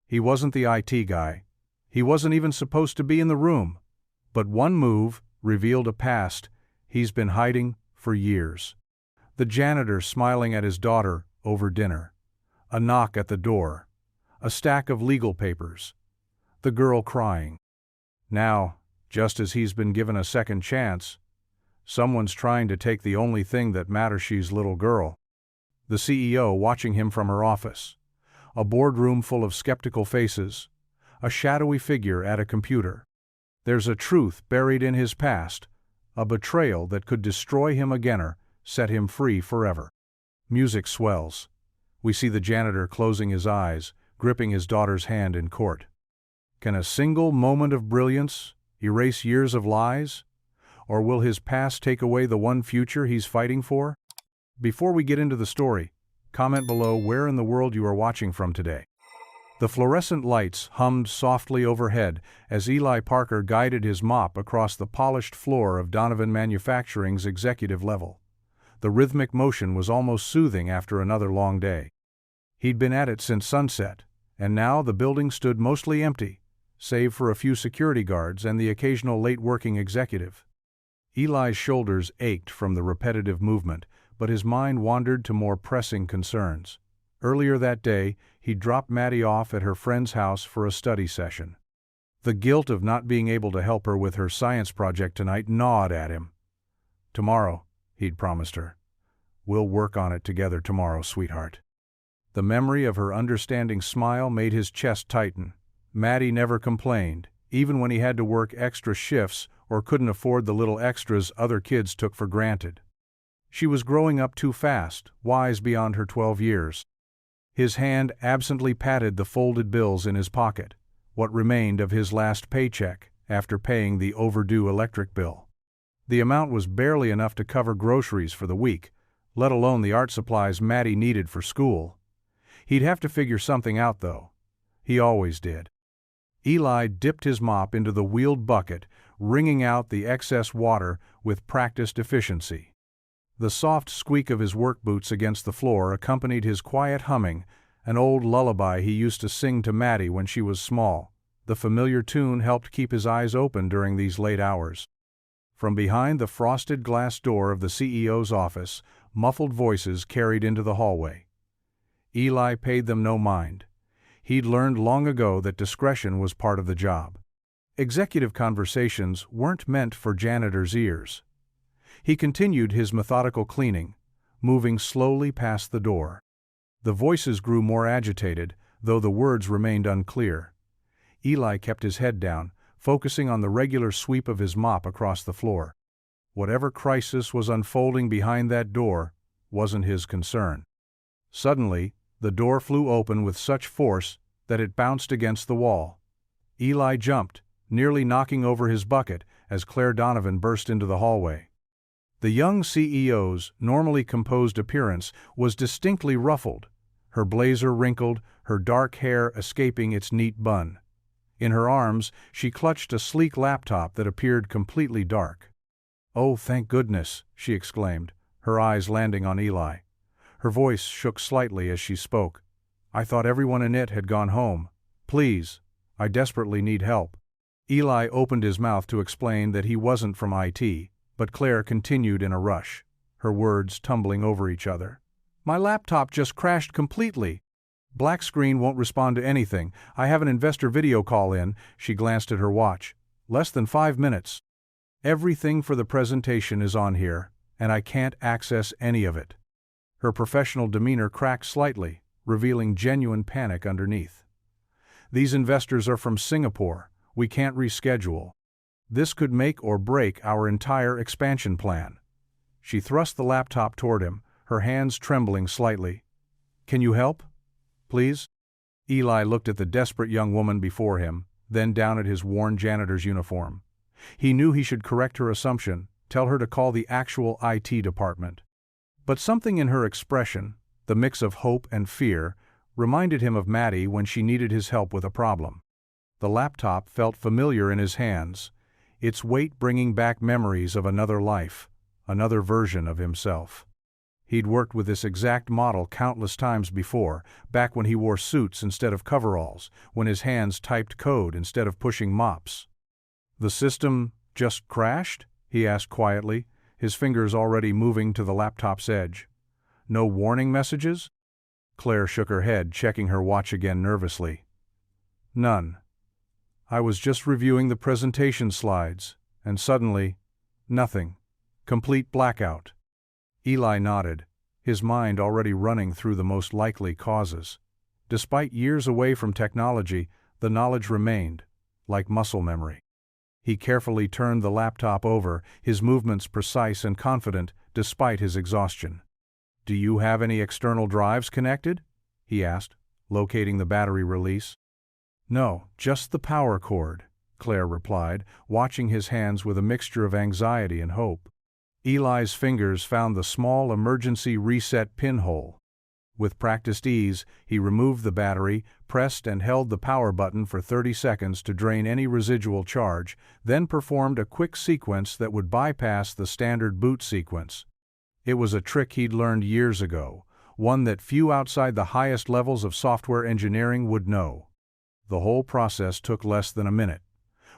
He wasn't the IT guy. He wasn't even supposed to be in the room. But one move revealed a past he's been hiding for years. The janitor smiling at his daughter over dinner. A knock at the door. A stack of legal papers. The girl crying. Now, just as he's been given a second chance, someone's trying to take the only thing that matters, she's little girl. The CEO watching him from her office. A boardroom full of skeptical faces. A shadowy figure at a computer. There's a truth buried in his past, a betrayal that could destroy him again or set him free forever. Music swells. We see the janitor closing his eyes, gripping his daughter's hand in court. Can a single moment of brilliance erase years of lies? Or will his past take away the one future he's fighting for? Before we get into the story, comment below where in the world you are watching from today. The fluorescent lights hummed softly overhead as Eli Parker guided his mop across the polished floor of Donovan Manufacturing's executive level. The rhythmic motion was almost soothing after another long day. He'd been at it since sunset, and now the building stood mostly empty, save for a few security guards and the occasional late-working executive. Eli's shoulders ached from the repetitive movement, but his mind wandered to more pressing concerns. Earlier that day, he dropped Maddie off at her friend's house for a study session. The guilt of not being able to help her with her science project tonight gnawed at him. Tomorrow, he'd promised her. We'll work on it together tomorrow, sweetheart. The memory of her understanding smile made his chest tighten. Maddie never complained, even when he had to work extra shifts or couldn't afford the little extras other kids took for granted. She was growing up too fast, wise beyond her 12 years. His hand absently patted the folded bills in his pocket, what remained of his last paycheck after paying the overdue electric bill. The amount was barely enough to cover groceries for the week, let alone the art supplies Maddie needed for school. He'd have to figure something out, though. He always did. Eli dipped his mop into the wheeled bucket, wringing out the excess water with practiced efficiency. The soft squeak of his work boots against the floor accompanied his quiet humming, an old lullaby he used to sing to Maddie when she was small. The familiar tune helped keep his eyes open during these late hours. From behind the frosted glass door of the CEO's office, muffled voices carried into the hallway. Eli paid them no mind. He'd learned long ago that discretion was part of the job. Executive conversations weren't meant for janitors' ears. He continued his methodical cleaning, moving slowly past the door. The voices grew more agitated, though the words remained unclear. Eli kept his head down, focusing on the regular sweep of his mop across the floor. Whatever crisis was unfolding behind that door wasn't his concern. Suddenly, the door flew open with such force that it bounced against the wall. Eli jumped, nearly knocking over his bucket as Claire Donovan burst into the hallway. The young CEO's normally composed appearance was distinctly ruffled, her blazer wrinkled, her dark hair escaping its neat bun. In her arms, she clutched a sleek laptop that appeared completely dark. "Oh, thank goodness," she exclaimed, her eyes landing on Eli. Her voice shook slightly as she spoke. "I thought everyone in it had gone home. Please, I desperately need help." Eli opened his mouth to explain that he wasn't from IT, but Claire continued in a rush, her words tumbling over each other. "My laptop just crashed completely. Black screen won't respond to anything. I have an investor video call in." She glanced at her watch. "Less than 5 minutes. Everything for the presentation is on here, and I can't access any of it." Her professional demeanor cracked slightly, revealing genuine panic underneath. "These investors are from Singapore. We can't reschedule. This could make or break our entire expansion plan." She thrust the laptop toward him, her hands trembling slightly. "Can you help? Please?" Eli looked at the desperate young woman before him, then down at his worn janitor's uniform. He knew he should correct her assumption, tell her to call the actual IT department. But something in her expression, the mix of hope and fear, reminded him of Maddie when she needed his help with a problem. The laptop felt familiar in his hands, its weight bringing back memories of another life, another version of himself. He'd worked with this exact model countless times before, back when he wore suits instead of coveralls, when his hands typed code instead of pushing mops. "The system just crashed?" he asked quietly, his fingers already moving to the laptop's edge. "No warning messages?" Claire shook her head, checking her watch again nervously. "None. I was just reviewing the presentation slides, and suddenly, nothing. Complete blackout." Eli nodded, his mind already running through the most likely causes. Despite years away from technology, the knowledge remained, like muscle memory. He carefully turned the laptop over, his movements precise and confident despite his exhaustion. "Do you have any external drives connected?" he asked, locating the battery release. "No, just the power cord," Claire replied, watching his hands with a mixture of anxiety and hope. Eli's fingers found the small emergency reset pinhole. With practiced ease, he removed the battery, pressed and held the power button for 30 seconds to drain any residual charge, then performed a quick sequence that would bypass the standard boot sequence. It was a trick he'd learned years ago, one that few outside the highest levels of software engineering would know. The whole process took less than a minute.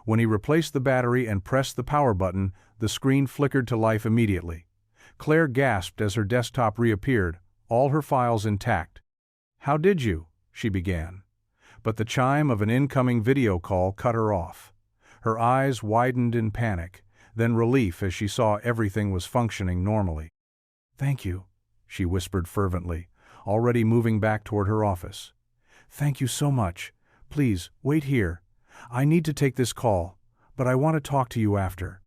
When he replaced the battery and pressed the power button, the screen flickered to life immediately. Claire gasped as her desktop reappeared, all her files intact. "How did you?" she began. But the chime of an incoming video call cut her off. Her eyes widened in panic, then relief as she saw everything was functioning normally. "Thank you," she whispered fervently, already moving back toward her office. "Thank you so much. Please, wait here. I need to take this call, but I want to talk to you after."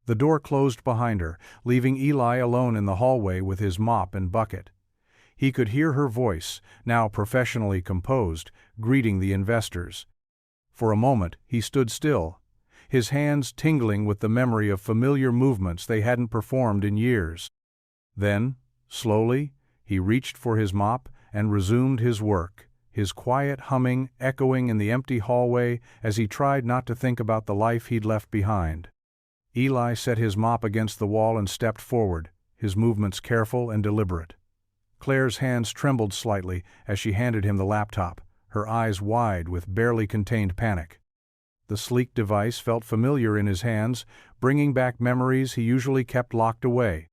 The door closed behind her, leaving Eli alone in the hallway with his mop and bucket. He could hear her voice, now professionally composed, greeting the investors. For a moment, he stood still, his hands tingling with the memory of familiar movements they hadn't performed in years. Then, slowly, he reached for his mop and resumed his work, his quiet humming echoing in the empty hallway as he tried not to think about the life he'd left behind. Eli set his mop against the wall and stepped forward, his movements careful and deliberate. Claire's hands trembled slightly as she handed him the laptop, her eyes wide with barely contained panic. The sleek device felt familiar in his hands, bringing back memories he usually kept locked away.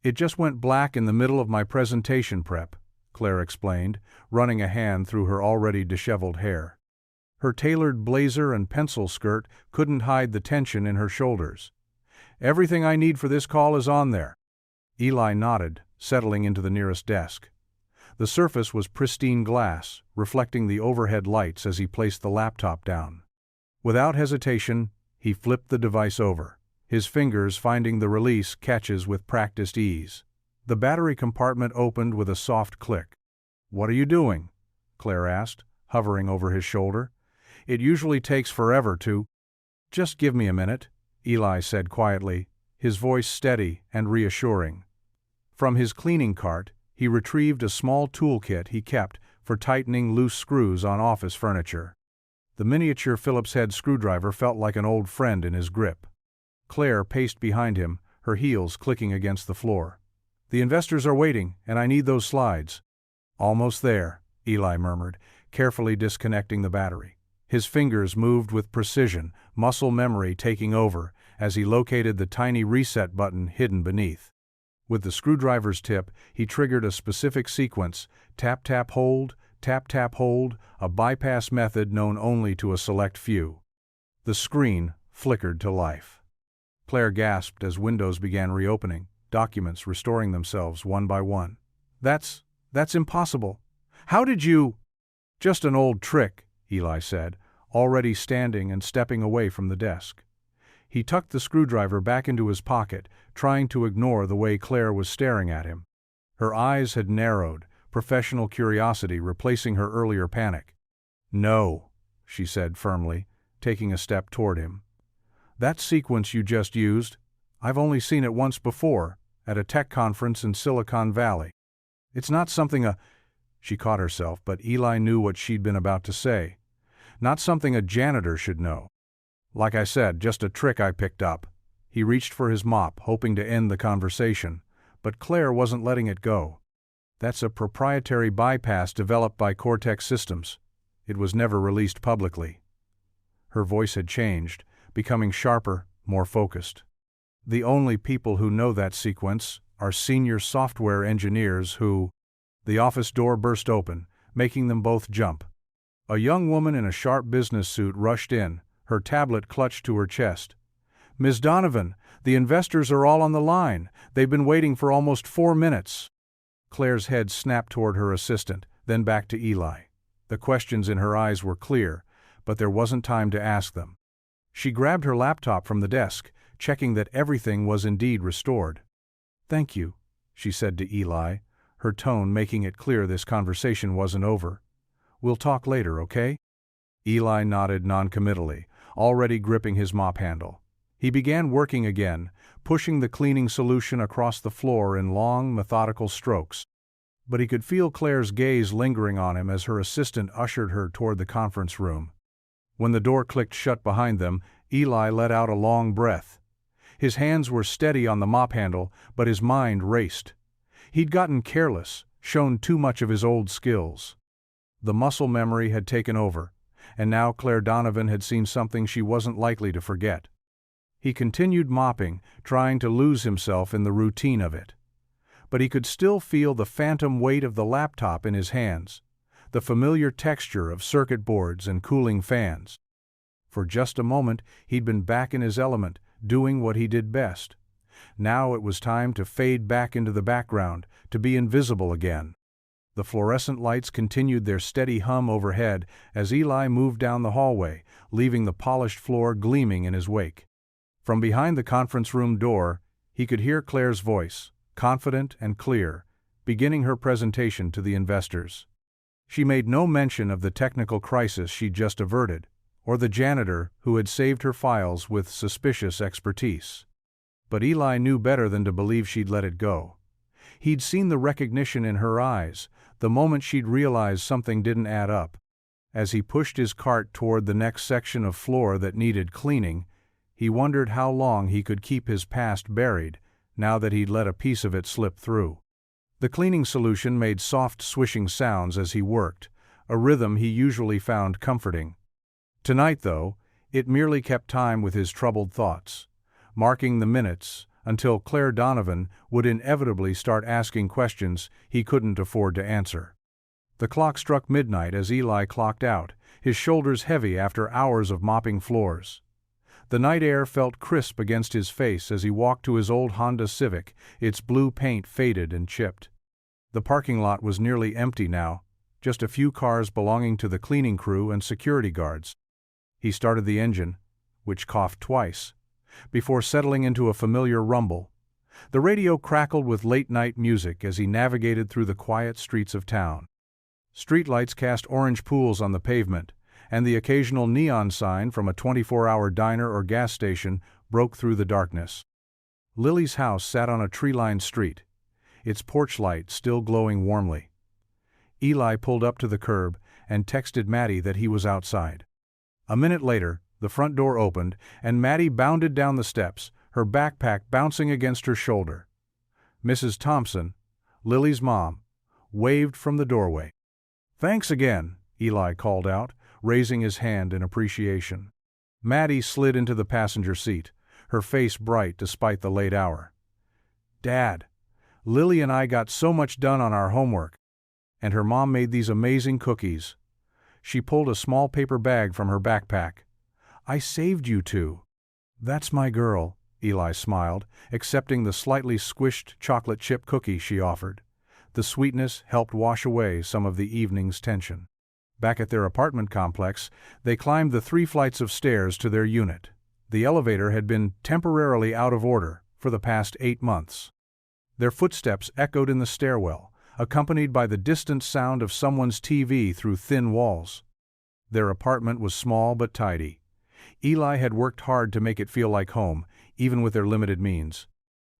"It just went black in the middle of my presentation prep," Claire explained, running a hand through her already disheveled hair. Her tailored blazer and pencil skirt couldn't hide the tension in her shoulders. "Everything I need for this call is on there." Eli nodded, settling into the nearest desk. The surface was pristine glass, reflecting the overhead lights as he placed the laptop down. Without hesitation, he flipped the device over, his fingers finding the release catches with practiced ease. The battery compartment opened with a soft click. "What are you doing?" Claire asked, hovering over his shoulder. "It usually takes forever to—" "Just give me a minute," Eli said quietly, his voice steady and reassuring. From his cleaning cart, he retrieved a small toolkit he kept for tightening loose screws on office furniture. The miniature Phillips head screwdriver felt like an old friend in his grip. Claire paced behind him, her heels clicking against the floor. "The investors are waiting, and I need those slides." "Almost there," Eli murmured, carefully disconnecting the battery. His fingers moved with precision, muscle memory taking over, as he located the tiny reset button hidden beneath. With the screwdriver's tip, he triggered a specific sequence: tap tap hold, a bypass method known only to a select few. The screen flickered to life. Claire gasped as windows began reopening, documents restoring themselves one by one. That's impossible. How did you—" "Just an old trick," Eli said, already standing and stepping away from the desk. He tucked the screwdriver back into his pocket, trying to ignore the way Claire was staring at him. Her eyes had narrowed, professional curiosity replacing her earlier panic. "No," she said firmly, taking a step toward him. "That sequence you just used, I've only seen it once before, at a tech conference in Silicon Valley. It's not something She caught herself, but Eli knew what she'd been about to say. "Not something a janitor should know. Like I said, just a trick I picked up." He reached for his mop, hoping to end the conversation, but Claire wasn't letting it go. That's a proprietary bypass developed by Cortex Systems. It was never released publicly. Her voice had changed, becoming sharper, more focused. The only people who know that sequence are senior software engineers who... The office door burst open, making them both jump. A young woman in a sharp business suit rushed in, her tablet clutched to her chest. "Ms. Donovan, the investors are all on the line. They've been waiting for almost 4 minutes." Claire's head snapped toward her assistant, then back to Eli. The questions in her eyes were clear, but there wasn't time to ask them. She grabbed her laptop from the desk, checking that everything was indeed restored. "Thank you," she said to Eli, her tone making it clear this conversation wasn't over. "We'll talk later, okay?" Eli nodded noncommittally, already gripping his mop handle. He began working again, pushing the cleaning solution across the floor in long, methodical strokes. But he could feel Claire's gaze lingering on him as her assistant ushered her toward the conference room. When the door clicked shut behind them, Eli let out a long breath. His hands were steady on the mop handle, but his mind raced. He'd gotten careless, shown too much of his old skills. The muscle memory had taken over, and now Claire Donovan had seen something she wasn't likely to forget. He continued mopping, trying to lose himself in the routine of it. But he could still feel the phantom weight of the laptop in his hands, the familiar texture of circuit boards and cooling fans. For just a moment, he'd been back in his element, doing what he did best. Now it was time to fade back into the background, to be invisible again. The fluorescent lights continued their steady hum overhead as Eli moved down the hallway, leaving the polished floor gleaming in his wake. From behind the conference room door, he could hear Claire's voice, confident and clear, beginning her presentation to the investors. She made no mention of the technical crisis she'd just averted, or the janitor who had saved her files with suspicious expertise. But Eli knew better than to believe she'd let it go. He'd seen the recognition in her eyes, the moment she'd realized something didn't add up. As he pushed his cart toward the next section of floor that needed cleaning, he wondered how long he could keep his past buried, now that he'd let a piece of it slip through. The cleaning solution made soft swishing sounds as he worked, a rhythm he usually found comforting. Tonight, though, it merely kept time with his troubled thoughts, marking the minutes until Claire Donovan would inevitably start asking questions he couldn't afford to answer. The clock struck midnight as Eli clocked out, his shoulders heavy after hours of mopping floors. The night air felt crisp against his face as he walked to his old Honda Civic, its blue paint faded and chipped. The parking lot was nearly empty now, just a few cars belonging to the cleaning crew and security guards. He started the engine, which coughed twice, before settling into a familiar rumble. The radio crackled with late-night music as he navigated through the quiet streets of town. Streetlights cast orange pools on the pavement, and the occasional neon sign from a 24-hour diner or gas station broke through the darkness. Lily's house sat on a tree-lined street, its porch light still glowing warmly. Eli pulled up to the curb and texted Maddie that he was outside. A minute later, the front door opened, and Maddie bounded down the steps, her backpack bouncing against her shoulder. Mrs. Thompson, Lily's mom, waved from the doorway. "Thanks again," Eli called out, raising his hand in appreciation. Maddie slid into the passenger seat, her face bright despite the late hour. "Dad, Lily and I got so much done on our homework. And her mom made these amazing cookies." She pulled a small paper bag from her backpack. "I saved you two." "That's my girl," Eli smiled, accepting the slightly squished chocolate chip cookie she offered. The sweetness helped wash away some of the evening's tension. Back at their apartment complex, they climbed the 3 flights of stairs to their unit. The elevator had been temporarily out of order for the past 8 months. Their footsteps echoed in the stairwell, accompanied by the distant sound of someone's TV through thin walls. Their apartment was small but tidy. Eli had worked hard to make it feel like home, even with their limited means.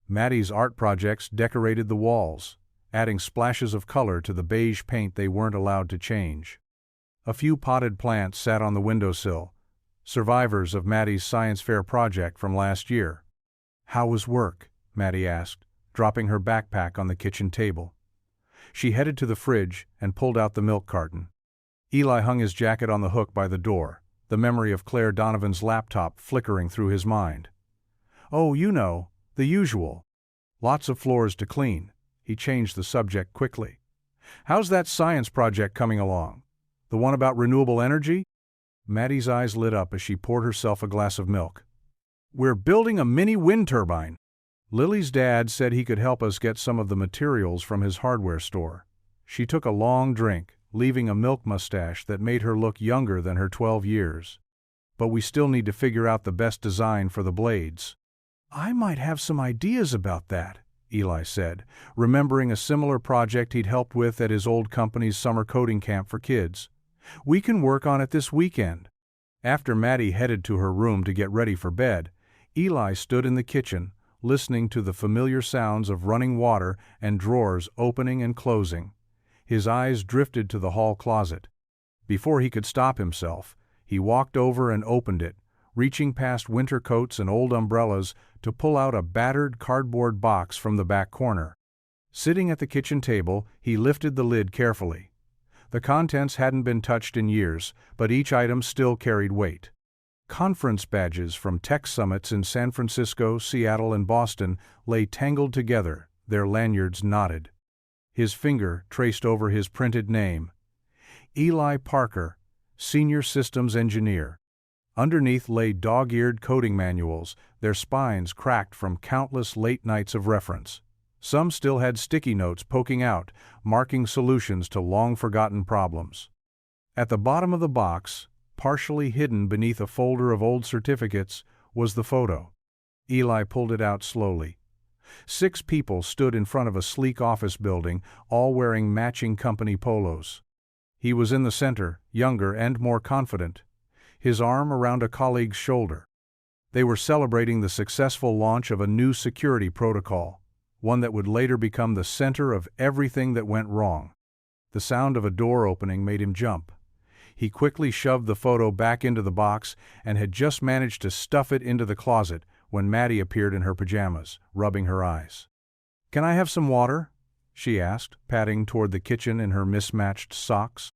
Maddie's art projects decorated the walls, adding splashes of color to the beige paint they weren't allowed to change. A few potted plants sat on the windowsill, survivors of Maddie's science fair project from last year. "How was work?" Maddie asked, dropping her backpack on the kitchen table. She headed to the fridge and pulled out the milk carton. Eli hung his jacket on the hook by the door, the memory of Claire Donovan's laptop flickering through his mind. "Oh, you know, the usual. Lots of floors to clean." He changed the subject quickly. "How's that science project coming along? The one about renewable energy?" Maddie's eyes lit up as she poured herself a glass of milk. "We're building a mini wind turbine. Lily's dad said he could help us get some of the materials from his hardware store." She took a long drink, leaving a milk mustache that made her look younger than her 12 years. "But we still need to figure out the best design for the blades." "I might have some ideas about that," Eli said, remembering a similar project he'd helped with at his old company's summer coding camp for kids. "We can work on it this weekend." After Maddie headed to her room to get ready for bed, Eli stood in the kitchen, listening to the familiar sounds of running water and drawers opening and closing. His eyes drifted to the hall closet. Before he could stop himself, he walked over and opened it, reaching past winter coats and old umbrellas to pull out a battered cardboard box from the back corner. Sitting at the kitchen table, he lifted the lid carefully. The contents hadn't been touched in years, but each item still carried weight. Conference badges from tech summits in San Francisco, Seattle, and Boston lay tangled together, their lanyards knotted. His finger traced over his printed name. Eli Parker, Senior Systems Engineer. Underneath lay dog-eared coding manuals, their spines cracked from countless late nights of reference. Some still had sticky notes poking out, marking solutions to long-forgotten problems. At the bottom of the box, partially hidden beneath a folder of old certificates, was the photo. Eli pulled it out slowly. 6 people stood in front of a sleek office building, all wearing matching company polos. He was in the center, younger and more confident, his arm around a colleague's shoulder. They were celebrating the successful launch of a new security protocol, one that would later become the center of everything that went wrong. The sound of a door opening made him jump. He quickly shoved the photo back into the box and had just managed to stuff it into the closet when Maddie appeared in her pajamas, rubbing her eyes. "Can I have some water?" she asked, padding toward the kitchen in her mismatched socks.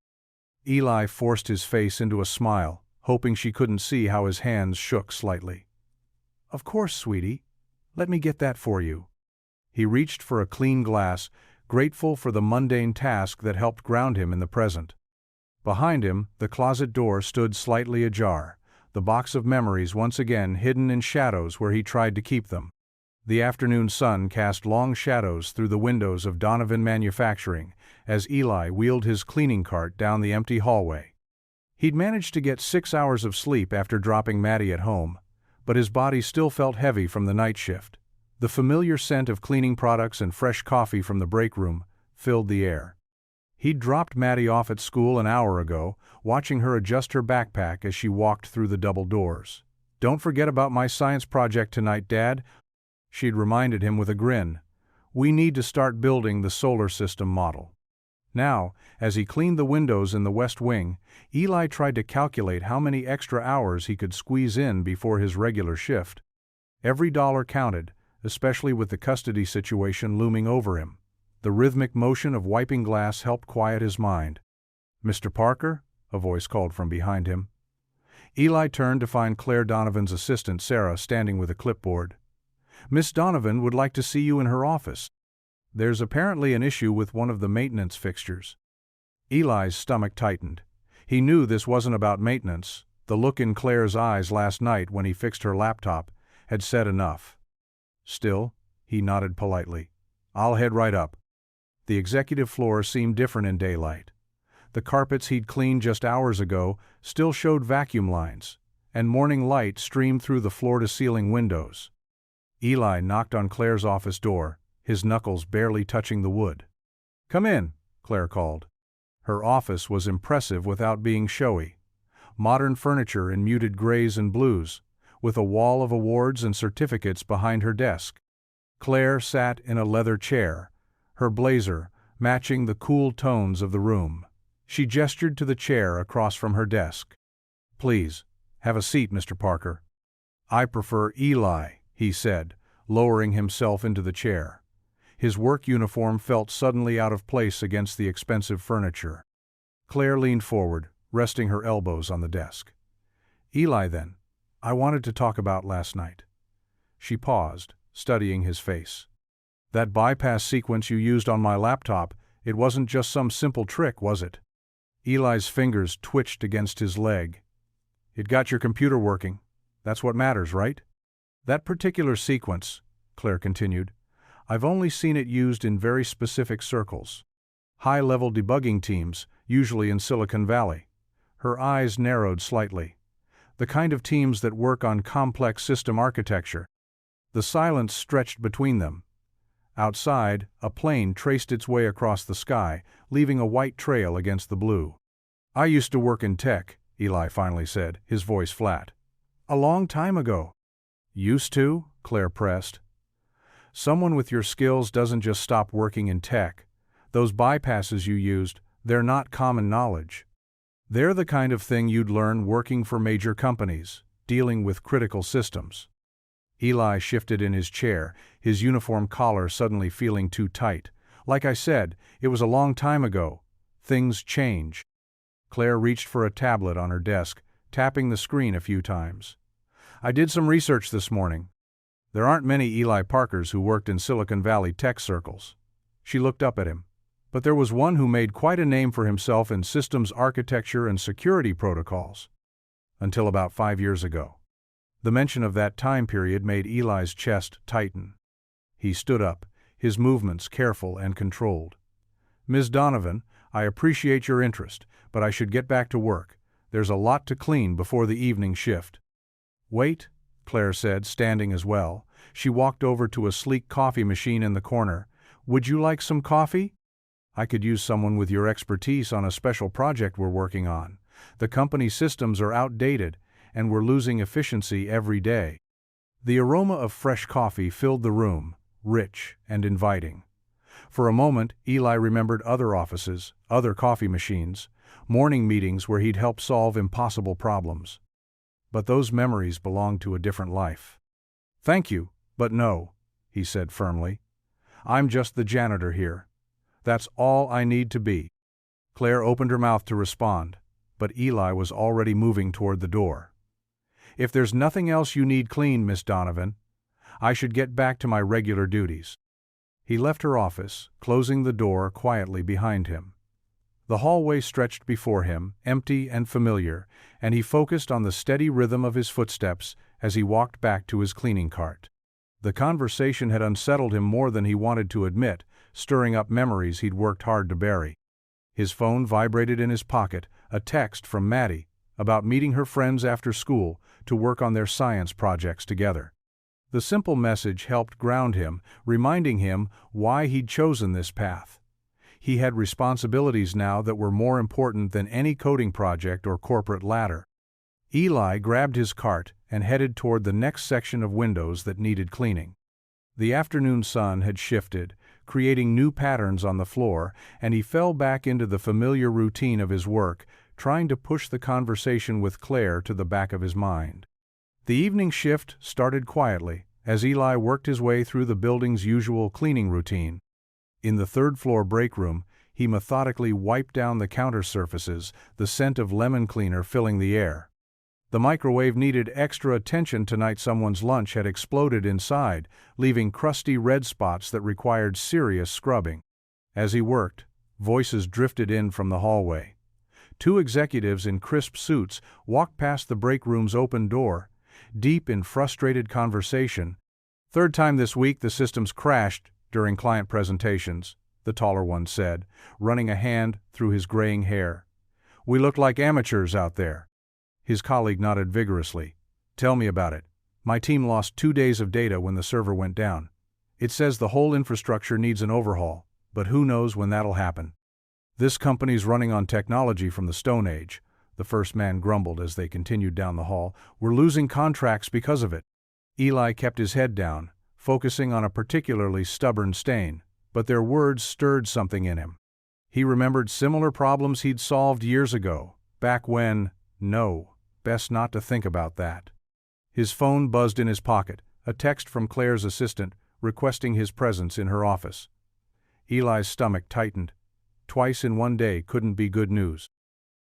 Eli forced his face into a smile, hoping she couldn't see how his hands shook slightly. "Of course, sweetie. Let me get that for you." He reached for a clean glass, grateful for the mundane task that helped ground him in the present. Behind him, the closet door stood slightly ajar, the box of memories once again hidden in shadows where he tried to keep them. The afternoon sun cast long shadows through the windows of Donovan Manufacturing as Eli wheeled his cleaning cart down the empty hallway. He'd managed to get 6 hours of sleep after dropping Maddie at home, but his body still felt heavy from the night shift. The familiar scent of cleaning products and fresh coffee from the break room filled the air. He'd dropped Maddie off at school an hour ago, watching her adjust her backpack as she walked through the double doors. "Don't forget about my science project tonight, Dad," she'd reminded him with a grin. "We need to start building the solar system model." Now, as he cleaned the windows in the West Wing, Eli tried to calculate how many extra hours he could squeeze in before his regular shift. Every dollar counted, especially with the custody situation looming over him. The rhythmic motion of wiping glass helped quiet his mind. "Mr. Parker?" a voice called from behind him. Eli turned to find Claire Donovan's assistant, Sarah, standing with a clipboard. "Miss Donovan would like to see you in her office. There's apparently an issue with one of the maintenance fixtures." Eli's stomach tightened. He knew this wasn't about maintenance. The look in Claire's eyes last night when he fixed her laptop had said enough. Still, he nodded politely. "I'll head right up." The executive floor seemed different in daylight. The carpets he'd cleaned just hours ago still showed vacuum lines, and morning light streamed through the floor-to-ceiling windows. Eli knocked on Claire's office door, his knuckles barely touching the wood. "Come in," Claire called. Her office was impressive without being showy. Modern furniture in muted grays and blues, with a wall of awards and certificates behind her desk. Claire sat in a leather chair, her blazer matching the cool tones of the room. She gestured to the chair across from her desk. "Please, have a seat, Mr. Parker." "I prefer Eli," he said, lowering himself into the chair. His work uniform felt suddenly out of place against the expensive furniture. Claire leaned forward, resting her elbows on the desk. "Eli, then. I wanted to talk about last night." She paused, studying his face. "That bypass sequence you used on my laptop, it wasn't just some simple trick, was it?" Eli's fingers twitched against his leg. "It got your computer working. That's what matters, right?" "That particular sequence," Claire continued, "I've only seen it used in very specific circles. High-level debugging teams, usually in Silicon Valley." Her eyes narrowed slightly. "The kind of teams that work on complex system architecture." The silence stretched between them. Outside, a plane traced its way across the sky, leaving a white trail against the blue. "I used to work in tech," Eli finally said, his voice flat. "A long time ago." "Used to?" Claire pressed. "Someone with your skills doesn't just stop working in tech. Those bypasses you used, they're not common knowledge. They're the kind of thing you'd learn working for major companies, dealing with critical systems." Eli shifted in his chair, his uniform collar suddenly feeling too tight. "Like I said, it was a long time ago. Things change." Claire reached for a tablet on her desk, tapping the screen a few times. "I did some research this morning. There aren't many Eli Parkers who worked in Silicon Valley tech circles." She looked up at him. "But there was one who made quite a name for himself in systems architecture and security protocols. Until about 5 years ago." The mention of that time period made Eli's chest tighten. He stood up, his movements careful and controlled. "Ms. Donovan, I appreciate your interest, but I should get back to work. There's a lot to clean before the evening shift." "Wait," Claire said, standing as well. She walked over to a sleek coffee machine in the corner. "Would you like some coffee? I could use someone with your expertise on a special project we're working on. The company's systems are outdated, and we're losing efficiency every day." The aroma of fresh coffee filled the room, rich and inviting. For a moment, Eli remembered other offices, other coffee machines, morning meetings where he'd helped solve impossible problems. But those memories belonged to a different life. "Thank you, but no," he said firmly. "I'm just the janitor here. That's all I need to be." Claire opened her mouth to respond, but Eli was already moving toward the door. "If there's nothing else you need cleaned, Miss Donovan, I should get back to my regular duties." He left her office, closing the door quietly behind him. The hallway stretched before him, empty and familiar, and he focused on the steady rhythm of his footsteps as he walked back to his cleaning cart. The conversation had unsettled him more than he wanted to admit, stirring up memories he'd worked hard to bury. His phone vibrated in his pocket, a text from Maddie, about meeting her friends after school to work on their science projects together. The simple message helped ground him, reminding him why he'd chosen this path. He had responsibilities now that were more important than any coding project or corporate ladder. Eli grabbed his cart and headed toward the next section of windows that needed cleaning. The afternoon sun had shifted, creating new patterns on the floor, and he fell back into the familiar routine of his work, trying to push the conversation with Claire to the back of his mind. The evening shift started quietly, as Eli worked his way through the building's usual cleaning routine. In the third-floor break room, he methodically wiped down the counter surfaces, the scent of lemon cleaner filling the air. The microwave needed extra attention tonight. Someone's lunch had exploded inside, leaving crusty red spots that required serious scrubbing. As he worked, voices drifted in from the hallway. Two executives in crisp suits walked past the break room's open door, deep in frustrated conversation. "Third time this week the system's crashed during client presentations," the taller one said, running a hand through his graying hair. "We looked like amateurs out there." His colleague nodded vigorously. "Tell me about it. My team lost 2 days of data when the server went down. It says the whole infrastructure needs an overhaul, but who knows when that'll happen. This company's running on technology from the Stone Age," the first man grumbled as they continued down the hall. "We're losing contracts because of it." Eli kept his head down, focusing on a particularly stubborn stain, but their words stirred something in him. He remembered similar problems he'd solved years ago, back when, no, best not to think about that. His phone buzzed in his pocket, a text from Claire's assistant, requesting his presence in her office. Eli's stomach tightened. Twice in one day couldn't be good news.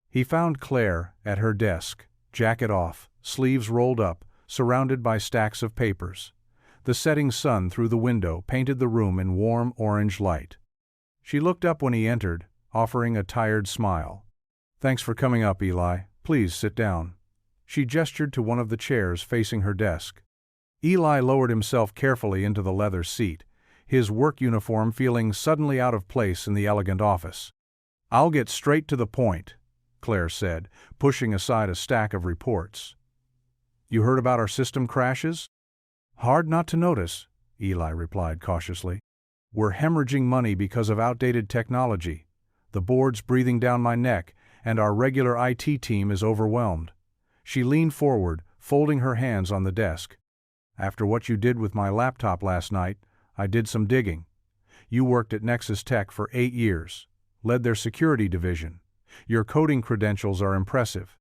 He found Claire at her desk, jacket off, sleeves rolled up, surrounded by stacks of papers. The setting sun through the window painted the room in warm orange light. She looked up when he entered, offering a tired smile. "Thanks for coming up, Eli. Please sit down." She gestured to one of the chairs facing her desk. Eli lowered himself carefully into the leather seat, his work uniform feeling suddenly out of place in the elegant office. "I'll get straight to the point," Claire said, pushing aside a stack of reports. "You heard about our system crashes?" "Hard not to notice," Eli replied cautiously. "We're hemorrhaging money because of outdated technology. The board's breathing down my neck, and our regular IT team is overwhelmed." She leaned forward, folding her hands on the desk. "After what you did with my laptop last night, I did some digging. You worked at Nexus Tech for 8 years, led their security division. Your coding credentials are impressive."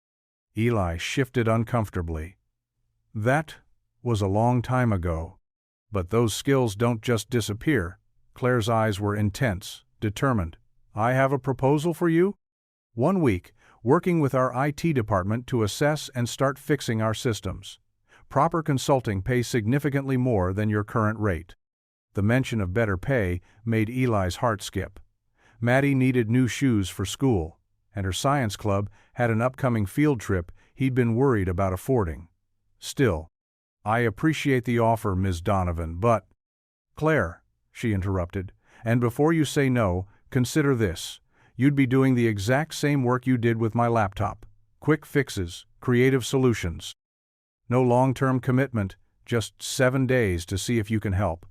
Eli shifted uncomfortably. "That was a long time ago. But those skills don't just disappear." Claire's eyes were intense, determined. "I have a proposal for you. 1 week, working with our IT department to assess and start fixing our systems. Proper consulting pays significantly more than your current rate." The mention of better pay made Eli's heart skip. Maddie needed new shoes for school, and her science club had an upcoming field trip he'd been worried about affording. Still, "I appreciate the offer, Ms. Donovan, but—" "Claire," she interrupted, "and before you say no, consider this. You'd be doing the exact same work you did with my laptop. Quick fixes, creative solutions. No long-term commitment, just 7 days to see if you can help."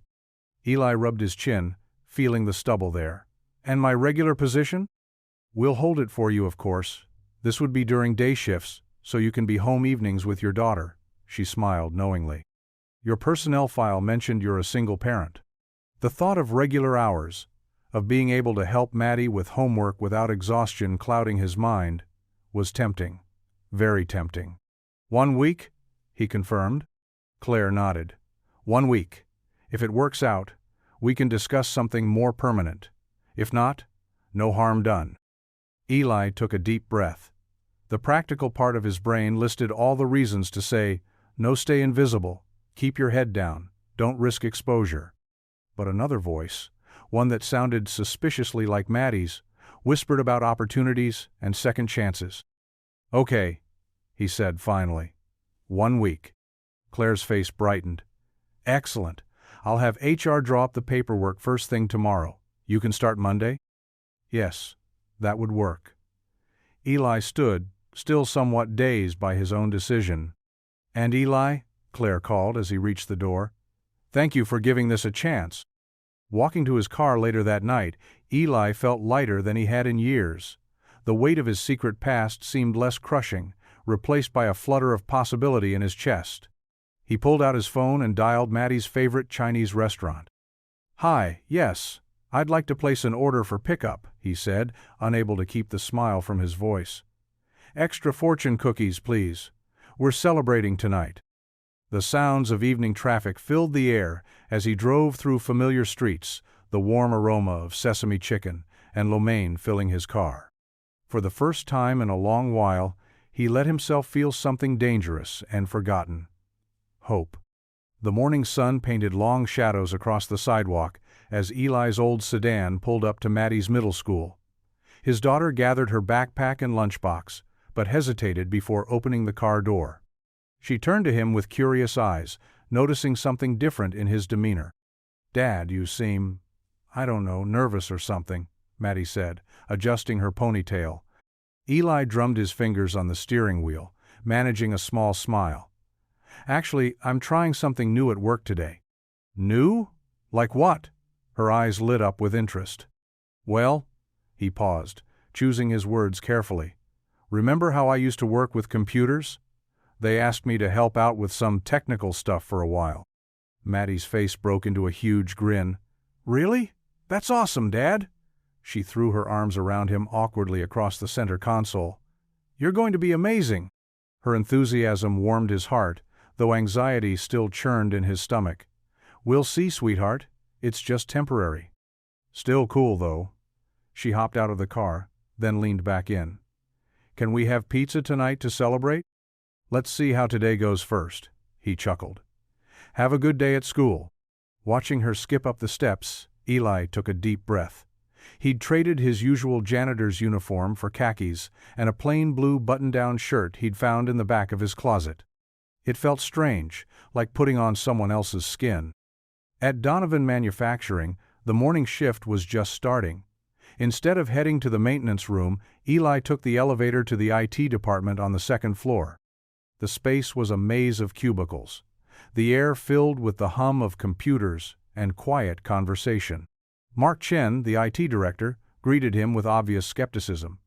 Eli rubbed his chin, feeling the stubble there. "And my regular position?" "We'll hold it for you, of course. This would be during day shifts, so you can be home evenings with your daughter." She smiled knowingly. "Your personnel file mentioned you're a single parent." The thought of regular hours, of being able to help Maddie with homework without exhaustion clouding his mind, was tempting. Very tempting. 1 week? He confirmed. Claire nodded. 1 week. If it works out, we can discuss something more permanent. If not, no harm done. Eli took a deep breath. The practical part of his brain listed all the reasons to say, "No, stay invisible, keep your head down, don't risk exposure." But another voice, one that sounded suspiciously like Maddie's, whispered about opportunities and second chances. "Okay," he said finally. 1 week. Claire's face brightened. "Excellent. I'll have HR draw up the paperwork first thing tomorrow. You can start Monday?" "Yes, that would work." Eli stood, still somewhat dazed by his own decision. "And Eli," Claire called as he reached the door, "thank you for giving this a chance." Walking to his car later that night, Eli felt lighter than he had in years. The weight of his secret past seemed less crushing, replaced by a flutter of possibility in his chest. He pulled out his phone and dialed Maddie's favorite Chinese restaurant. "Hi, yes, I'd like to place an order for pickup," he said, unable to keep the smile from his voice. "Extra fortune cookies, please. We're celebrating tonight." The sounds of evening traffic filled the air as he drove through familiar streets, the warm aroma of sesame chicken and lo mein filling his car. For the first time in a long while, he let himself feel something dangerous and forgotten. Hope. The morning sun painted long shadows across the sidewalk as Eli's old sedan pulled up to Maddie's middle school. His daughter gathered her backpack and lunchbox, but hesitated before opening the car door. She turned to him with curious eyes, noticing something different in his demeanor. "Dad, you seem, I don't know, nervous or something," Maddie said, adjusting her ponytail. Eli drummed his fingers on the steering wheel, managing a small smile. "Actually, I'm trying something new at work today." "New? Like what?" Her eyes lit up with interest. "Well," he paused, choosing his words carefully. "Remember how I used to work with computers? They asked me to help out with some technical stuff for a while." Maddie's face broke into a huge grin. "Really? That's awesome, Dad." She threw her arms around him awkwardly across the center console. "You're going to be amazing." Her enthusiasm warmed his heart, though anxiety still churned in his stomach. We'll see, sweetheart. It's just temporary. Still cool, though. She hopped out of the car, then leaned back in. Can we have pizza tonight to celebrate? Let's see how today goes first, he chuckled. Have a good day at school. Watching her skip up the steps, Eli took a deep breath. He'd traded his usual janitor's uniform for khakis and a plain blue button-down shirt he'd found in the back of his closet. It felt strange, like putting on someone else's skin. At Donovan Manufacturing, the morning shift was just starting. Instead of heading to the maintenance room, Eli took the elevator to the IT department on the second floor. The space was a maze of cubicles, the air filled with the hum of computers and quiet conversation. Mark Chen, the IT director, greeted him with obvious skepticism.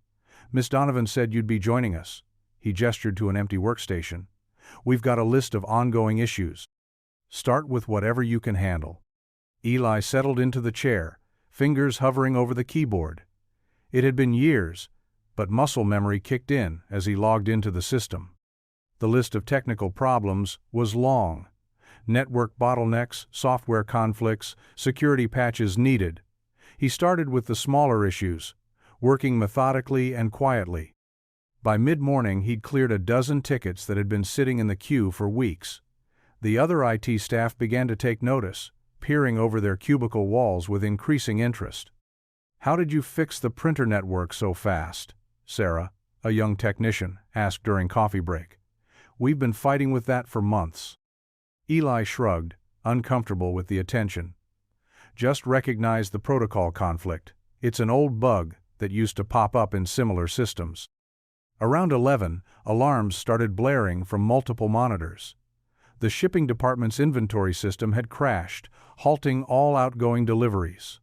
Miss Donovan said you'd be joining us. He gestured to an empty workstation. We've got a list of ongoing issues. Start with whatever you can handle. Eli settled into the chair, fingers hovering over the keyboard. It had been years, but muscle memory kicked in as he logged into the system. The list of technical problems was long. Network bottlenecks, software conflicts, security patches needed. He started with the smaller issues, working methodically and quietly. By mid-morning, he'd cleared a dozen tickets that had been sitting in the queue for weeks. The other IT staff began to take notice, peering over their cubicle walls with increasing interest. How did you fix the printer network so fast? Sarah, a young technician, asked during coffee break. We've been fighting with that for months. Eli shrugged, uncomfortable with the attention. Just recognize the protocol conflict. It's an old bug that used to pop up in similar systems. Around 11, alarms started blaring from multiple monitors. The shipping department's inventory system had crashed, halting all outgoing deliveries.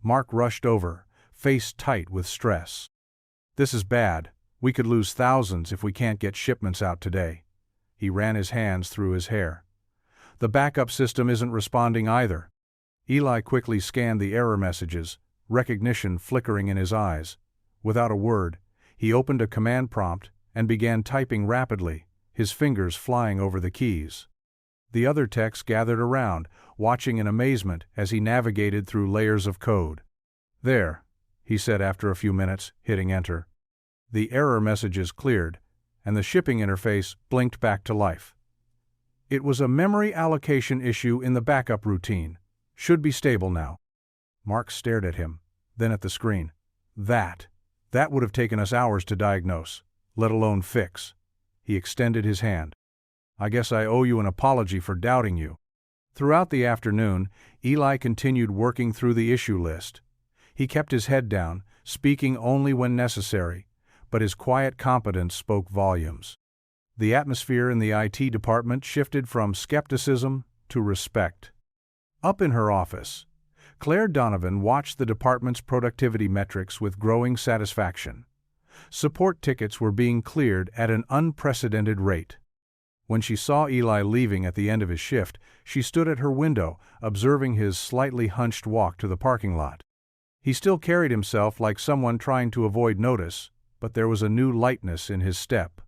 Mark rushed over, face tight with stress. This is bad. We could lose thousands if we can't get shipments out today. He ran his hands through his hair. The backup system isn't responding either. Eli quickly scanned the error messages, recognition flickering in his eyes. Without a word, he opened a command prompt and began typing rapidly, his fingers flying over the keys. The other techs gathered around, watching in amazement as he navigated through layers of code. There, he said after a few minutes, hitting enter. The error messages cleared, and the shipping interface blinked back to life. It was a memory allocation issue in the backup routine. Should be stable now. Mark stared at him, then at the screen. That would have taken us hours to diagnose, let alone fix. He extended his hand. I guess I owe you an apology for doubting you. Throughout the afternoon, Eli continued working through the issue list. He kept his head down, speaking only when necessary, but his quiet competence spoke volumes. The atmosphere in the IT department shifted from skepticism to respect. Up in her office, Claire Donovan watched the department's productivity metrics with growing satisfaction. Support tickets were being cleared at an unprecedented rate. When she saw Eli leaving at the end of his shift, she stood at her window, observing his slightly hunched walk to the parking lot. He still carried himself like someone trying to avoid notice, but there was a new lightness in his step.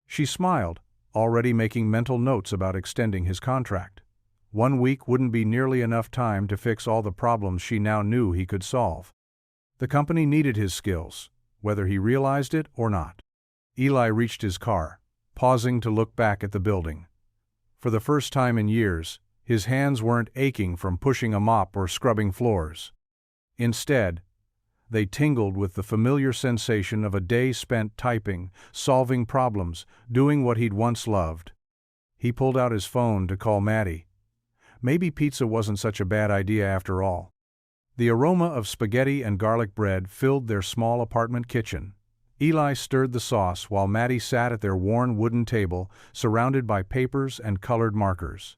She smiled, already making mental notes about extending his contract. 1 week wouldn't be nearly enough time to fix all the problems she now knew he could solve. The company needed his skills, whether he realized it or not. Eli reached his car, pausing to look back at the building. For the first time in years, his hands weren't aching from pushing a mop or scrubbing floors. Instead, they tingled with the familiar sensation of a day spent typing, solving problems, doing what he'd once loved. He pulled out his phone to call Maddie. Maybe pizza wasn't such a bad idea after all. The aroma of spaghetti and garlic bread filled their small apartment kitchen. Eli stirred the sauce while Maddie sat at their worn wooden table, surrounded by papers and colored markers.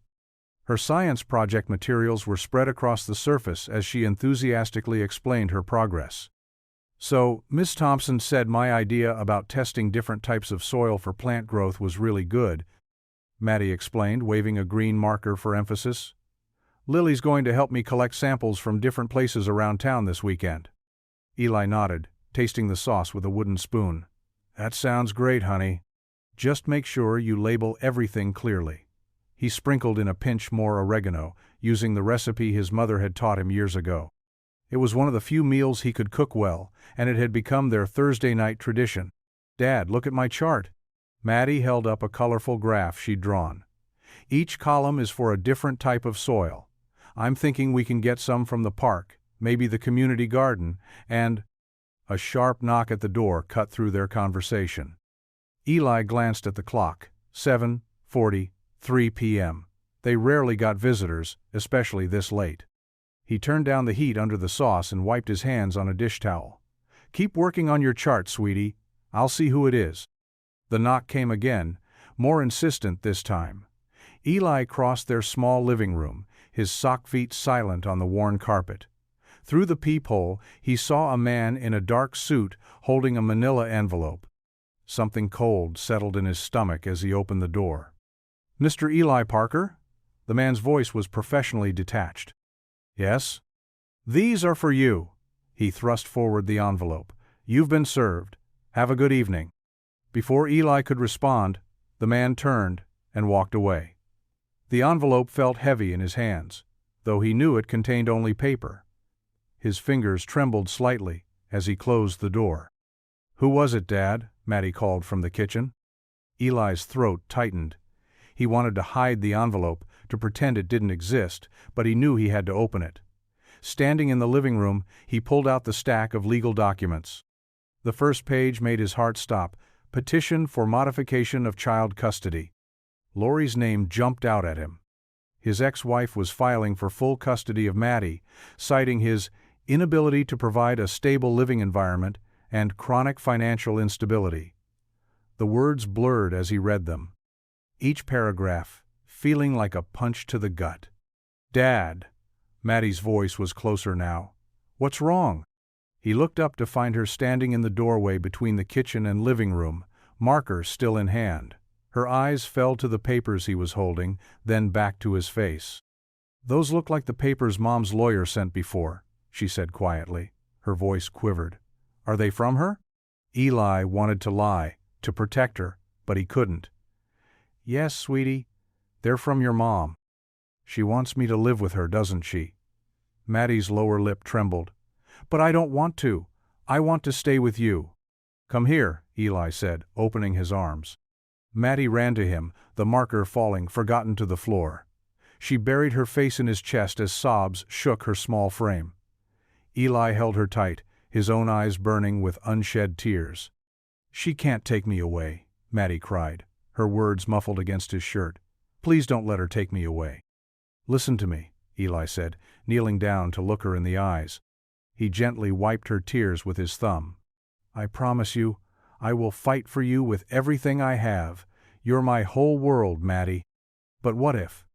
Her science project materials were spread across the surface as she enthusiastically explained her progress. So, Miss Thompson said my idea about testing different types of soil for plant growth was really good, Maddie explained, waving a green marker for emphasis. Lily's going to help me collect samples from different places around town this weekend. Eli nodded, tasting the sauce with a wooden spoon. That sounds great, honey. Just make sure you label everything clearly. He sprinkled in a pinch more oregano, using the recipe his mother had taught him years ago. It was one of the few meals he could cook well, and it had become their Thursday night tradition. "Dad, look at my chart." Maddie held up a colorful graph she'd drawn. "Each column is for a different type of soil. I'm thinking we can get some from the park, maybe the community garden, and—" A sharp knock at the door cut through their conversation. Eli glanced at the clock. 7:43 p.m. They rarely got visitors, especially this late. He turned down the heat under the sauce and wiped his hands on a dish towel. "Keep working on your chart, sweetie. I'll see who it is." The knock came again, more insistent this time. Eli crossed their small living room, his sock feet silent on the worn carpet. Through the peephole, he saw a man in a dark suit holding a manila envelope. Something cold settled in his stomach as he opened the door. "Mr. Eli Parker?" The man's voice was professionally detached. "Yes?" "These are for you." He thrust forward the envelope. "You've been served. Have a good evening." Before Eli could respond, the man turned and walked away. The envelope felt heavy in his hands, though he knew it contained only paper. His fingers trembled slightly as he closed the door. "Who was it, Dad?" Maddie called from the kitchen. Eli's throat tightened. He wanted to hide the envelope, to pretend it didn't exist, but he knew he had to open it. Standing in the living room, he pulled out the stack of legal documents. The first page made his heart stop. Petition for modification of child custody. Lori's name jumped out at him. His ex-wife was filing for full custody of Maddie, citing his inability to provide a stable living environment and chronic financial instability. The words blurred as he read them. Each paragraph feeling like a punch to the gut. "Dad." Maddie's voice was closer now. "What's wrong?" He looked up to find her standing in the doorway between the kitchen and living room, marker still in hand. Her eyes fell to the papers he was holding, then back to his face. "Those look like the papers Mom's lawyer sent before," she said quietly. Her voice quivered. "Are they from her?" Eli wanted to lie, to protect her, but he couldn't. "Yes, sweetie. They're from your mom. She wants me to live with her, doesn't she?" Maddie's lower lip trembled. "But I don't want to. I want to stay with you." "Come here," Eli said, opening his arms. Maddie ran to him, the marker falling forgotten to the floor. She buried her face in his chest as sobs shook her small frame. Eli held her tight, his own eyes burning with unshed tears. "She can't take me away," Maddie cried, her words muffled against his shirt. "Please don't let her take me away." "Listen to me," Eli said, kneeling down to look her in the eyes. He gently wiped her tears with his thumb. "I promise you, I will fight for you with everything I have. You're my whole world, Maddie." "But what if?"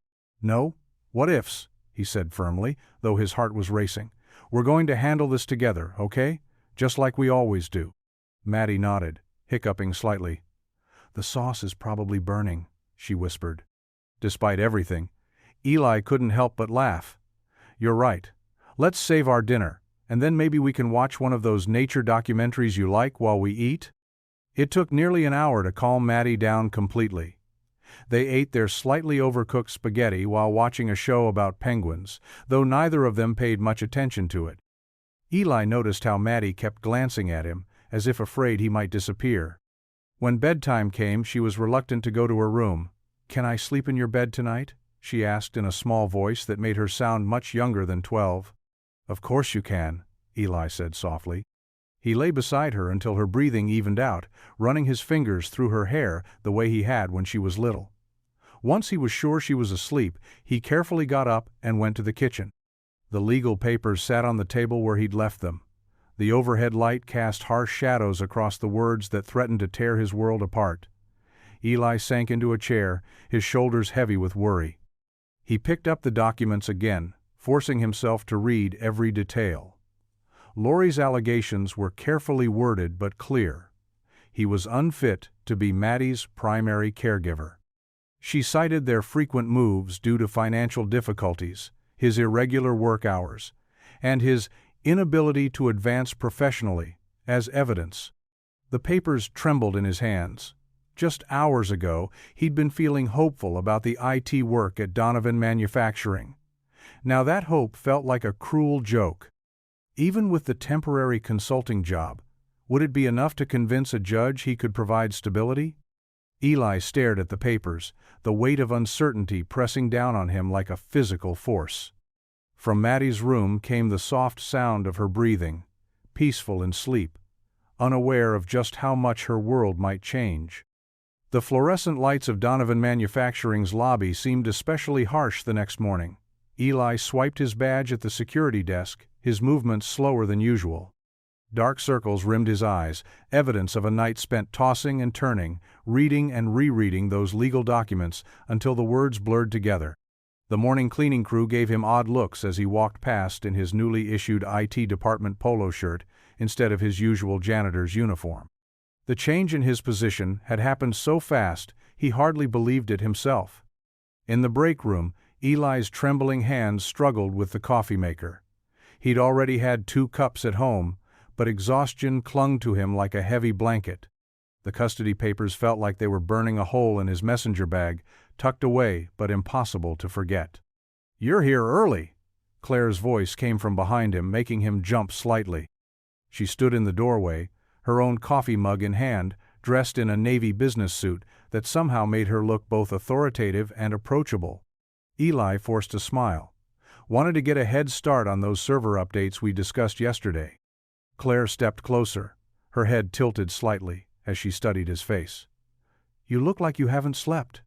"No, what ifs," he said firmly, though his heart was racing. "We're going to handle this together, okay? Just like we always do." Maddie nodded, hiccuping slightly. "The sauce is probably burning," she whispered. Despite everything, Eli couldn't help but laugh. "You're right. Let's save our dinner, and then maybe we can watch one of those nature documentaries you like while we eat." It took nearly an hour to calm Maddie down completely. They ate their slightly overcooked spaghetti while watching a show about penguins, though neither of them paid much attention to it. Eli noticed how Maddie kept glancing at him, as if afraid he might disappear. When bedtime came, she was reluctant to go to her room. "Can I sleep in your bed tonight?" she asked in a small voice that made her sound much younger than 12. "Of course you can," Eli said softly. He lay beside her until her breathing evened out, running his fingers through her hair the way he had when she was little. Once he was sure she was asleep, he carefully got up and went to the kitchen. The legal papers sat on the table where he'd left them. The overhead light cast harsh shadows across the words that threatened to tear his world apart. Eli sank into a chair, his shoulders heavy with worry. He picked up the documents again, forcing himself to read every detail. Lori's allegations were carefully worded but clear. He was unfit to be Maddie's primary caregiver. She cited their frequent moves due to financial difficulties, his irregular work hours, and his inability to advance professionally, as evidence. The papers trembled in his hands. Just hours ago, he'd been feeling hopeful about the IT work at Donovan Manufacturing. Now that hope felt like a cruel joke. Even with the temporary consulting job, would it be enough to convince a judge he could provide stability? Eli stared at the papers, the weight of uncertainty pressing down on him like a physical force. From Maddie's room came the soft sound of her breathing, peaceful in sleep, unaware of just how much her world might change. The fluorescent lights of Donovan Manufacturing's lobby seemed especially harsh the next morning. Eli swiped his badge at the security desk, his movements slower than usual. Dark circles rimmed his eyes, evidence of a night spent tossing and turning, reading and rereading those legal documents until the words blurred together. The morning cleaning crew gave him odd looks as he walked past in his newly issued IT department polo shirt instead of his usual janitor's uniform. The change in his position had happened so fast he hardly believed it himself. In the break room, Eli's trembling hands struggled with the coffee maker. He'd already had 2 cups at home, but exhaustion clung to him like a heavy blanket. The custody papers felt like they were burning a hole in his messenger bag, tucked away but impossible to forget. "You're here early." Claire's voice came from behind him, making him jump slightly. She stood in the doorway, her own coffee mug in hand, dressed in a navy business suit that somehow made her look both authoritative and approachable. Eli forced a smile. "Wanted to get a head start on those server updates we discussed yesterday." Claire stepped closer, her head tilted slightly as she studied his face. "You look like you haven't slept."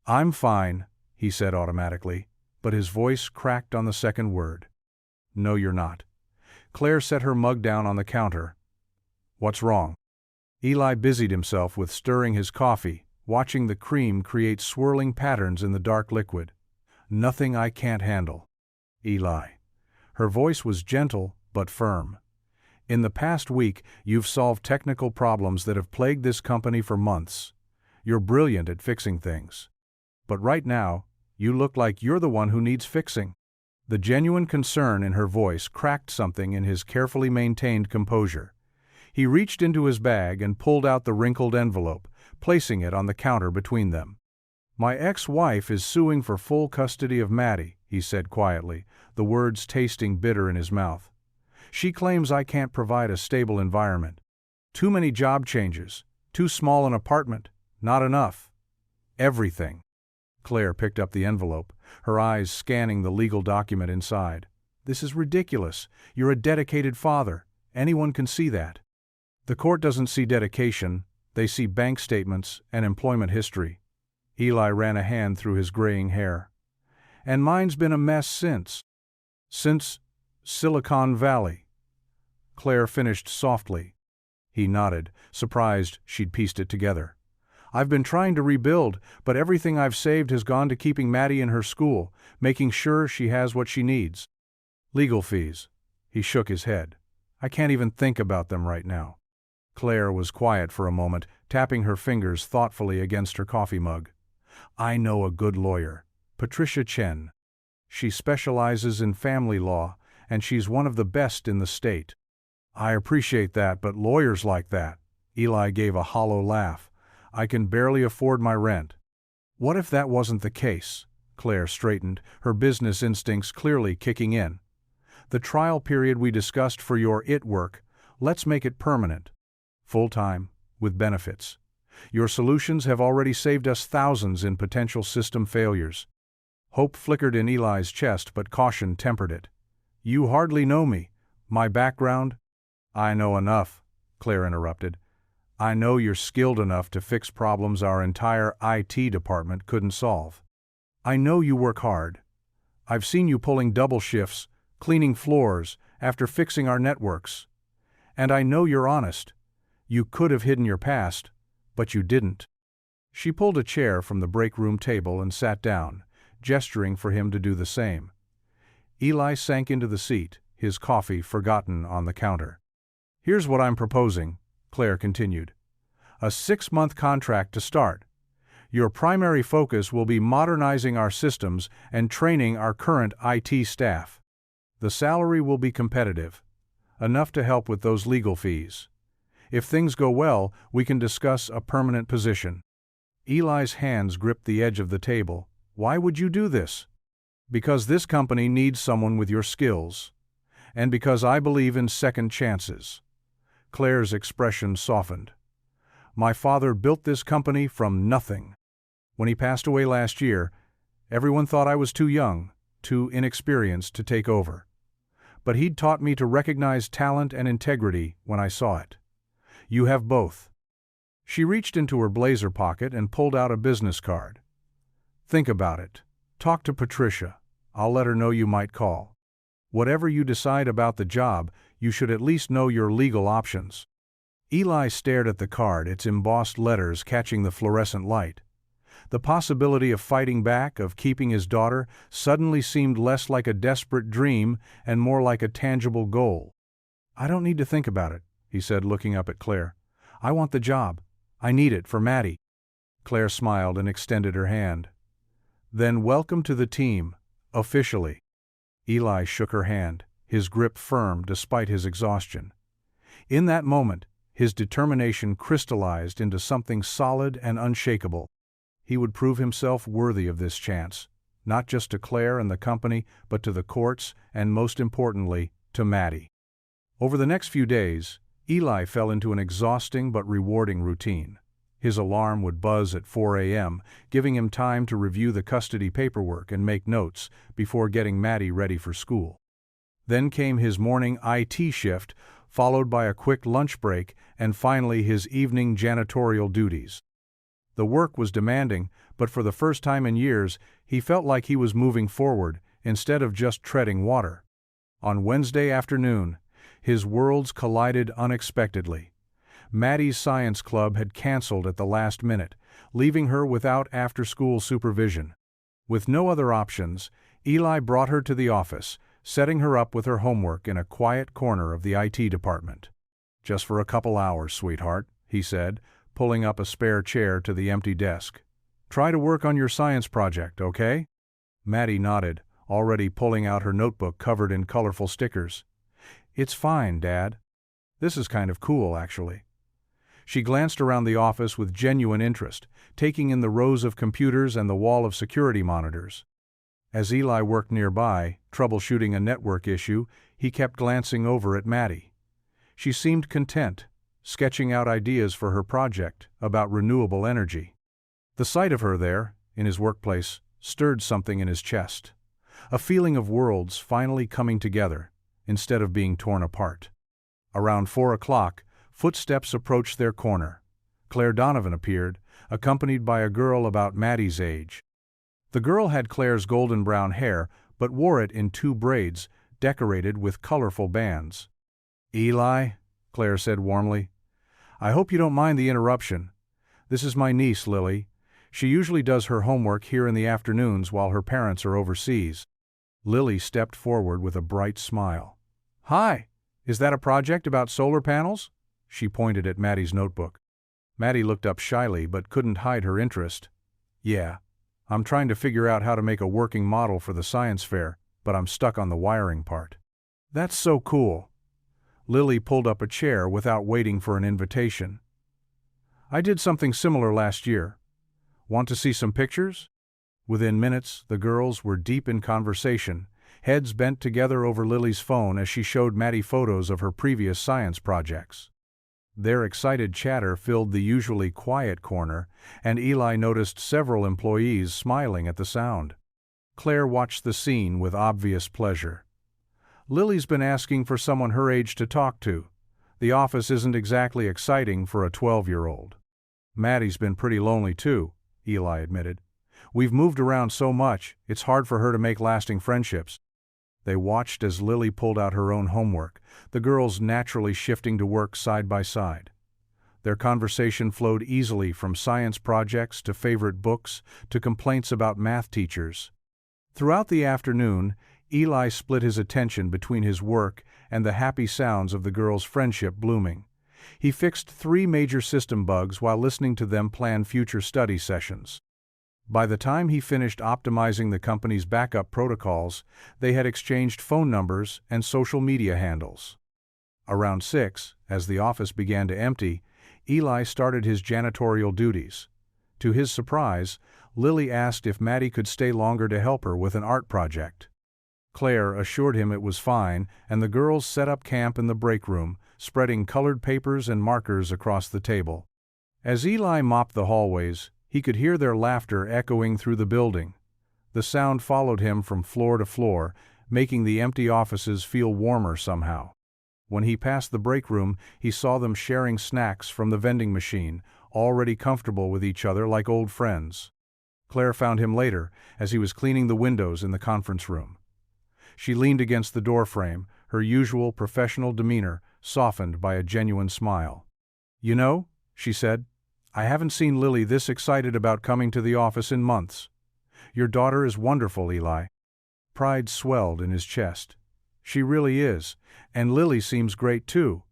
"I'm fine," he said automatically, but his voice cracked on the second word. "No, you're not." Claire set her mug down on the counter. "What's wrong?" Eli busied himself with stirring his coffee, watching the cream create swirling patterns in the dark liquid. "Nothing I can't handle." "Eli." Her voice was gentle but firm. "In the past week, you've solved technical problems that have plagued this company for months. You're brilliant at fixing things. But right now, you look like you're the one who needs fixing." The genuine concern in her voice cracked something in his carefully maintained composure. He reached into his bag and pulled out the wrinkled envelope, placing it on the counter between them. "My ex-wife is suing for full custody of Maddie," he said quietly, the words tasting bitter in his mouth. "She claims I can't provide a stable environment. Too many job changes, too small an apartment, not enough. Everything." Claire picked up the envelope, her eyes scanning the legal document inside. "This is ridiculous. You're a dedicated father. Anyone can see that." "The court doesn't see dedication, they see bank statements and employment history." Eli ran a hand through his graying hair. "And mine's been a mess since Silicon Valley." Claire finished softly. He nodded, surprised she'd pieced it together. "I've been trying to rebuild, but everything I've saved has gone to keeping Maddie in her school, making sure she has what she needs." "Legal fees." He shook his head. "I can't even think about them right now." Claire was quiet for a moment, tapping her fingers thoughtfully against her coffee mug. "I know a good lawyer, Patricia Chen. She specializes in family law, and she's one of the best in the state." "I appreciate that, but lawyers like that," Eli gave a hollow laugh. "I can barely afford my rent." "What if that wasn't the case?" Claire straightened, her business instincts clearly kicking in. "The trial period we discussed for your IT work, let's make it permanent. Full-time, with benefits. Your solutions have already saved us thousands in potential system failures." Hope flickered in Eli's chest, but caution tempered it. "You hardly know me. My background—" "I know enough," Claire interrupted. "I know you're skilled enough to fix problems our entire IT department couldn't solve. I know you work hard. I've seen you pulling double shifts, cleaning floors, after fixing our networks. And I know you're honest. You could have hidden your past, but you didn't." She pulled a chair from the break room table and sat down, gesturing for him to do the same. Eli sank into the seat, his coffee forgotten on the counter. "Here's what I'm proposing," Claire continued. "A 6-month contract to start. Your primary focus will be modernizing our systems and training our current IT staff. The salary will be competitive, enough to help with those legal fees. If things go well, we can discuss a permanent position." Eli's hands gripped the edge of the table. "Why would you do this?" Because this company needs someone with your skills. And because I believe in second chances. Claire's expression softened. My father built this company from nothing. When he passed away last year, everyone thought I was too young, too inexperienced to take over. But he'd taught me to recognize talent and integrity when I saw it. You have both. She reached into her blazer pocket and pulled out a business card. Think about it. Talk to Patricia. I'll let her know you might call. Whatever you decide about the job, you should at least know your legal options. Eli stared at the card, its embossed letters catching the fluorescent light. The possibility of fighting back, of keeping his daughter, suddenly seemed less like a desperate dream and more like a tangible goal. I don't need to think about it, he said, looking up at Claire. I want the job. I need it for Maddie. Claire smiled and extended her hand. Then welcome to the team, officially. Eli shook her hand, his grip firm despite his exhaustion. In that moment, his determination crystallized into something solid and unshakable. He would prove himself worthy of this chance, not just to Claire and the company, but to the courts and, most importantly, to Maddie. Over the next few days, Eli fell into an exhausting but rewarding routine. His alarm would buzz at 4 a.m., giving him time to review the custody paperwork and make notes before getting Maddie ready for school. Then came his morning IT shift, followed by a quick lunch break, and finally his evening janitorial duties. The work was demanding, but for the first time in years, he felt like he was moving forward instead of just treading water. On Wednesday afternoon, his worlds collided unexpectedly. Maddie's science club had canceled at the last minute, leaving her without after-school supervision. With no other options, Eli brought her to the office, setting her up with her homework in a quiet corner of the IT department. Just for a couple hours, sweetheart, he said, pulling up a spare chair to the empty desk. Try to work on your science project, okay? Maddie nodded, already pulling out her notebook covered in colorful stickers. It's fine, Dad. This is kind of cool, actually. She glanced around the office with genuine interest, taking in the rows of computers and the wall of security monitors. As Eli worked nearby, troubleshooting a network issue, he kept glancing over at Maddie. She seemed content, sketching out ideas for her project about renewable energy. The sight of her there, in his workplace, stirred something in his chest. A feeling of worlds finally coming together, instead of being torn apart. Around 4 o'clock, footsteps approached their corner. Claire Donovan appeared, accompanied by a girl about Maddie's age. The girl had Claire's golden brown hair, but wore it in 2 braids, decorated with colorful bands. Eli, Claire said warmly, I hope you don't mind the interruption. This is my niece, Lily. She usually does her homework here in the afternoons while her parents are overseas. Lily stepped forward with a bright smile. Hi, is that a project about solar panels? She pointed at Maddie's notebook. Maddie looked up shyly but couldn't hide her interest. Yeah, I'm trying to figure out how to make a working model for the science fair, but I'm stuck on the wiring part. That's so cool. Lily pulled up a chair without waiting for an invitation. I did something similar last year. Want to see some pictures? Within minutes, the girls were deep in conversation, heads bent together over Lily's phone as she showed Maddie photos of her previous science projects. Their excited chatter filled the usually quiet corner, and Eli noticed several employees smiling at the sound. Claire watched the scene with obvious pleasure. Lily's been asking for someone her age to talk to. The office isn't exactly exciting for a 12-year-old. Maddie's been pretty lonely too, Eli admitted. We've moved around so much, it's hard for her to make lasting friendships. They watched as Lily pulled out her own homework, the girls naturally shifting to work side by side. Their conversation flowed easily from science projects to favorite books to complaints about math teachers. Throughout the afternoon, Eli split his attention between his work and the happy sounds of the girls' friendship blooming. He fixed 3 major system bugs while listening to them plan future study sessions. By the time he finished optimizing the company's backup protocols, they had exchanged phone numbers and social media handles. Around 6, as the office began to empty, Eli started his janitorial duties. To his surprise, Lily asked if Maddie could stay longer to help her with an art project. Claire assured him it was fine, and the girls set up camp in the break room, spreading colored papers and markers across the table. As Eli mopped the hallways, he could hear their laughter echoing through the building. The sound followed him from floor to floor, making the empty offices feel warmer somehow. When he passed the break room, he saw them sharing snacks from the vending machine, already comfortable with each other like old friends. Claire found him later, as he was cleaning the windows in the conference room. She leaned against the doorframe, her usual professional demeanor softened by a genuine smile. "You know," she said, "I haven't seen Lily this excited about coming to the office in months. Your daughter is wonderful, Eli." Pride swelled in his chest. "She really is, and Lily seems great too.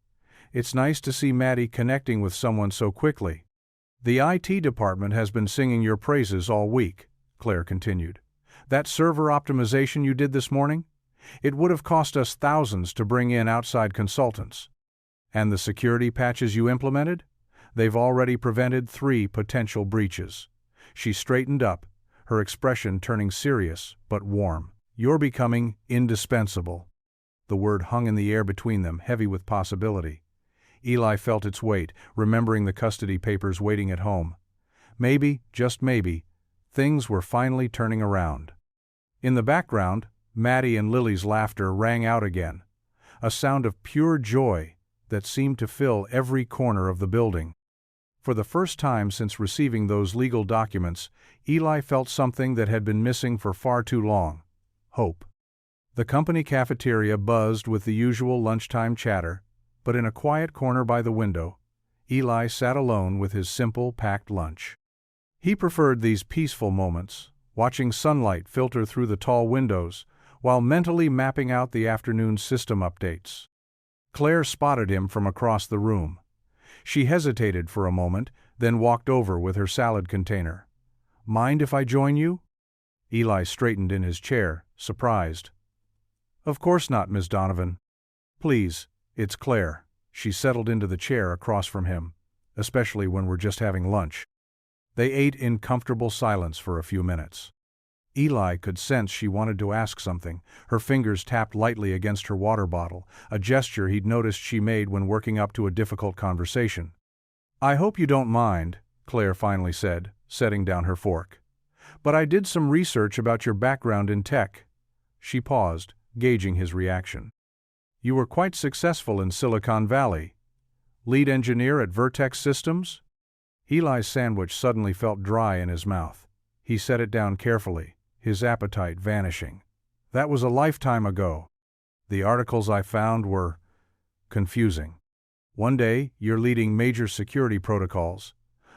It's nice to see Maddie connecting with someone so quickly." "The IT department has been singing your praises all week," Claire continued. "That server optimization you did this morning? It would have cost us thousands to bring in outside consultants. And the security patches you implemented? They've already prevented 3 potential breaches." She straightened up, her expression turning serious but warm. "You're becoming indispensable." The word hung in the air between them, heavy with possibility. Eli felt its weight, remembering the custody papers waiting at home. Maybe, just maybe, things were finally turning around. In the background, Maddie and Lily's laughter rang out again, a sound of pure joy that seemed to fill every corner of the building. For the first time since receiving those legal documents, Eli felt something that had been missing for far too long: hope. The company cafeteria buzzed with the usual lunchtime chatter, but in a quiet corner by the window, Eli sat alone with his simple, packed lunch. He preferred these peaceful moments, watching sunlight filter through the tall windows, while mentally mapping out the afternoon's system updates. Claire spotted him from across the room. She hesitated for a moment, then walked over with her salad container. "Mind if I join you?" Eli straightened in his chair, surprised. "Of course not, Miss Donovan." "Please, it's Claire." She settled into the chair across from him, "especially when we're just having lunch." They ate in comfortable silence for a few minutes. Eli could sense she wanted to ask something. Her fingers tapped lightly against her water bottle, a gesture he'd noticed she made when working up to a difficult conversation. "I hope you don't mind," Claire finally said, setting down her fork. "But I did some research about your background in tech." She paused, gauging his reaction. "You were quite successful in Silicon Valley. Lead engineer at Vertex Systems?" Eli's sandwich suddenly felt dry in his mouth. He set it down carefully, his appetite vanishing. "That was a lifetime ago. The articles I found were confusing. One day, you're leading major security protocols.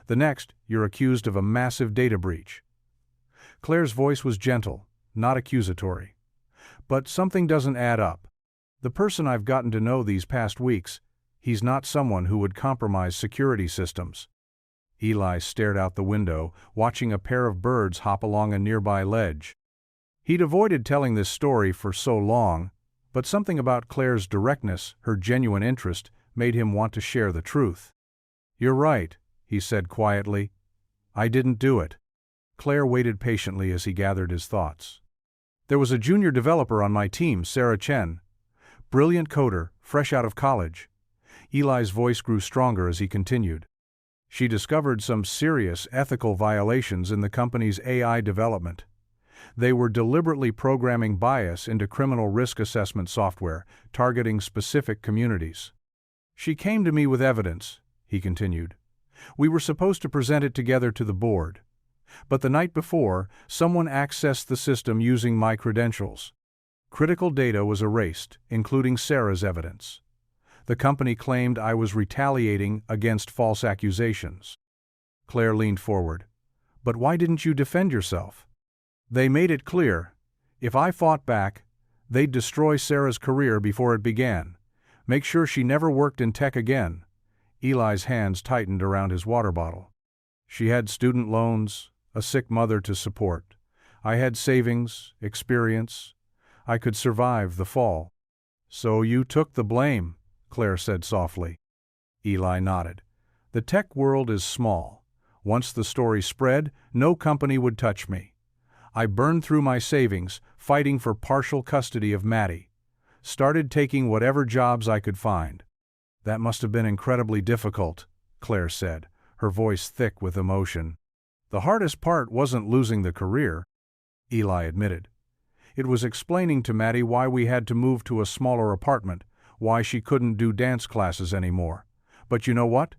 The next, you're accused of a massive data breach." Claire's voice was gentle, not accusatory. "But something doesn't add up. The person I've gotten to know these past weeks, he's not someone who would compromise security systems." Eli stared out the window, watching a pair of birds hop along a nearby ledge. He'd avoided telling this story for so long, but something about Claire's directness, her genuine interest, made him want to share the truth. "You're right," he said quietly. "I didn't do it." Claire waited patiently as he gathered his thoughts. "There was a junior developer on my team, Sarah Chen. Brilliant coder, fresh out of college." Eli's voice grew stronger as he continued. "She discovered some serious ethical violations in the company's AI development. They were deliberately programming bias into criminal risk assessment software, targeting specific communities. She came to me with evidence," he continued. "We were supposed to present it together to the board. But the night before, someone accessed the system using my credentials. Critical data was erased, including Sarah's evidence. The company claimed I was retaliating against false accusations." Claire leaned forward. "But why didn't you defend yourself?" "They made it clear. If I fought back, they'd destroy Sarah's career before it began. Make sure she never worked in tech again." Eli's hands tightened around his water bottle. "She had student loans, a sick mother to support. I had savings, experience. I could survive the fall." "So you took the blame," Claire said softly. Eli nodded. "The tech world is small. Once the story spread, no company would touch me. I burned through my savings, fighting for partial custody of Maddie. Started taking whatever jobs I could find. That must have been incredibly difficult, Claire said, her voice thick with emotion. The hardest part wasn't losing the career, Eli admitted. It was explaining to Maddie why we had to move to a smaller apartment, why she couldn't do dance classes anymore. But you know what?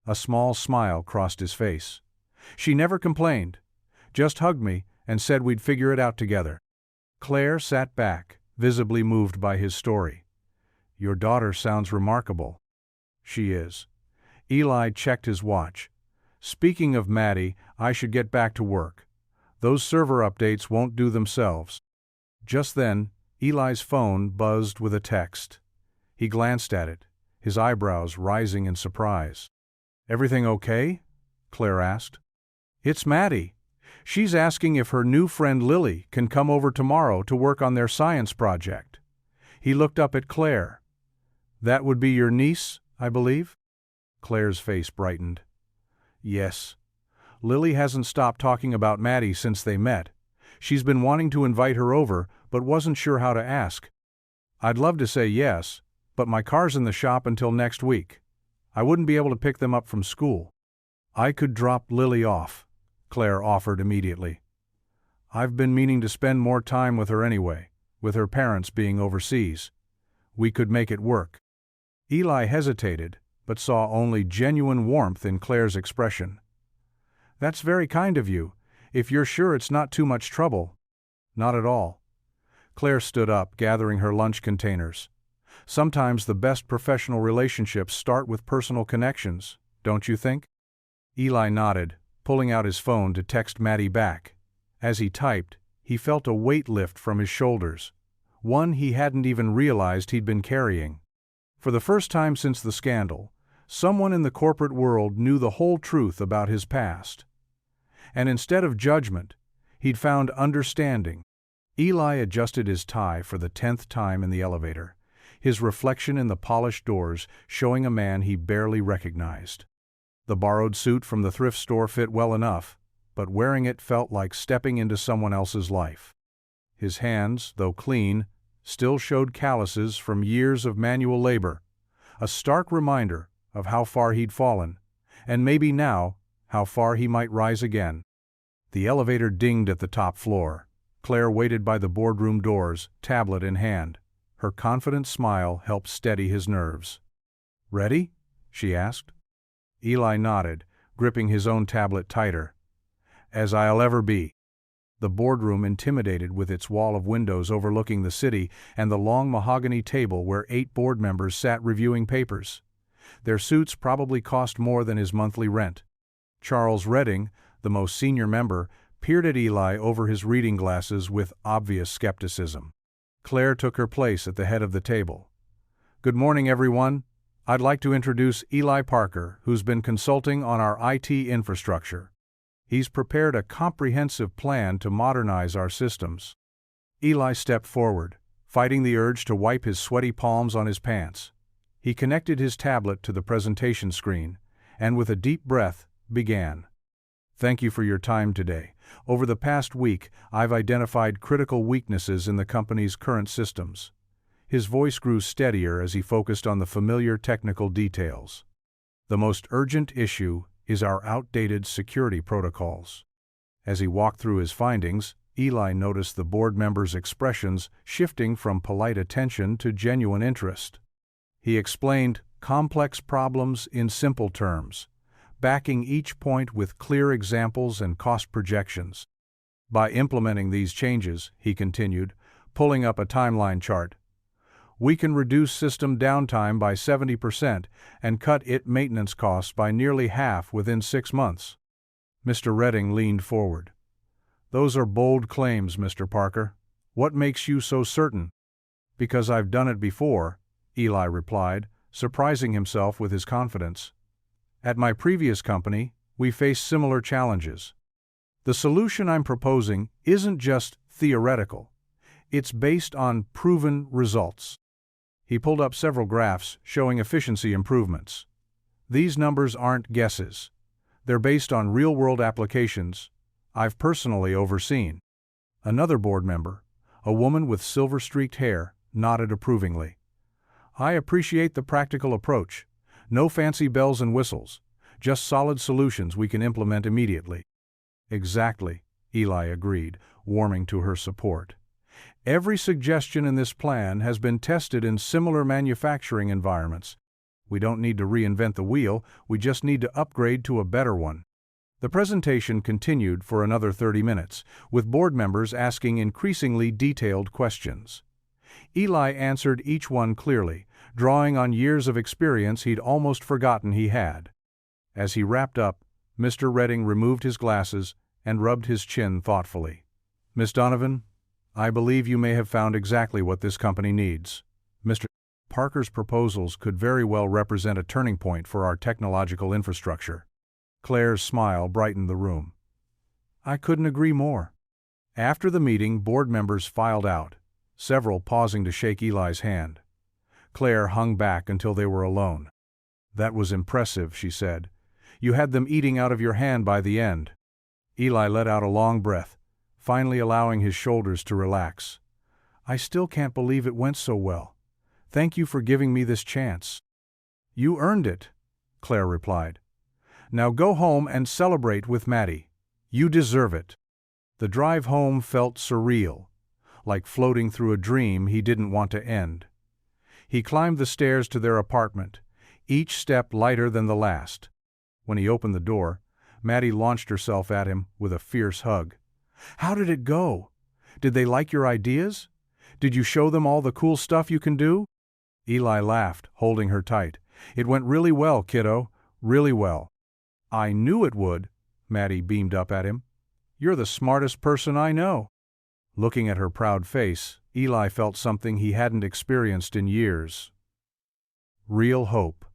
A small smile crossed his face. She never complained, just hugged me and said we'd figure it out together. Claire sat back, visibly moved by his story. Your daughter sounds remarkable. She is. Eli checked his watch. Speaking of Maddie, I should get back to work. Those server updates won't do themselves. Just then, Eli's phone buzzed with a text. He glanced at it, his eyebrows rising in surprise. Everything okay? Claire asked. It's Maddie. She's asking if her new friend Lily can come over tomorrow to work on their science project. He looked up at Claire. That would be your niece, I believe? Claire's face brightened. Yes. Lily hasn't stopped talking about Maddie since they met. She's been wanting to invite her over, but wasn't sure how to ask. I'd love to say yes, but my car's in the shop until next week. I wouldn't be able to pick them up from school. I could drop Lily off, Claire offered immediately. I've been meaning to spend more time with her anyway, with her parents being overseas. We could make it work. Eli hesitated, but saw only genuine warmth in Claire's expression. That's very kind of you, if you're sure it's not too much trouble. Not at all. Claire stood up, gathering her lunch containers. Sometimes the best professional relationships start with personal connections, don't you think? Eli nodded, pulling out his phone to text Maddie back. As he typed, he felt a weight lift from his shoulders, one he hadn't even realized he'd been carrying. For the first time since the scandal, someone in the corporate world knew the whole truth about his past. And instead of judgment, he'd found understanding. Eli adjusted his tie for the 10th time in the elevator, his reflection in the polished doors showing a man he barely recognized. The borrowed suit from the thrift store fit well enough, but wearing it felt like stepping into someone else's life. His hands, though clean, still showed calluses from years of manual labor, a stark reminder of how far he'd fallen, and maybe now, how far he might rise again. The elevator dinged at the top floor. Claire waited by the boardroom doors, tablet in hand. Her confident smile helped steady his nerves. Ready? She asked. Eli nodded, gripping his own tablet tighter. As I'll ever be. The boardroom intimidated with its wall of windows overlooking the city and the long mahogany table where 8 board members sat reviewing papers. Their suits probably cost more than his monthly rent. Charles Redding, the most senior member, peered at Eli over his reading glasses with obvious skepticism. Claire took her place at the head of the table. Good morning, everyone. I'd like to introduce Eli Parker, who's been consulting on our IT infrastructure. He's prepared a comprehensive plan to modernize our systems. Eli stepped forward, fighting the urge to wipe his sweaty palms on his pants. He connected his tablet to the presentation screen, and with a deep breath, began. Thank you for your time today. Over the past week, I've identified critical weaknesses in the company's current systems. His voice grew steadier as he focused on the familiar technical details. The most urgent issue is our outdated security protocols. As he walked through his findings, Eli noticed the board members' expressions shifting from polite attention to genuine interest. He explained complex problems in simple terms, backing each point with clear examples and cost projections. By implementing these changes, he continued, pulling up a timeline chart, we can reduce system downtime by 70% and cut IT maintenance costs by nearly half within 6 months. Mr. Redding leaned forward. Those are bold claims, Mr. Parker. What makes you so certain? Because I've done it before, Eli replied, surprising himself with his confidence. At my previous company, we faced similar challenges. The solution I'm proposing isn't just theoretical. It's based on proven results. He pulled up several graphs showing efficiency improvements. These numbers aren't guesses. They're based on real-world applications I've personally overseen. Another board member, a woman with silver-streaked hair, nodded approvingly. I appreciate the practical approach. No fancy bells and whistles, just solid solutions we can implement immediately. Exactly, Eli agreed, warming to her support. Every suggestion in this plan has been tested in similar manufacturing environments. We don't need to reinvent the wheel, we just need to upgrade to a better one. The presentation continued for another 30 minutes, with board members asking increasingly detailed questions. Eli answered each one clearly, drawing on years of experience he'd almost forgotten he had. As he wrapped up, Mr. Redding removed his glasses and rubbed his chin thoughtfully. Miss Donovan, I believe you may have found exactly what this company needs. Mr. Parker's proposals could very well represent a turning point for our technological infrastructure. Claire's smile brightened the room. I couldn't agree more. After the meeting, board members filed out, several pausing to shake Eli's hand. Claire hung back until they were alone. That was impressive, she said. You had them eating out of your hand by the end. Eli let out a long breath, finally allowing his shoulders to relax. I still can't believe it went so well. Thank you for giving me this chance. You earned it, Claire replied. Now go home and celebrate with Maddie. You deserve it. The drive home felt surreal, like floating through a dream he didn't want to end. He climbed the stairs to their apartment, each step lighter than the last. When he opened the door, Maddie launched herself at him with a fierce hug. How did it go? Did they like your ideas? Did you show them all the cool stuff you can do? Eli laughed, holding her tight. It went really well, kiddo, really well. I knew it would, Maddie beamed up at him. You're the smartest person I know. Looking at her proud face, Eli felt something he hadn't experienced in years. Real hope.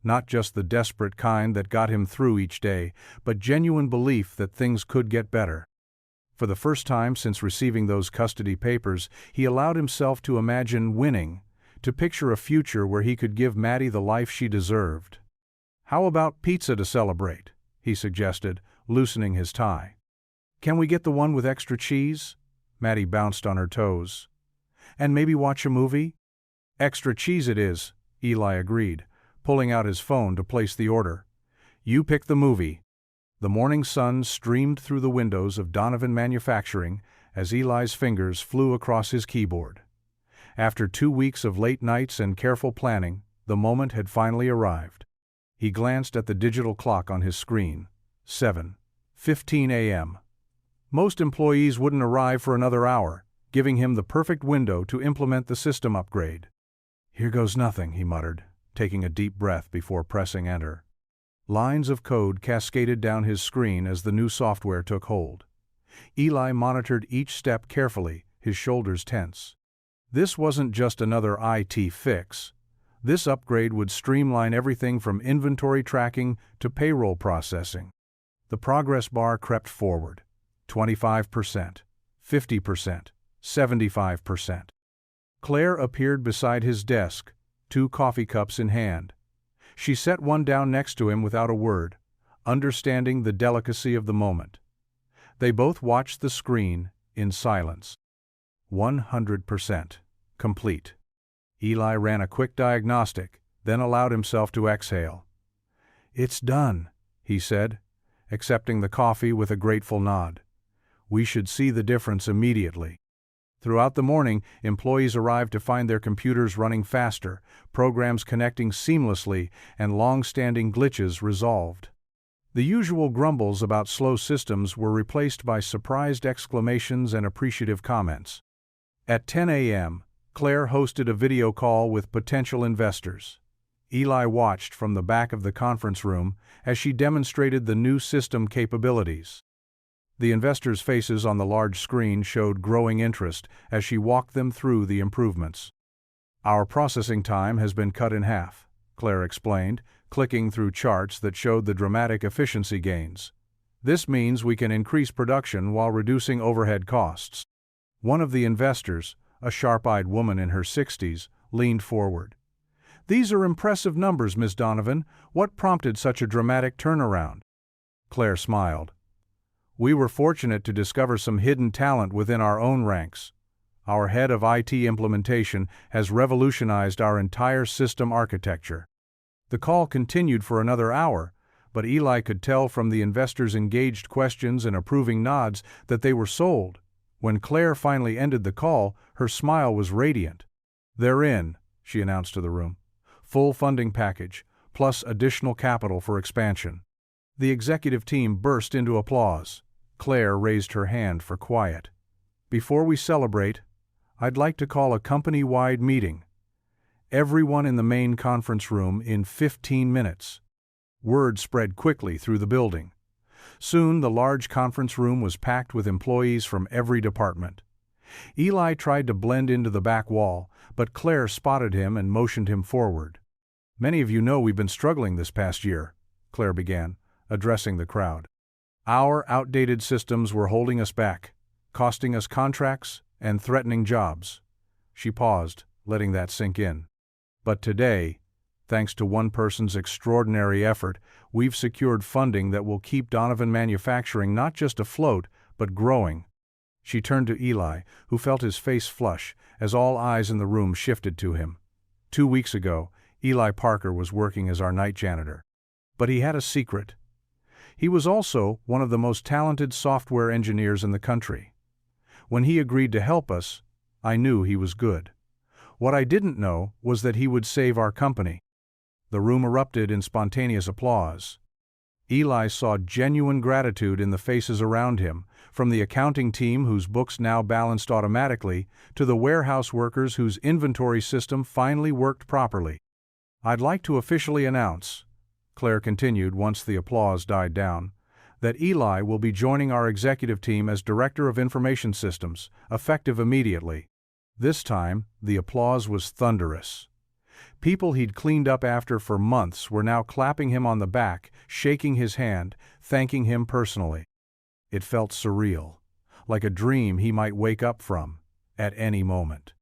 Not just the desperate kind that got him through each day, but genuine belief that things could get better. For the first time since receiving those custody papers, he allowed himself to imagine winning, to picture a future where he could give Maddie the life she deserved. How about pizza to celebrate? He suggested, loosening his tie. Can we get the one with extra cheese? Maddie bounced on her toes. And maybe watch a movie? Extra cheese it is, Eli agreed, pulling out his phone to place the order. You pick the movie. The morning sun streamed through the windows of Donovan Manufacturing as Eli's fingers flew across his keyboard. After 2 weeks of late nights and careful planning, the moment had finally arrived. He glanced at the digital clock on his screen. 7:15 a.m. Most employees wouldn't arrive for another hour, giving him the perfect window to implement the system upgrade. Here goes nothing, he muttered, taking a deep breath before pressing enter. Lines of code cascaded down his screen as the new software took hold. Eli monitored each step carefully, his shoulders tense. This wasn't just another IT fix. This upgrade would streamline everything from inventory tracking to payroll processing. The progress bar crept forward. 25%, 50%, 75%. Claire appeared beside his desk, 2 coffee cups in hand. She set one down next to him without a word, understanding the delicacy of the moment. They both watched the screen in silence. 100% complete. Eli ran a quick diagnostic, then allowed himself to exhale. It's done, he said, accepting the coffee with a grateful nod. We should see the difference immediately. Throughout the morning, employees arrived to find their computers running faster, programs connecting seamlessly, and long-standing glitches resolved. The usual grumbles about slow systems were replaced by surprised exclamations and appreciative comments. At 10 a.m., Claire hosted a video call with potential investors. Eli watched from the back of the conference room as she demonstrated the new system capabilities. The investors' faces on the large screen showed growing interest as she walked them through the improvements. Our processing time has been cut in half, Claire explained, clicking through charts that showed the dramatic efficiency gains. This means we can increase production while reducing overhead costs. One of the investors, a sharp-eyed woman in her 60s, leaned forward. These are impressive numbers, Miss Donovan. What prompted such a dramatic turnaround? Claire smiled. We were fortunate to discover some hidden talent within our own ranks. Our head of IT implementation has revolutionized our entire system architecture. The call continued for another hour, but Eli could tell from the investors' engaged questions and approving nods that they were sold. When Claire finally ended the call, her smile was radiant. "They're in," she announced to the room. "Full funding package, plus additional capital for expansion." The executive team burst into applause. Claire raised her hand for quiet. "Before we celebrate, I'd like to call a company-wide meeting. Everyone in the main conference room in 15 minutes. Word spread quickly through the building. Soon the large conference room was packed with employees from every department. Eli tried to blend into the back wall, but Claire spotted him and motioned him forward. "Many of you know we've been struggling this past year," Claire began, addressing the crowd. "Our outdated systems were holding us back, costing us contracts and threatening jobs." She paused, letting that sink in. "But today, thanks to one person's extraordinary effort, we've secured funding that will keep Donovan Manufacturing not just afloat, but growing." She turned to Eli, who felt his face flush as all eyes in the room shifted to him. 2 weeks ago, Eli Parker was working as our night janitor. But he had a secret. He was also one of the most talented software engineers in the country. When he agreed to help us, I knew he was good. What I didn't know was that he would save our company. The room erupted in spontaneous applause. Eli saw genuine gratitude in the faces around him, from the accounting team whose books now balanced automatically, to the warehouse workers whose inventory system finally worked properly. "I'd like to officially announce," Claire continued once the applause died down, "that Eli will be joining our executive team as Director of Information Systems, effective immediately." This time, the applause was thunderous. People he'd cleaned up after for months were now clapping him on the back, shaking his hand, thanking him personally. It felt surreal, like a dream he might wake up from, at any moment.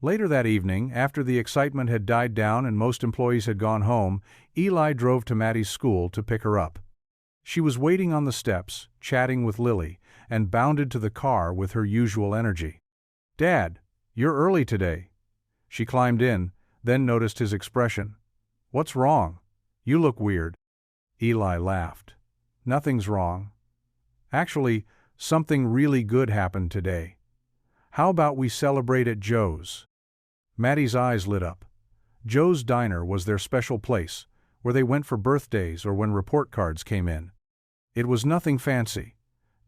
Later that evening, after the excitement had died down and most employees had gone home, Eli drove to Maddie's school to pick her up. She was waiting on the steps, chatting with Lily, and bounded to the car with her usual energy. "Dad, you're early today." She climbed in, then noticed his expression. "What's wrong? You look weird." Eli laughed. "Nothing's wrong. Actually, something really good happened today. How about we celebrate at Joe's?" Maddie's eyes lit up. Joe's Diner was their special place, where they went for birthdays or when report cards came in. It was nothing fancy,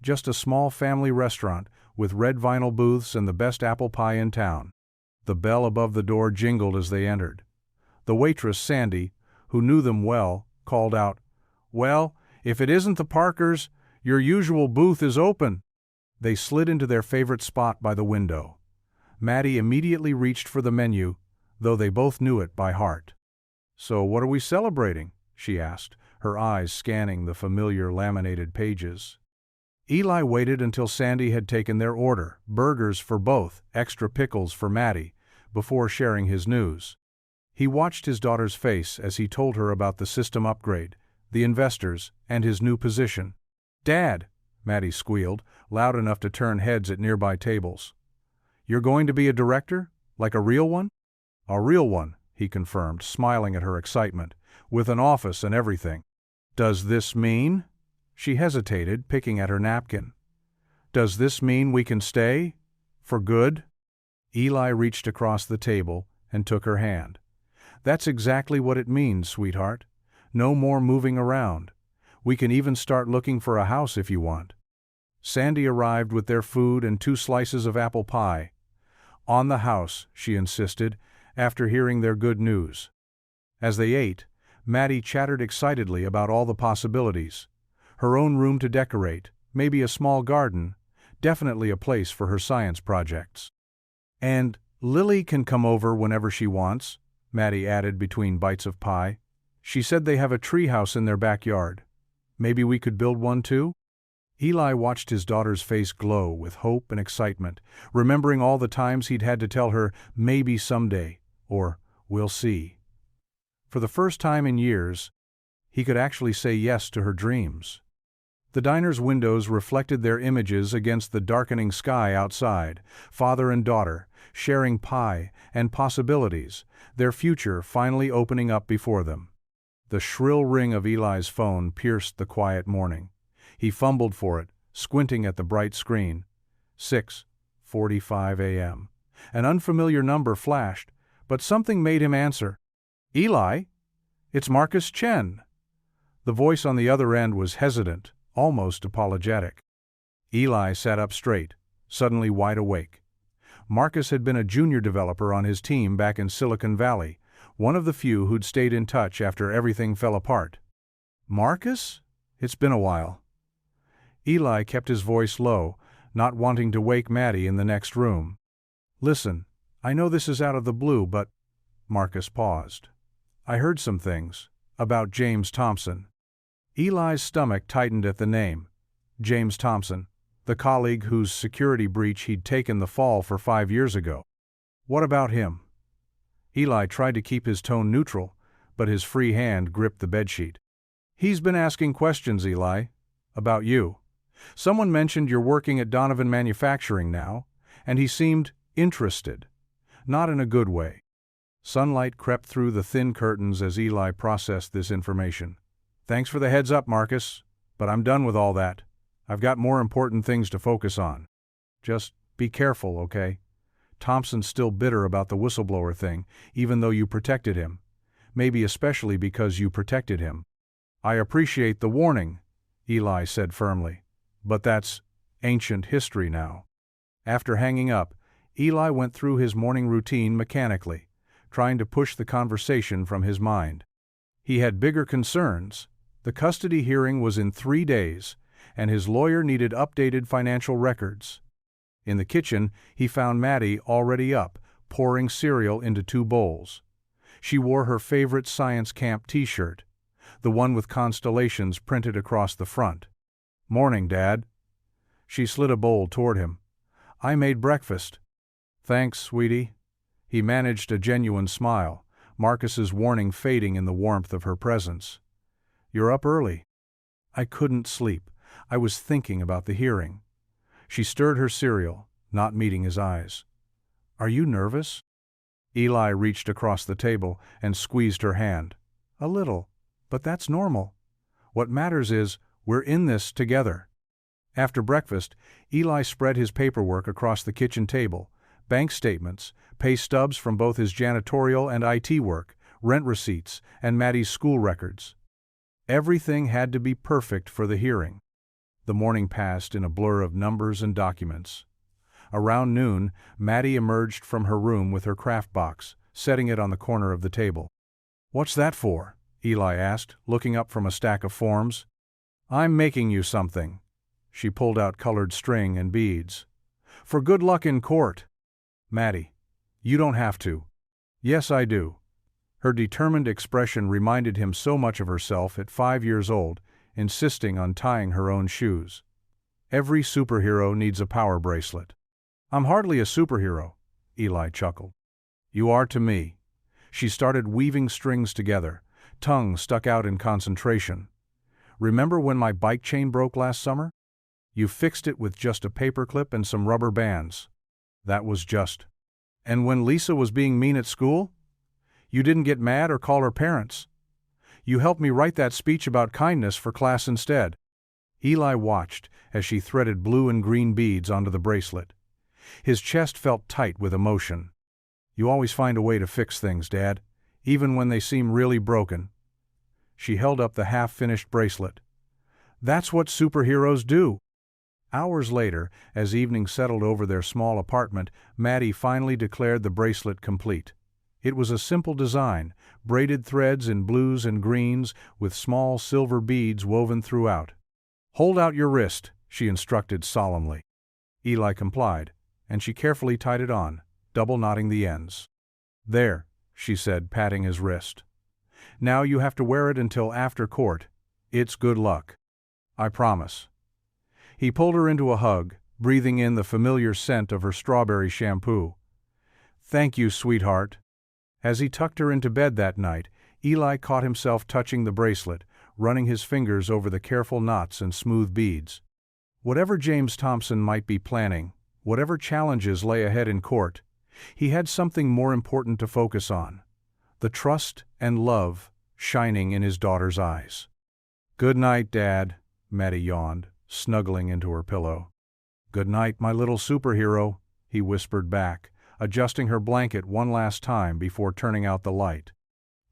just a small family restaurant with red vinyl booths and the best apple pie in town. The bell above the door jingled as they entered. The waitress, Sandy, who knew them well, called out, "Well, if it isn't the Parkers, your usual booth is open." They slid into their favorite spot by the window. Maddie immediately reached for the menu, though they both knew it by heart. "So what are we celebrating?" she asked, her eyes scanning the familiar laminated pages. Eli waited until Sandy had taken their order, burgers for both, extra pickles for Maddie, before sharing his news. He watched his daughter's face as he told her about the system upgrade, the investors, and his new position. "Dad," Maddie squealed, loud enough to turn heads at nearby tables. "You're going to be a director? Like a real one?" "A real one," he confirmed, smiling at her excitement, "with an office and everything." "Does this mean?" She hesitated, picking at her napkin. "Does this mean we can stay? For good?" Eli reached across the table and took her hand. "That's exactly what it means, sweetheart. No more moving around. We can even start looking for a house if you want." Sandy arrived with their food and 2 slices of apple pie. "On the house," she insisted, after hearing their good news. As they ate, Maddie chattered excitedly about all the possibilities. Her own room to decorate, maybe a small garden, definitely a place for her science projects. "And Lily can come over whenever she wants," Maddie added between bites of pie. "She said they have a treehouse in their backyard. Maybe we could build one too?" Eli watched his daughter's face glow with hope and excitement, remembering all the times he'd had to tell her, "maybe someday," or "we'll see." For the first time in years, he could actually say yes to her dreams. The diner's windows reflected their images against the darkening sky outside, father and daughter, sharing pie and possibilities, their future finally opening up before them. The shrill ring of Eli's phone pierced the quiet morning. He fumbled for it, squinting at the bright screen. 6:45 a.m. An unfamiliar number flashed, but something made him answer. "Eli? It's Marcus Chen." The voice on the other end was hesitant, almost apologetic. Eli sat up straight, suddenly wide awake. Marcus had been a junior developer on his team back in Silicon Valley, one of the few who'd stayed in touch after everything fell apart. "Marcus? It's been a while." Eli kept his voice low, not wanting to wake Maddie in the next room. "Listen, I know this is out of the blue, but—" Marcus paused. "I heard some things about James Thompson." Eli's stomach tightened at the name. James Thompson, the colleague whose security breach he'd taken the fall for 5 years ago. "What about him?" Eli tried to keep his tone neutral, but his free hand gripped the bedsheet. "He's been asking questions, Eli. About you. Someone mentioned you're working at Donovan Manufacturing now, and he seemed interested. Not in a good way." Sunlight crept through the thin curtains as Eli processed this information. "Thanks for the heads up, Marcus, but I'm done with all that. I've got more important things to focus on. Just be careful, okay? Thompson's still bitter about the whistleblower thing, even though you protected him. Maybe especially because you protected him." "I appreciate the warning," Eli said firmly, "but that's ancient history now." After hanging up, Eli went through his morning routine mechanically, trying to push the conversation from his mind. He had bigger concerns. The custody hearing was in 3 days, and his lawyer needed updated financial records. In the kitchen, he found Maddie already up, pouring cereal into 2 bowls. She wore her favorite science camp t-shirt, the one with constellations printed across the front. "Morning, Dad." She slid a bowl toward him. "I made breakfast." "Thanks, sweetie." He managed a genuine smile, Marcus's warning fading in the warmth of her presence. "You're up early." "I couldn't sleep. I was thinking about the hearing." She stirred her cereal, not meeting his eyes. "Are you nervous?" Eli reached across the table and squeezed her hand. "A little, but that's normal. What matters is we're in this together." After breakfast, Eli spread his paperwork across the kitchen table: bank statements, pay stubs from both his janitorial and IT work, rent receipts, and Maddie's school records. Everything had to be perfect for the hearing. The morning passed in a blur of numbers and documents. Around noon, Maddie emerged from her room with her craft box, setting it on the corner of the table. "What's that for?" Eli asked, looking up from a stack of forms. "I'm making you something." She pulled out colored string and beads. "For good luck in court." "Maddie, you don't have to." "Yes, I do." Her determined expression reminded him so much of herself at 5 years old, insisting on tying her own shoes. "Every superhero needs a power bracelet." "I'm hardly a superhero," Eli chuckled. "You are to me." She started weaving strings together, tongue stuck out in concentration. "Remember when my bike chain broke last summer? You fixed it with just a paperclip and some rubber bands. That was just. And when Lisa was being mean at school? You didn't get mad or call her parents. You helped me write that speech about kindness for class instead." Eli watched as she threaded blue and green beads onto the bracelet. His chest felt tight with emotion. "You always find a way to fix things, Dad, even when they seem really broken." She held up the half-finished bracelet. "That's what superheroes do." Hours later, as evening settled over their small apartment, Maddie finally declared the bracelet complete. It was a simple design, braided threads in blues and greens with small silver beads woven throughout. "Hold out your wrist," she instructed solemnly. Eli complied, and she carefully tied it on, double knotting the ends. "There," she said, patting his wrist. "Now you have to wear it until after court. It's good luck." "I promise." He pulled her into a hug, breathing in the familiar scent of her strawberry shampoo. "Thank you, sweetheart." As he tucked her into bed that night, Eli caught himself touching the bracelet, running his fingers over the careful knots and smooth beads. Whatever James Thompson might be planning, whatever challenges lay ahead in court, he had something more important to focus on: the trust and love shining in his daughter's eyes. "Good night, Dad," Maddie yawned, snuggling into her pillow. "Good night, my little superhero," he whispered back, adjusting her blanket one last time before turning out the light.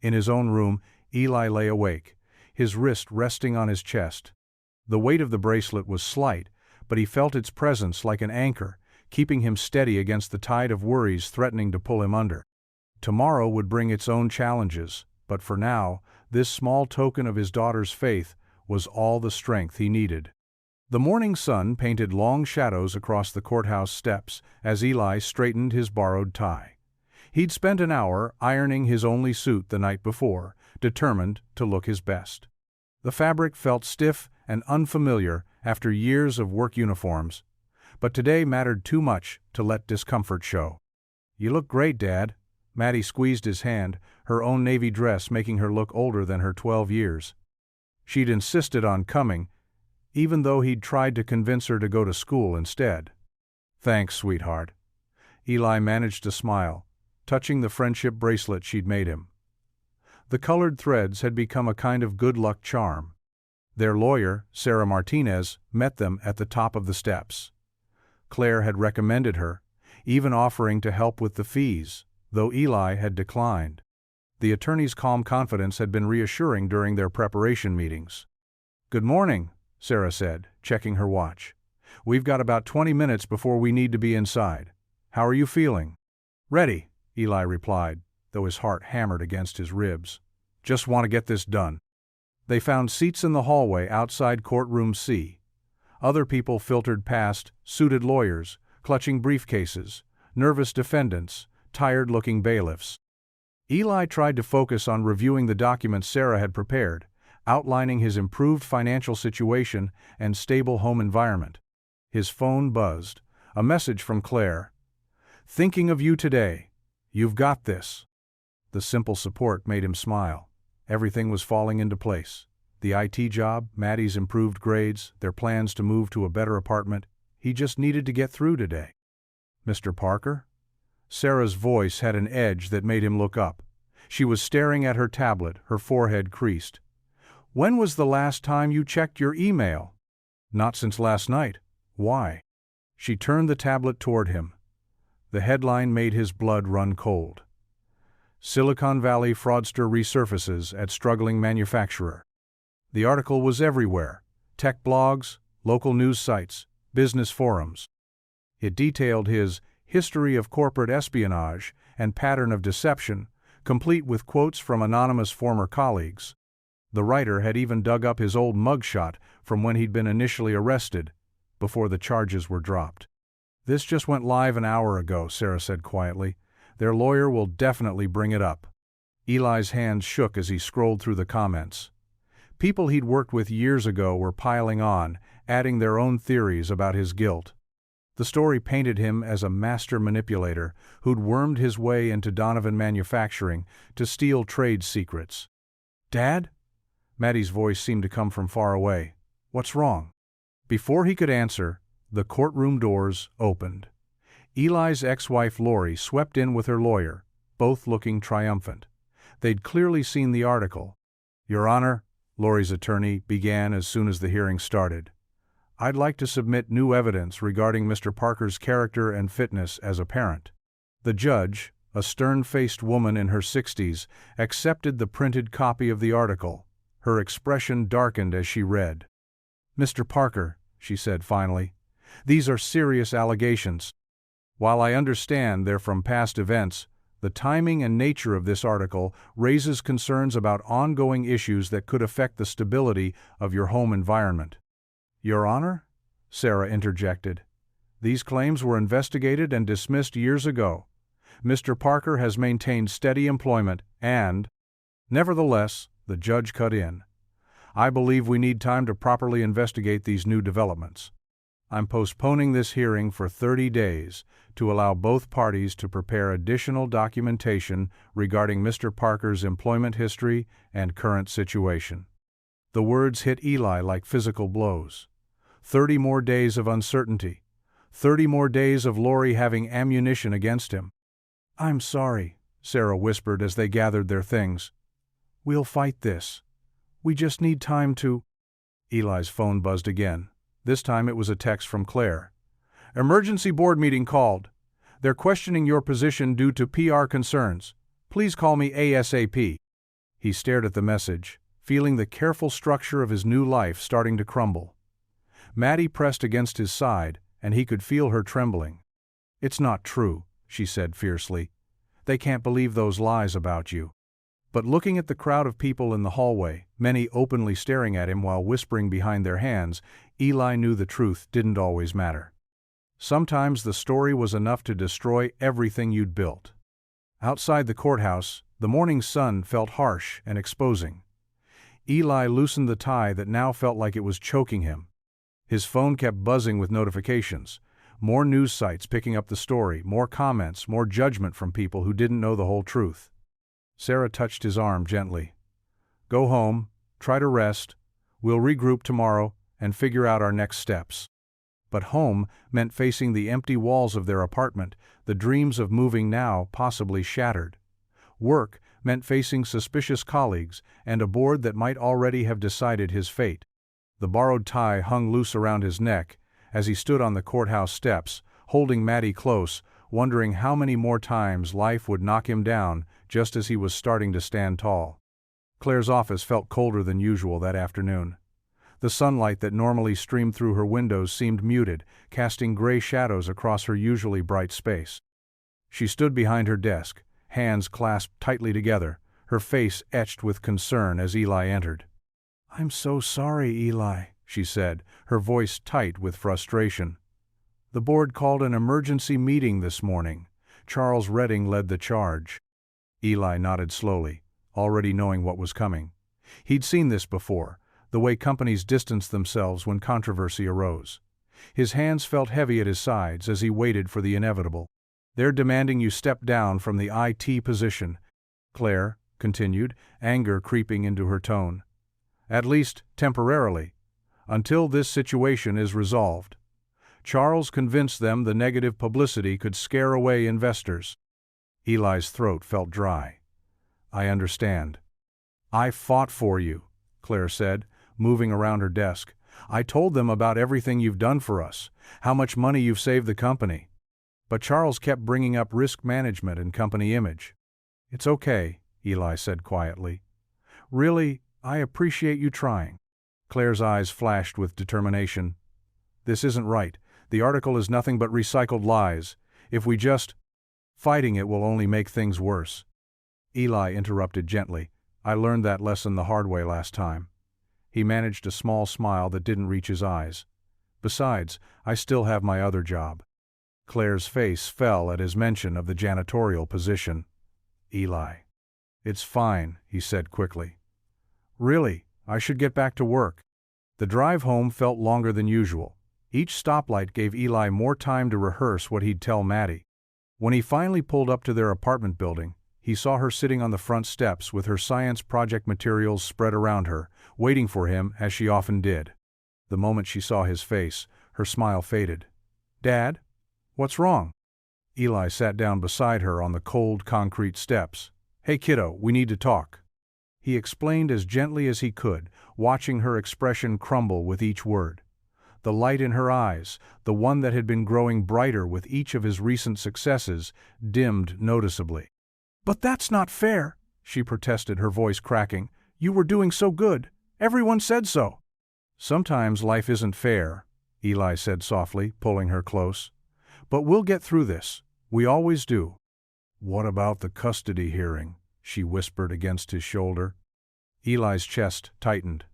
In his own room, Eli lay awake, his wrist resting on his chest. The weight of the bracelet was slight, but he felt its presence like an anchor, keeping him steady against the tide of worries threatening to pull him under. Tomorrow would bring its own challenges, but for now, this small token of his daughter's faith was all the strength he needed. The morning sun painted long shadows across the courthouse steps as Eli straightened his borrowed tie. He'd spent an hour ironing his only suit the night before, determined to look his best. The fabric felt stiff and unfamiliar after years of work uniforms, but today mattered too much to let discomfort show. "You look great, Dad." Maddie squeezed his hand, her own navy dress making her look older than her 12 years. She'd insisted on coming, even though he'd tried to convince her to go to school instead. "Thanks, sweetheart." Eli managed to smile, touching the friendship bracelet she'd made him. The colored threads had become a kind of good luck charm. Their lawyer, Sarah Martinez, met them at the top of the steps. Claire had recommended her, even offering to help with the fees, though Eli had declined. The attorney's calm confidence had been reassuring during their preparation meetings. "Good morning," Sarah said, checking her watch. "We've got about 20 minutes before we need to be inside. How are you feeling?" "Ready," Eli replied, though his heart hammered against his ribs. "Just want to get this done." They found seats in the hallway outside courtroom C. Other people filtered past, suited lawyers, clutching briefcases, nervous defendants, tired-looking bailiffs. Eli tried to focus on reviewing the documents Sarah had prepared, outlining his improved financial situation and stable home environment. His phone buzzed, a message from Claire. "Thinking of you today. You've got this." The simple support made him smile. Everything was falling into place. The IT job, Maddie's improved grades, their plans to move to a better apartment. He just needed to get through today. "Mr. Parker?" Sarah's voice had an edge that made him look up. She was staring at her tablet, her forehead creased. "When was the last time you checked your email?" "Not since last night." "Why?" She turned the tablet toward him. The headline made his blood run cold. "Silicon Valley fraudster resurfaces at struggling manufacturer." The article was everywhere: tech blogs, local news sites, business forums. It detailed his history of corporate espionage and pattern of deception, complete with quotes from anonymous former colleagues. The writer had even dug up his old mugshot from when he'd been initially arrested, before the charges were dropped. "This just went live an hour ago," Sarah said quietly. "Their lawyer will definitely bring it up." Eli's hands shook as he scrolled through the comments. People he'd worked with years ago were piling on, adding their own theories about his guilt. The story painted him as a master manipulator who'd wormed his way into Donovan Manufacturing to steal trade secrets. "Dad?" Maddie's voice seemed to come from far away. "What's wrong?" Before he could answer, the courtroom doors opened. Eli's ex-wife Lori swept in with her lawyer, both looking triumphant. They'd clearly seen the article. "Your Honor," Lori's attorney began as soon as the hearing started, "I'd like to submit new evidence regarding Mr. Parker's character and fitness as a parent." The judge, a stern-faced woman in her 60s, accepted the printed copy of the article. Her expression darkened as she read. "Mr. Parker," she said finally, "these are serious allegations. While I understand they're from past events, the timing and nature of this article raises concerns about ongoing issues that could affect the stability of your home environment." "Your Honor?" Sarah interjected. "These claims were investigated and dismissed years ago. Mr. Parker has maintained steady employment and—" "Nevertheless," the judge cut in, "I believe we need time to properly investigate these new developments." I'm postponing this hearing for 30 days to allow both parties to prepare additional documentation regarding Mr. Parker's employment history and current situation." The words hit Eli like physical blows. 30 more days of uncertainty. 30 more days of Lori having ammunition against him. "I'm sorry," Sarah whispered as they gathered their things. "We'll fight this. We just need time to—" Eli's phone buzzed again. This time it was a text from Claire. "Emergency board meeting called. They're questioning your position due to PR concerns. Please call me ASAP." He stared at the message, feeling the careful structure of his new life starting to crumble. Maddie pressed against his side, and he could feel her trembling. "It's not true," she said fiercely. "They can't believe those lies about you." But looking at the crowd of people in the hallway, many openly staring at him while whispering behind their hands, Eli knew the truth didn't always matter. Sometimes the story was enough to destroy everything you'd built. Outside the courthouse, the morning sun felt harsh and exposing. Eli loosened the tie that now felt like it was choking him. His phone kept buzzing with notifications. More news sites picking up the story, more comments, more judgment from people who didn't know the whole truth. Sarah touched his arm gently. "Go home, try to rest. We'll regroup tomorrow and figure out our next steps." But home meant facing the empty walls of their apartment, the dreams of moving now possibly shattered. Work meant facing suspicious colleagues and a board that might already have decided his fate. The borrowed tie hung loose around his neck as he stood on the courthouse steps, holding Maddie close, wondering how many more times life would knock him down just as he was starting to stand tall. Claire's office felt colder than usual that afternoon. The sunlight that normally streamed through her windows seemed muted, casting gray shadows across her usually bright space. She stood behind her desk, hands clasped tightly together, her face etched with concern as Eli entered. "I'm so sorry, Eli," she said, her voice tight with frustration. "The board called an emergency meeting this morning. Charles Redding led the charge." Eli nodded slowly, already knowing what was coming. He'd seen this before, the way companies distanced themselves when controversy arose. His hands felt heavy at his sides as he waited for the inevitable. "They're demanding you step down from the IT position," Claire continued, anger creeping into her tone. "At least, temporarily, until this situation is resolved. Charles convinced them the negative publicity could scare away investors." Eli's throat felt dry. "I understand." "I fought for you," Claire said, moving around her desk. "I told them about everything you've done for us, how much money you've saved the company. But Charles kept bringing up risk management and company image." "It's okay," Eli said quietly. "Really, I appreciate you trying." Claire's eyes flashed with determination. "This isn't right. The article is nothing but recycled lies. If we just... Fighting it will only make things worse." Eli interrupted gently. "I learned that lesson the hard way last time." He managed a small smile that didn't reach his eyes. "Besides, I still have my other job." Claire's face fell at his mention of the janitorial position. "Eli." "It's fine," he said quickly. "Really, I should get back to work." The drive home felt longer than usual. Each stoplight gave Eli more time to rehearse what he'd tell Maddie. When he finally pulled up to their apartment building, he saw her sitting on the front steps with her science project materials spread around her, waiting for him as she often did. The moment she saw his face, her smile faded. "Dad? What's wrong?" Eli sat down beside her on the cold concrete steps. "Hey kiddo, we need to talk." He explained as gently as he could, watching her expression crumble with each word. The light in her eyes, the one that had been growing brighter with each of his recent successes, dimmed noticeably. "But that's not fair," she protested, her voice cracking. "You were doing so good. Everyone said so." "Sometimes life isn't fair," Eli said softly, pulling her close. "But we'll get through this. We always do." "What about the custody hearing?" she whispered against his shoulder. Eli's chest tightened.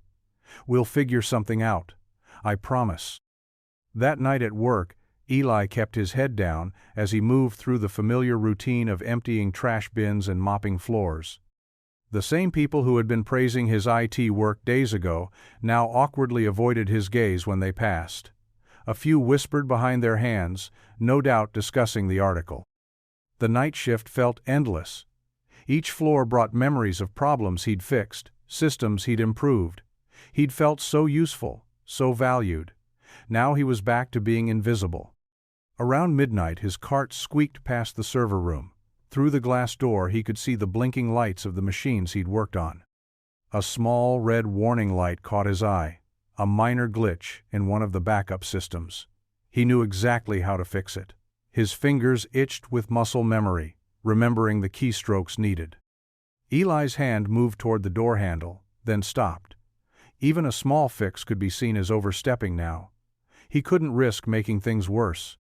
"We'll figure something out. I promise." That night at work, Eli kept his head down as he moved through the familiar routine of emptying trash bins and mopping floors. The same people who had been praising his IT work days ago now awkwardly avoided his gaze when they passed. A few whispered behind their hands, no doubt discussing the article. The night shift felt endless. Each floor brought memories of problems he'd fixed, systems he'd improved. He'd felt so useful, so valued. Now he was back to being invisible. Around midnight his cart squeaked past the server room. Through the glass door he could see the blinking lights of the machines he'd worked on. A small red warning light caught his eye, a minor glitch in one of the backup systems. He knew exactly how to fix it. His fingers itched with muscle memory, remembering the keystrokes needed. Eli's hand moved toward the door handle, then stopped. Even a small fix could be seen as overstepping now. He couldn't risk making things worse.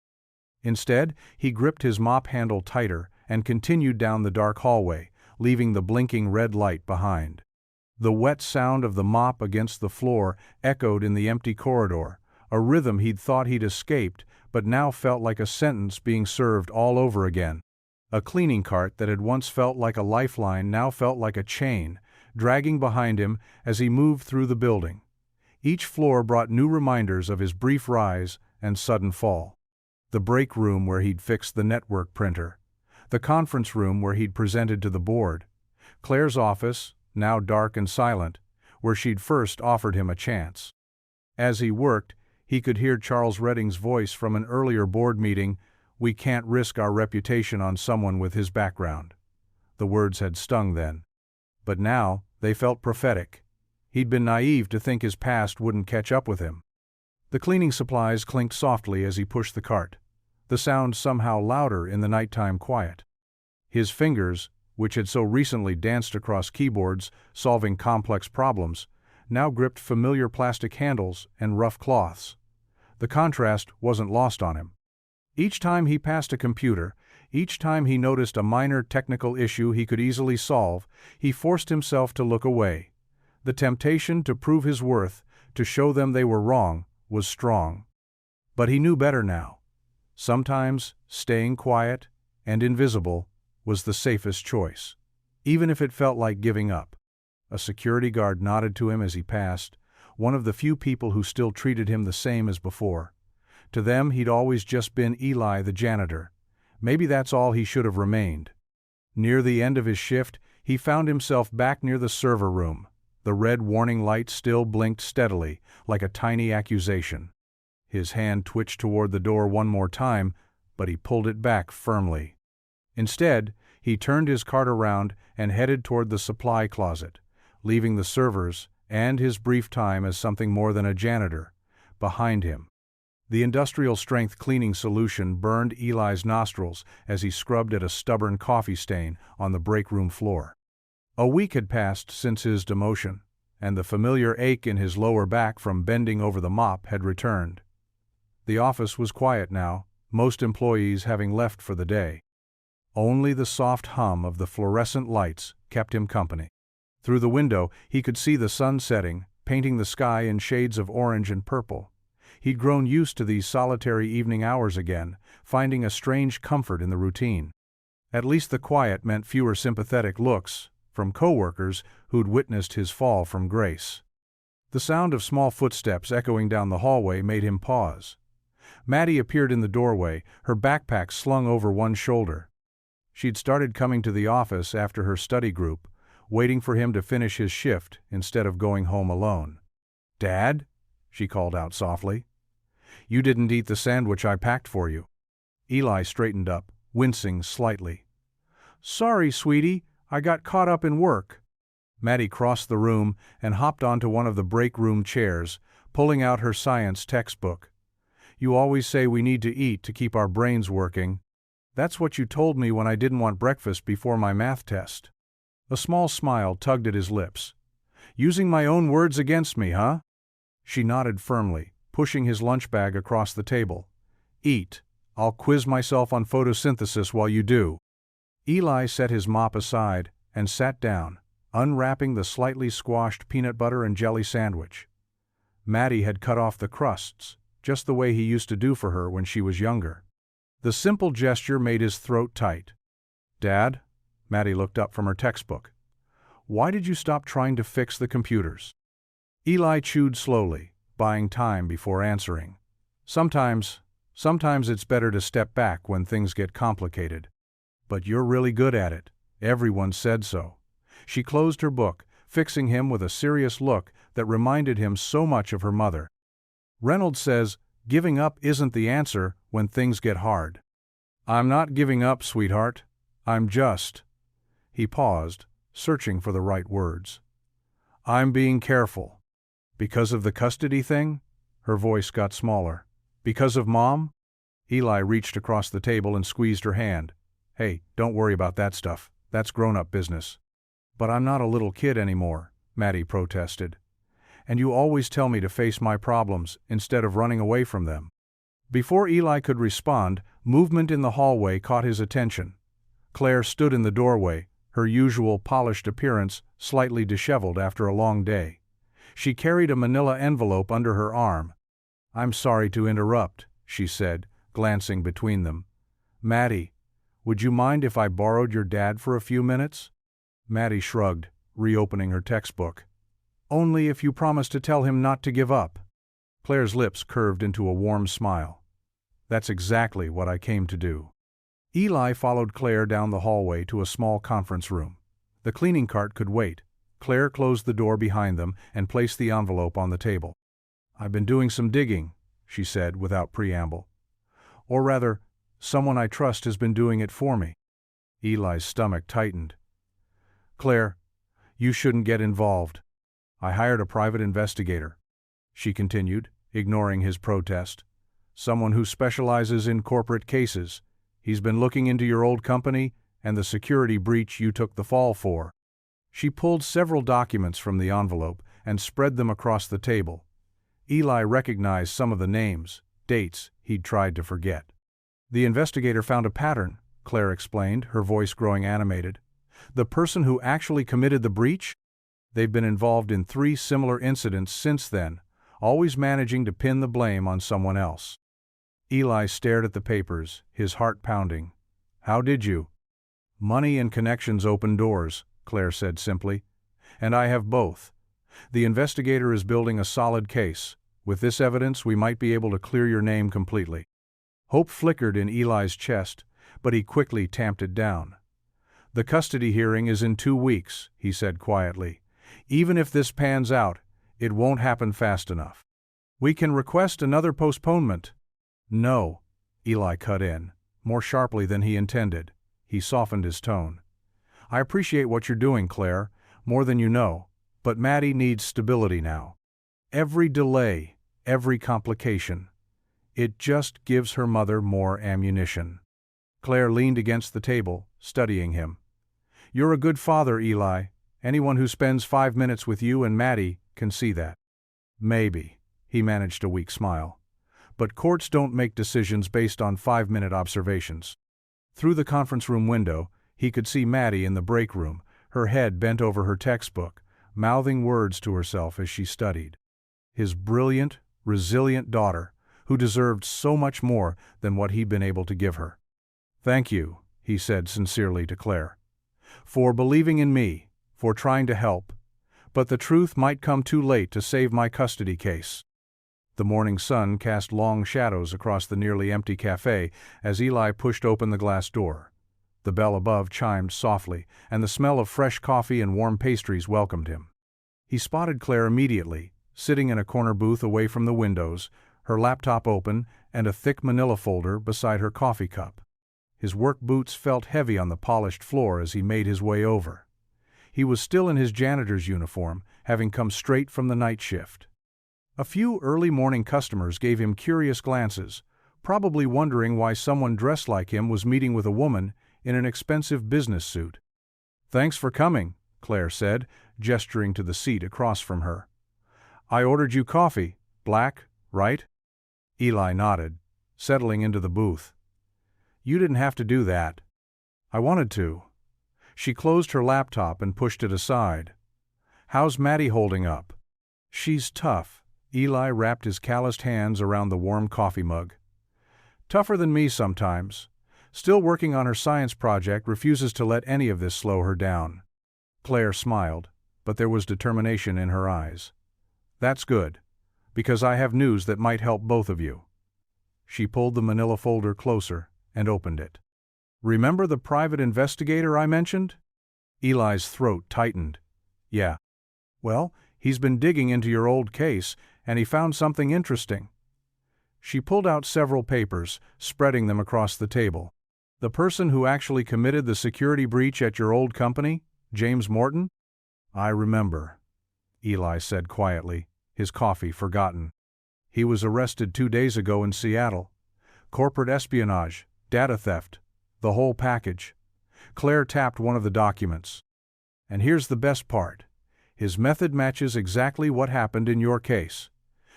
Instead, he gripped his mop handle tighter and continued down the dark hallway, leaving the blinking red light behind. The wet sound of the mop against the floor echoed in the empty corridor, a rhythm he'd thought he'd escaped, but now felt like a sentence being served all over again. A cleaning cart that had once felt like a lifeline now felt like a chain, dragging behind him as he moved through the building. Each floor brought new reminders of his brief rise and sudden fall. The break room where he'd fixed the network printer. The conference room where he'd presented to the board. Claire's office, now dark and silent, where she'd first offered him a chance. As he worked, he could hear Charles Redding's voice from an earlier board meeting, "We can't risk our reputation on someone with his background." The words had stung then. But now, they felt prophetic. He'd been naive to think his past wouldn't catch up with him. The cleaning supplies clinked softly as he pushed the cart, the sound somehow louder in the nighttime quiet. His fingers, which had so recently danced across keyboards, solving complex problems, now gripped familiar plastic handles and rough cloths. The contrast wasn't lost on him. Each time he passed a computer, each time he noticed a minor technical issue he could easily solve, he forced himself to look away. The temptation to prove his worth, to show them they were wrong, was strong. But he knew better now. Sometimes, staying quiet and invisible was the safest choice, even if it felt like giving up. A security guard nodded to him as he passed, one of the few people who still treated him the same as before. To them he'd always just been Eli the janitor. Maybe that's all he should have remained. Near the end of his shift, he found himself back near the server room. The red warning light still blinked steadily, like a tiny accusation. His hand twitched toward the door one more time, but he pulled it back firmly. Instead, he turned his cart around and headed toward the supply closet, leaving the servers, and his brief time as something more than a janitor, behind him. The industrial-strength cleaning solution burned Eli's nostrils as he scrubbed at a stubborn coffee stain on the break room floor. A week had passed since his demotion, and the familiar ache in his lower back from bending over the mop had returned. The office was quiet now, most employees having left for the day. Only the soft hum of the fluorescent lights kept him company. Through the window he could see the sun setting, painting the sky in shades of orange and purple. He'd grown used to these solitary evening hours again, finding a strange comfort in the routine. At least the quiet meant fewer sympathetic looks from coworkers who'd witnessed his fall from grace. The sound of small footsteps echoing down the hallway made him pause. Maddie appeared in the doorway, her backpack slung over one shoulder. She'd started coming to the office after her study group, waiting for him to finish his shift instead of going home alone. "Dad?" she called out softly. "You didn't eat the sandwich I packed for you." Eli straightened up, wincing slightly. "Sorry, sweetie, I got caught up in work." Maddie crossed the room and hopped onto one of the break room chairs, pulling out her science textbook. "You always say we need to eat to keep our brains working. That's what you told me when I didn't want breakfast before my math test." A small smile tugged at his lips. "Using my own words against me, huh?" She nodded firmly, pushing his lunch bag across the table. "Eat. I'll quiz myself on photosynthesis while you do." Eli set his mop aside and sat down, unwrapping the slightly squashed peanut butter and jelly sandwich. Maddie had cut off the crusts, just the way he used to do for her when she was younger. The simple gesture made his throat tight. "Dad?" Maddie looked up from her textbook. "Why did you stop trying to fix the computers?" Eli chewed slowly, buying time before answering. Sometimes it's better to step back when things get complicated. But you're really good at it. Everyone said so. She closed her book, fixing him with a serious look that reminded him so much of her mother. Reynolds says, giving up isn't the answer when things get hard. I'm not giving up, sweetheart. I'm just. He paused, searching for the right words. I'm being careful. Because of the custody thing? Her voice got smaller. Because of Mom? Eli reached across the table and squeezed her hand. Hey, don't worry about that stuff. That's grown-up business. But I'm not a little kid anymore, Maddie protested. And you always tell me to face my problems instead of running away from them. Before Eli could respond, movement in the hallway caught his attention. Claire stood in the doorway, her usual polished appearance slightly disheveled after a long day. She carried a manila envelope under her arm. I'm sorry to interrupt, she said, glancing between them. Maddie, would you mind if I borrowed your dad for a few minutes? Maddie shrugged, reopening her textbook. Only if you promise to tell him not to give up. Claire's lips curved into a warm smile. That's exactly what I came to do. Eli followed Claire down the hallway to a small conference room. The cleaning cart could wait. Claire closed the door behind them and placed the envelope on the table. I've been doing some digging, she said without preamble. Or rather, someone I trust has been doing it for me. Eli's stomach tightened. Claire, you shouldn't get involved. I hired a private investigator, she continued, ignoring his protest. Someone who specializes in corporate cases. He's been looking into your old company and the security breach you took the fall for. She pulled several documents from the envelope and spread them across the table. Eli recognized some of the names, dates he'd tried to forget. The investigator found a pattern, Claire explained, her voice growing animated. The person who actually committed the breach? They've been involved in 3 similar incidents since then, always managing to pin the blame on someone else. Eli stared at the papers, his heart pounding. How did you? Money and connections open doors, Claire said simply. And I have both. The investigator is building a solid case. With this evidence, we might be able to clear your name completely. Hope flickered in Eli's chest, but he quickly tamped it down. The custody hearing is in 2 weeks, he said quietly. Even if this pans out, it won't happen fast enough. We can request another postponement. No, Eli cut in, more sharply than he intended. He softened his tone. I appreciate what you're doing, Claire, more than you know, but Maddie needs stability now. Every delay, every complication. It just gives her mother more ammunition. Claire leaned against the table, studying him. You're a good father, Eli. Anyone who spends 5 minutes with you and Maddie can see that. Maybe, he managed a weak smile. But courts don't make decisions based on 5-minute observations. Through the conference room window, he could see Maddie in the break room, her head bent over her textbook, mouthing words to herself as she studied. His brilliant, resilient daughter, who deserved so much more than what he'd been able to give her. Thank you, he said sincerely to Claire, for believing in me, for trying to help, but the truth might come too late to save my custody case. The morning sun cast long shadows across the nearly empty cafe as Eli pushed open the glass door. The bell above chimed softly, and the smell of fresh coffee and warm pastries welcomed him. He spotted Claire immediately, sitting in a corner booth away from the windows, her laptop open and a thick manila folder beside her coffee cup. His work boots felt heavy on the polished floor as he made his way over. He was still in his janitor's uniform, having come straight from the night shift. A few early morning customers gave him curious glances, probably wondering why someone dressed like him was meeting with a woman in an expensive business suit. Thanks for coming, Claire said, gesturing to the seat across from her. I ordered you coffee, black, right? Eli nodded, settling into the booth. You didn't have to do that. I wanted to. She closed her laptop and pushed it aside. How's Maddie holding up? She's tough. Eli wrapped his calloused hands around the warm coffee mug. Tougher than me sometimes. Still working on her science project, refuses to let any of this slow her down. Claire smiled, but there was determination in her eyes. That's good, because I have news that might help both of you. She pulled the manila folder closer and opened it. "Remember the private investigator I mentioned?" Eli's throat tightened. "Yeah. Well, he's been digging into your old case, and he found something interesting." She pulled out several papers, spreading them across the table. "The person who actually committed the security breach at your old company, James Morton?" "I remember," Eli said quietly, his coffee forgotten. "He was arrested 2 days ago in Seattle. Corporate espionage, data theft, the whole package." Claire tapped one of the documents. "And here's the best part. His method matches exactly what happened in your case.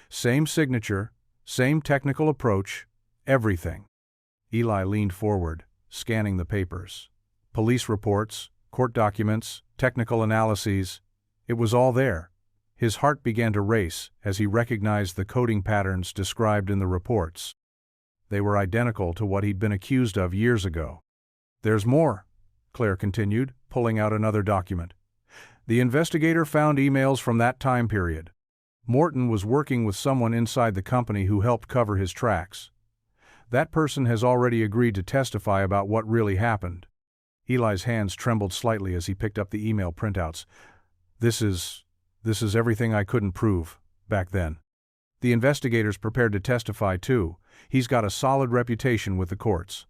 Same signature, same technical approach, everything." Eli leaned forward, scanning the papers. Police reports, court documents, technical analyses. It was all there. His heart began to race as he recognized the coding patterns described in the reports. They were identical to what he'd been accused of years ago. "There's more," Claire continued, pulling out another document. "The investigator found emails from that time period. Morton was working with someone inside the company who helped cover his tracks. That person has already agreed to testify about what really happened." Eli's hands trembled slightly as he picked up the email printouts. This is everything I couldn't prove back then. The investigator's prepared to testify too. He's got a solid reputation with the courts."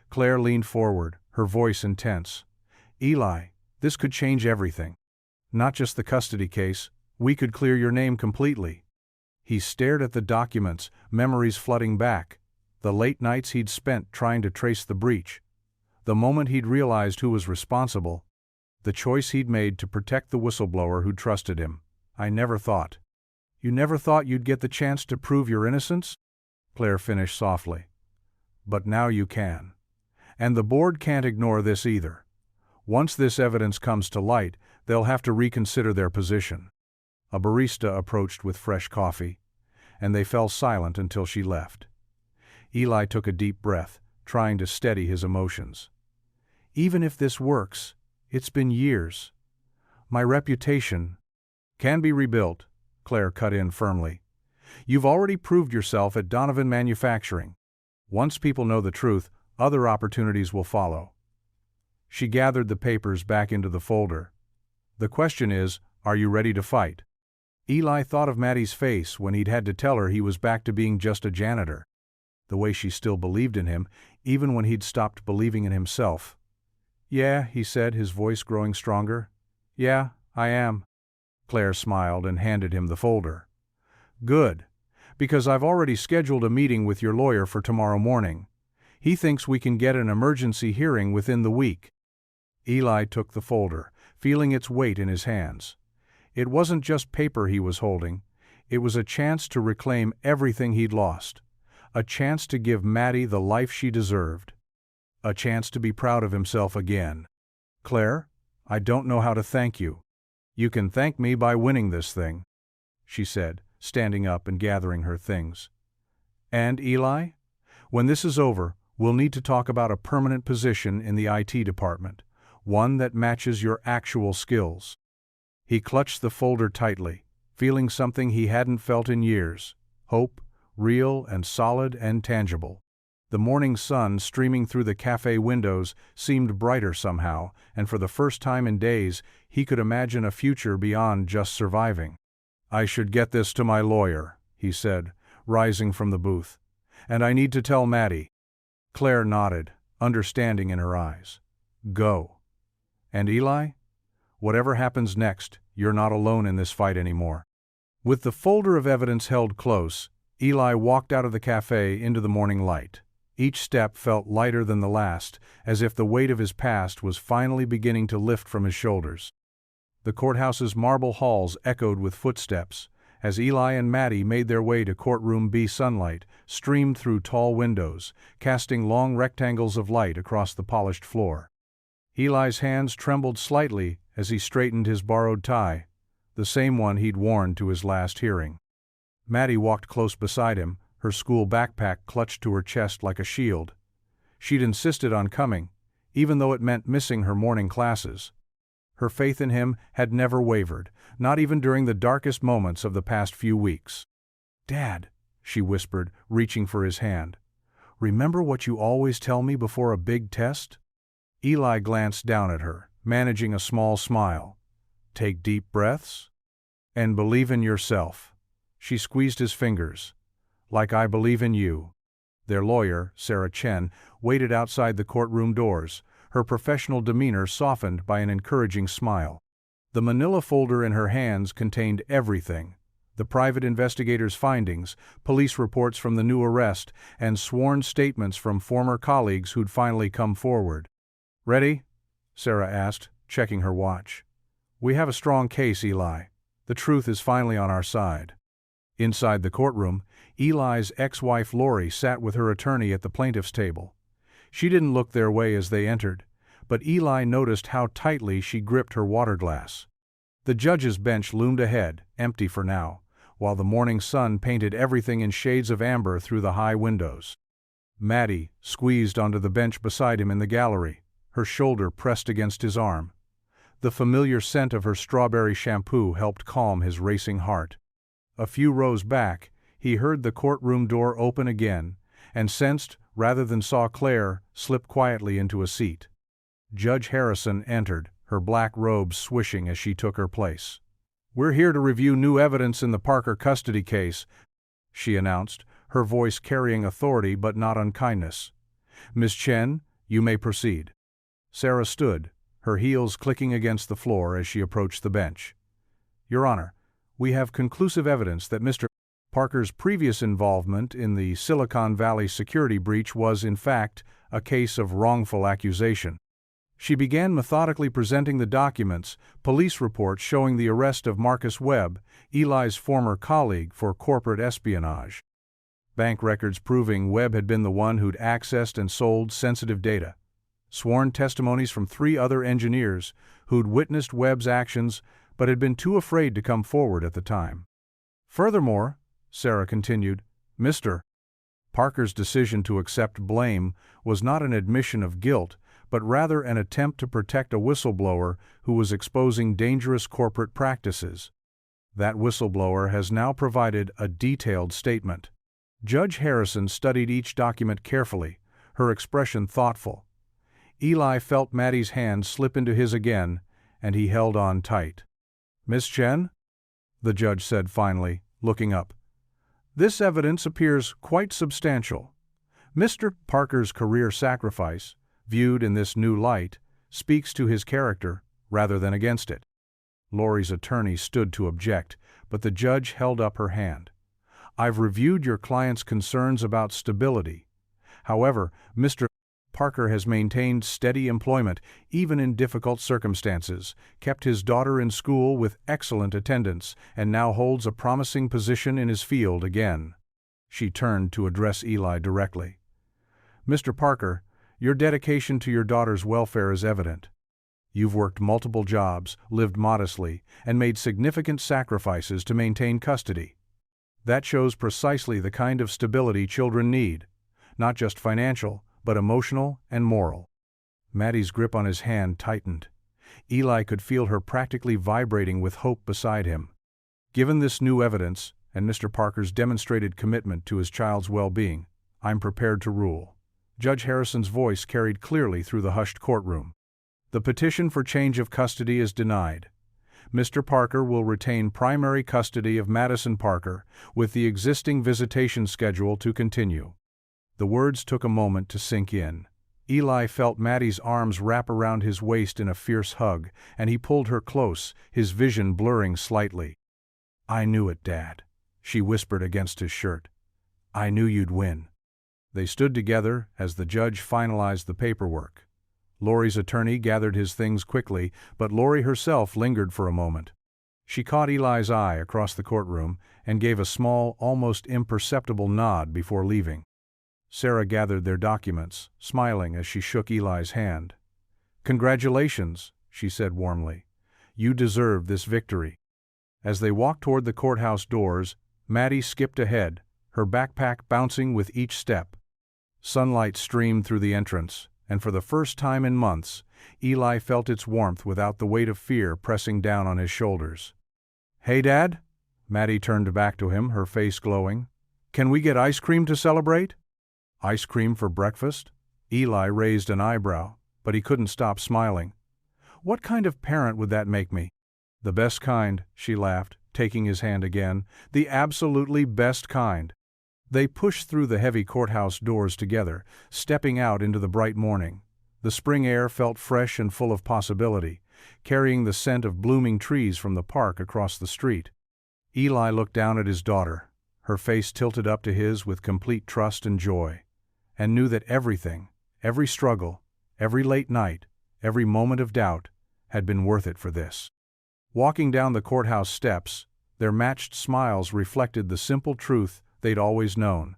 Claire leaned forward, her voice intense. "Eli, this could change everything. Not just the custody case. We could clear your name completely." He stared at the documents, memories flooding back. The late nights he'd spent trying to trace the breach. The moment he'd realized who was responsible. The choice he'd made to protect the whistleblower who trusted him. "I never thought." "You never thought you'd get the chance to prove your innocence?" Claire finished softly. "But now you can. And the board can't ignore this either. Once this evidence comes to light, they'll have to reconsider their position." A barista approached with fresh coffee, and they fell silent until she left. Eli took a deep breath, trying to steady his emotions. "Even if this works, it's been years. My reputation—" "Can be rebuilt," Claire cut in firmly. "You've already proved yourself at Donovan Manufacturing. Once people know the truth, other opportunities will follow." She gathered the papers back into the folder. "The question is, are you ready to fight?" Eli thought of Maddie's face when he'd had to tell her he was back to being just a janitor. The way she still believed in him, even when he'd stopped believing in himself. "Yeah," he said, his voice growing stronger. "Yeah, I am." Claire smiled and handed him the folder. "Good, because I've already scheduled a meeting with your lawyer for tomorrow morning. He thinks we can get an emergency hearing within the week." Eli took the folder, feeling its weight in his hands. It wasn't just paper he was holding. It was a chance to reclaim everything he'd lost. A chance to give Maddie the life she deserved. A chance to be proud of himself again. "Claire, I don't know how to thank you." "You can thank me by winning this thing," she said, standing up and gathering her things. "And, Eli, when this is over, we'll need to talk about a permanent position in the IT department, one that matches your actual skills." He clutched the folder tightly, feeling something he hadn't felt in years. Hope, real and solid and tangible. The morning sun streaming through the cafe windows seemed brighter somehow, and for the first time in days, he could imagine a future beyond just surviving. "I should get this to my lawyer," he said, rising from the booth. "And I need to tell Maddie." Claire nodded, understanding in her eyes. "Go." "And Eli? Whatever happens next, you're not alone in this fight anymore." With the folder of evidence held close, Eli walked out of the cafe into the morning light. Each step felt lighter than the last, as if the weight of his past was finally beginning to lift from his shoulders. The courthouse's marble halls echoed with footsteps, as Eli and Maddie made their way to Courtroom B. Sunlight streamed through tall windows, casting long rectangles of light across the polished floor. Eli's hands trembled slightly as he straightened his borrowed tie, the same one he'd worn to his last hearing. Maddie walked close beside him, her school backpack clutched to her chest like a shield. She'd insisted on coming, even though it meant missing her morning classes. Her faith in him had never wavered, not even during the darkest moments of the past few weeks. "Dad," she whispered, reaching for his hand. Remember what you always tell me before a big test? Eli glanced down at her, managing a small smile. Take deep breaths and believe in yourself. She squeezed his fingers. Like I believe in you. Their lawyer, Sarah Chen, waited outside the courtroom doors, her professional demeanor softened by an encouraging smile. The manila folder in her hands contained everything: the private investigator's findings, police reports from the new arrest, and sworn statements from former colleagues who'd finally come forward. Ready? Sarah asked, checking her watch. We have a strong case, Eli. The truth is finally on our side. Inside the courtroom, Eli's ex-wife Lori sat with her attorney at the plaintiff's table. She didn't look their way as they entered, but Eli noticed how tightly she gripped her water glass. The judge's bench loomed ahead, empty for now, while the morning sun painted everything in shades of amber through the high windows. Maddie squeezed onto the bench beside him in the gallery, her shoulder pressed against his arm. The familiar scent of her strawberry shampoo helped calm his racing heart. A few rows back, he heard the courtroom door open again, and sensed, rather than saw Claire, slip quietly into a seat. Judge Harrison entered, her black robes swishing as she took her place. We're here to review new evidence in the Parker custody case, she announced, her voice carrying authority but not unkindness. Ms. Chen, you may proceed. Sarah stood, her heels clicking against the floor as she approached the bench. Your Honor, we have conclusive evidence that Mr. Parker's previous involvement in the Silicon Valley security breach was, in fact, a case of wrongful accusation. She began methodically presenting the documents, police reports showing the arrest of Marcus Webb, Eli's former colleague, for corporate espionage. Bank records proving Webb had been the one who'd accessed and sold sensitive data. Sworn testimonies from 3 other engineers who'd witnessed Webb's actions but had been too afraid to come forward at the time. Furthermore, Sarah continued, Mr. Parker's decision to accept blame was not an admission of guilt, but rather an attempt to protect a whistleblower who was exposing dangerous corporate practices. That whistleblower has now provided a detailed statement. Judge Harrison studied each document carefully, her expression thoughtful. Eli felt Maddie's hand slip into his again, and he held on tight. Miss Chen? The judge said finally, looking up. This evidence appears quite substantial. Mr. Parker's career sacrifice, viewed in this new light, speaks to his character rather than against it. Lori's attorney stood to object, but the judge held up her hand. I've reviewed your client's concerns about stability. However, Mr. Parker has maintained steady employment even in difficult circumstances, kept his daughter in school with excellent attendance, and now holds a promising position in his field again. She turned to address Eli directly. Mr. Parker, your dedication to your daughter's welfare is evident. You've worked multiple jobs, lived modestly, and made significant sacrifices to maintain custody. That shows precisely the kind of stability children need, not just financial, but emotional and moral. Maddie's grip on his hand tightened. Eli could feel her practically vibrating with hope beside him. Given this new evidence, and Mr. Parker's demonstrated commitment to his child's well-being, I'm prepared to rule. Judge Harrison's voice carried clearly through the hushed courtroom. The petition for change of custody is denied. Mr. Parker will retain primary custody of Madison Parker, with the existing visitation schedule to continue. The words took a moment to sink in. Eli felt Maddie's arms wrap around his waist in a fierce hug, and he pulled her close, his vision blurring slightly. I knew it, Dad, she whispered against his shirt. I knew you'd win. They stood together as the judge finalized the paperwork. Lori's attorney gathered his things quickly, but Lori herself lingered for a moment. She caught Eli's eye across the courtroom and gave a small, almost imperceptible nod before leaving. Sarah gathered their documents, smiling as she shook Eli's hand. Congratulations, she said warmly. You deserve this victory. As they walked toward the courthouse doors, Maddie skipped ahead, her backpack bouncing with each step. Sunlight streamed through the entrance, and for the first time in months, Eli felt its warmth without the weight of fear pressing down on his shoulders. Hey, Dad? Maddie turned back to him, her face glowing. Can we get ice cream to celebrate? Ice cream for breakfast? Eli raised an eyebrow, but he couldn't stop smiling. What kind of parent would that make me? The best kind, she laughed, taking his hand again. The absolutely best kind. They pushed through the heavy courthouse doors together, stepping out into the bright morning. The spring air felt fresh and full of possibility, carrying the scent of blooming trees from the park across the street. Eli looked down at his daughter, her face tilted up to his with complete trust and joy, and knew that everything, every struggle, every late night, every moment of doubt, had been worth it for this. Walking down the courthouse steps, their matched smiles reflected the simple truth they'd always known.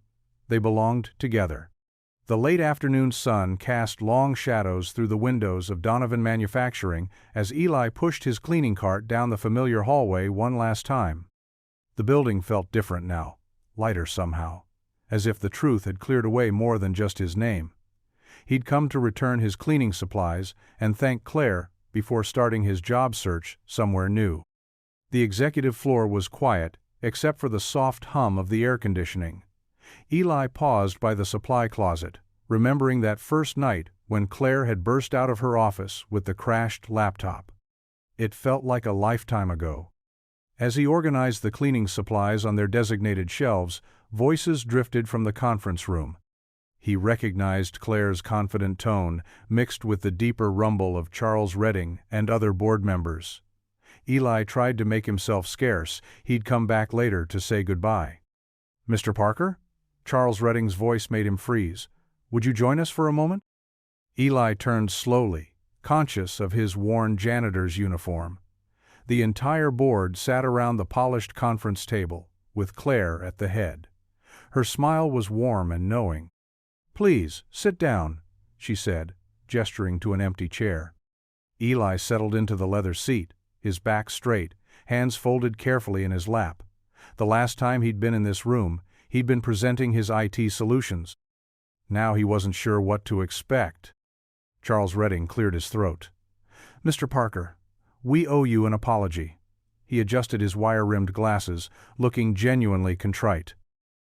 They belonged together. The late afternoon sun cast long shadows through the windows of Donovan Manufacturing as Eli pushed his cleaning cart down the familiar hallway one last time. The building felt different now, lighter somehow, as if the truth had cleared away more than just his name. He'd come to return his cleaning supplies and thank Claire before starting his job search somewhere new. The executive floor was quiet, except for the soft hum of the air conditioning. Eli paused by the supply closet, remembering that first night when Claire had burst out of her office with the crashed laptop. It felt like a lifetime ago. As he organized the cleaning supplies on their designated shelves, voices drifted from the conference room. He recognized Claire's confident tone, mixed with the deeper rumble of Charles Redding and other board members. Eli tried to make himself scarce. He'd come back later to say goodbye. "Mr. Parker?" Charles Redding's voice made him freeze. "Would you join us for a moment?" Eli turned slowly, conscious of his worn janitor's uniform. The entire board sat around the polished conference table, with Claire at the head. Her smile was warm and knowing. "Please, sit down," she said, gesturing to an empty chair. Eli settled into the leather seat, his back straight, hands folded carefully in his lap. The last time he'd been in this room, he'd been presenting his IT solutions. Now he wasn't sure what to expect. Charles Redding cleared his throat. "Mr. Parker, we owe you an apology." He adjusted his wire-rimmed glasses, looking genuinely contrite.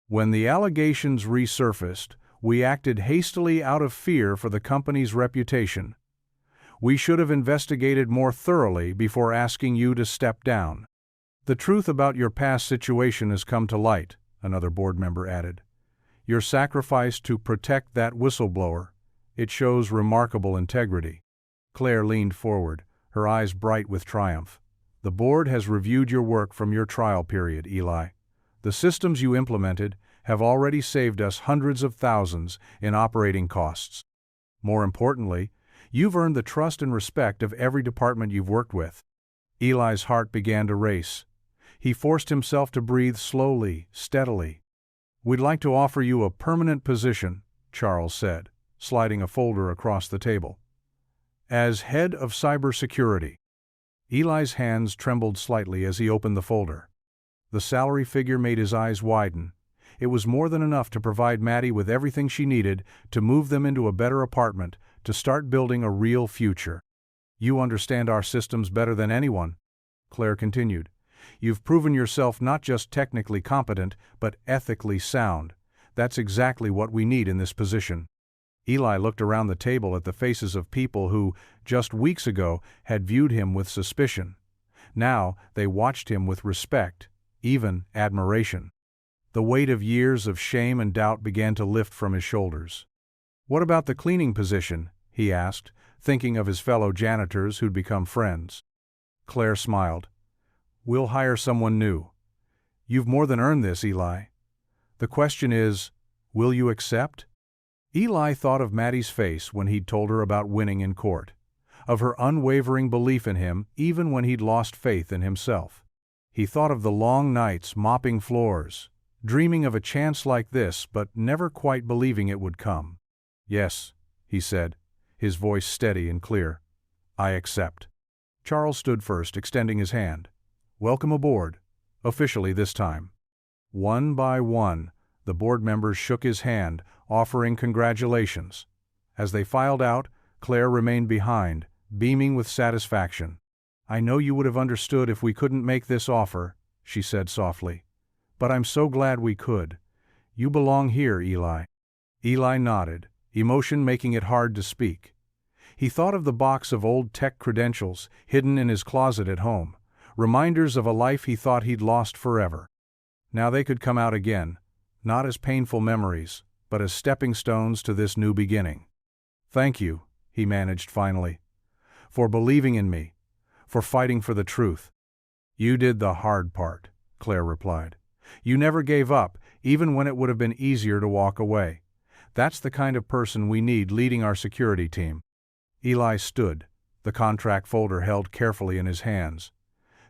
"When the allegations resurfaced, we acted hastily out of fear for the company's reputation. We should have investigated more thoroughly before asking you to step down. The truth about your past situation has come to light," another board member added. "Your sacrifice to protect that whistleblower, it shows remarkable integrity." Claire leaned forward, her eyes bright with triumph. "The board has reviewed your work from your trial period, Eli. The systems you implemented have already saved us hundreds of thousands in operating costs. More importantly, you've earned the trust and respect of every department you've worked with." Eli's heart began to race. He forced himself to breathe slowly, steadily. "We'd like to offer you a permanent position," Charles said, sliding a folder across the table. "As head of cybersecurity." Eli's hands trembled slightly as he opened the folder. The salary figure made his eyes widen. It was more than enough to provide Maddie with everything she needed to move them into a better apartment, to start building a real future. "You understand our systems better than anyone," Claire continued. "You've proven yourself not just technically competent, but ethically sound. That's exactly what we need in this position." Eli looked around the table at the faces of people who, just weeks ago, had viewed him with suspicion. Now they watched him with respect, even admiration. The weight of years of shame and doubt began to lift from his shoulders. "What about the cleaning position?" he asked, thinking of his fellow janitors who'd become friends. Claire smiled. "We'll hire someone new. You've more than earned this, Eli. The question is, will you accept?" Eli thought of Maddie's face when he'd told her about winning in court, of her unwavering belief in him even when he'd lost faith in himself. He thought of the long nights mopping floors, dreaming of a chance like this but never quite believing it would come. "Yes," he said, his voice steady and clear. "I accept." Charles stood first, extending his hand. "Welcome aboard," officially this time. One by one, the board members shook his hand, offering congratulations. As they filed out, Claire remained behind, beaming with satisfaction. "I know you would have understood if we couldn't make this offer," she said softly. "But I'm so glad we could. You belong here, Eli." Eli nodded, emotion making it hard to speak. He thought of the box of old tech credentials hidden in his closet at home, reminders of a life he thought he'd lost forever. Now they could come out again, not as painful memories, but as stepping stones to this new beginning. "Thank you," he managed finally, "for believing in me, for fighting for the truth." "You did the hard part," Claire replied. "You never gave up, even when it would have been easier to walk away. That's the kind of person we need leading our security team." Eli stood, the contract folder held carefully in his hands.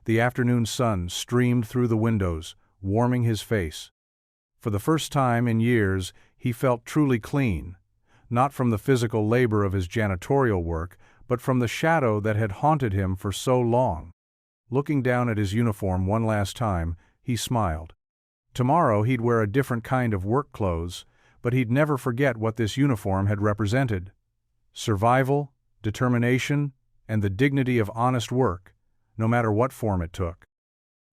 The afternoon sun streamed through the windows, warming his face. For the first time in years, he felt truly clean, not from the physical labor of his janitorial work, but from the shadow that had haunted him for so long. Looking down at his uniform one last time, he smiled. Tomorrow he'd wear a different kind of work clothes, but he'd never forget what this uniform had represented. Survival, determination, and the dignity of honest work, no matter what form it took.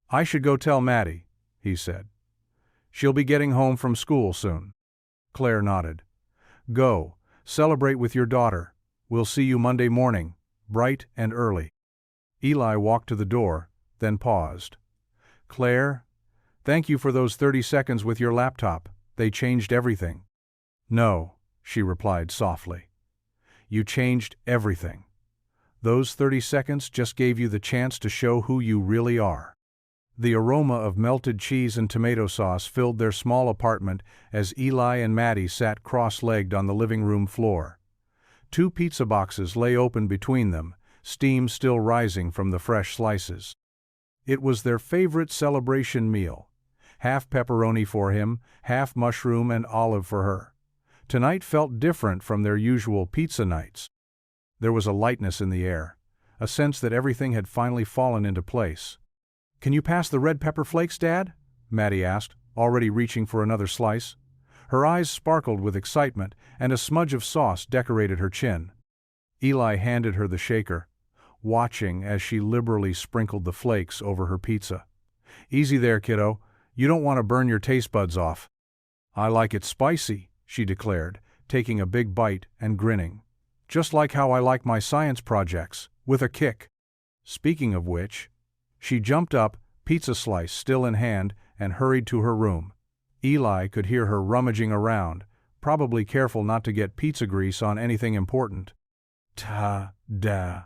"I should go tell Maddie," he said. "She'll be getting home from school soon." Claire nodded. "Go, celebrate with your daughter. We'll see you Monday morning, bright and early." Eli walked to the door, then paused. "Claire, thank you for those 30 seconds with your laptop. They changed everything." "No," she replied softly. "You changed everything. Those 30 seconds just gave you the chance to show who you really are." The aroma of melted cheese and tomato sauce filled their small apartment as Eli and Maddie sat cross-legged on the living room floor. 2 pizza boxes lay open between them, steam still rising from the fresh slices. It was their favorite celebration meal. Half pepperoni for him, half mushroom and olive for her. Tonight felt different from their usual pizza nights. There was a lightness in the air, a sense that everything had finally fallen into place. "Can you pass the red pepper flakes, Dad?" Maddie asked, already reaching for another slice. Her eyes sparkled with excitement, and a smudge of sauce decorated her chin. Eli handed her the shaker, watching as she liberally sprinkled the flakes over her pizza. "Easy there, kiddo. You don't want to burn your taste buds off." "I like it spicy," she declared, taking a big bite and grinning. "Just like how I like my science projects, with a kick." Speaking of which, she jumped up, pizza slice still in hand, and hurried to her room. Eli could hear her rummaging around, probably careful not to get pizza grease on anything important. Ta-da!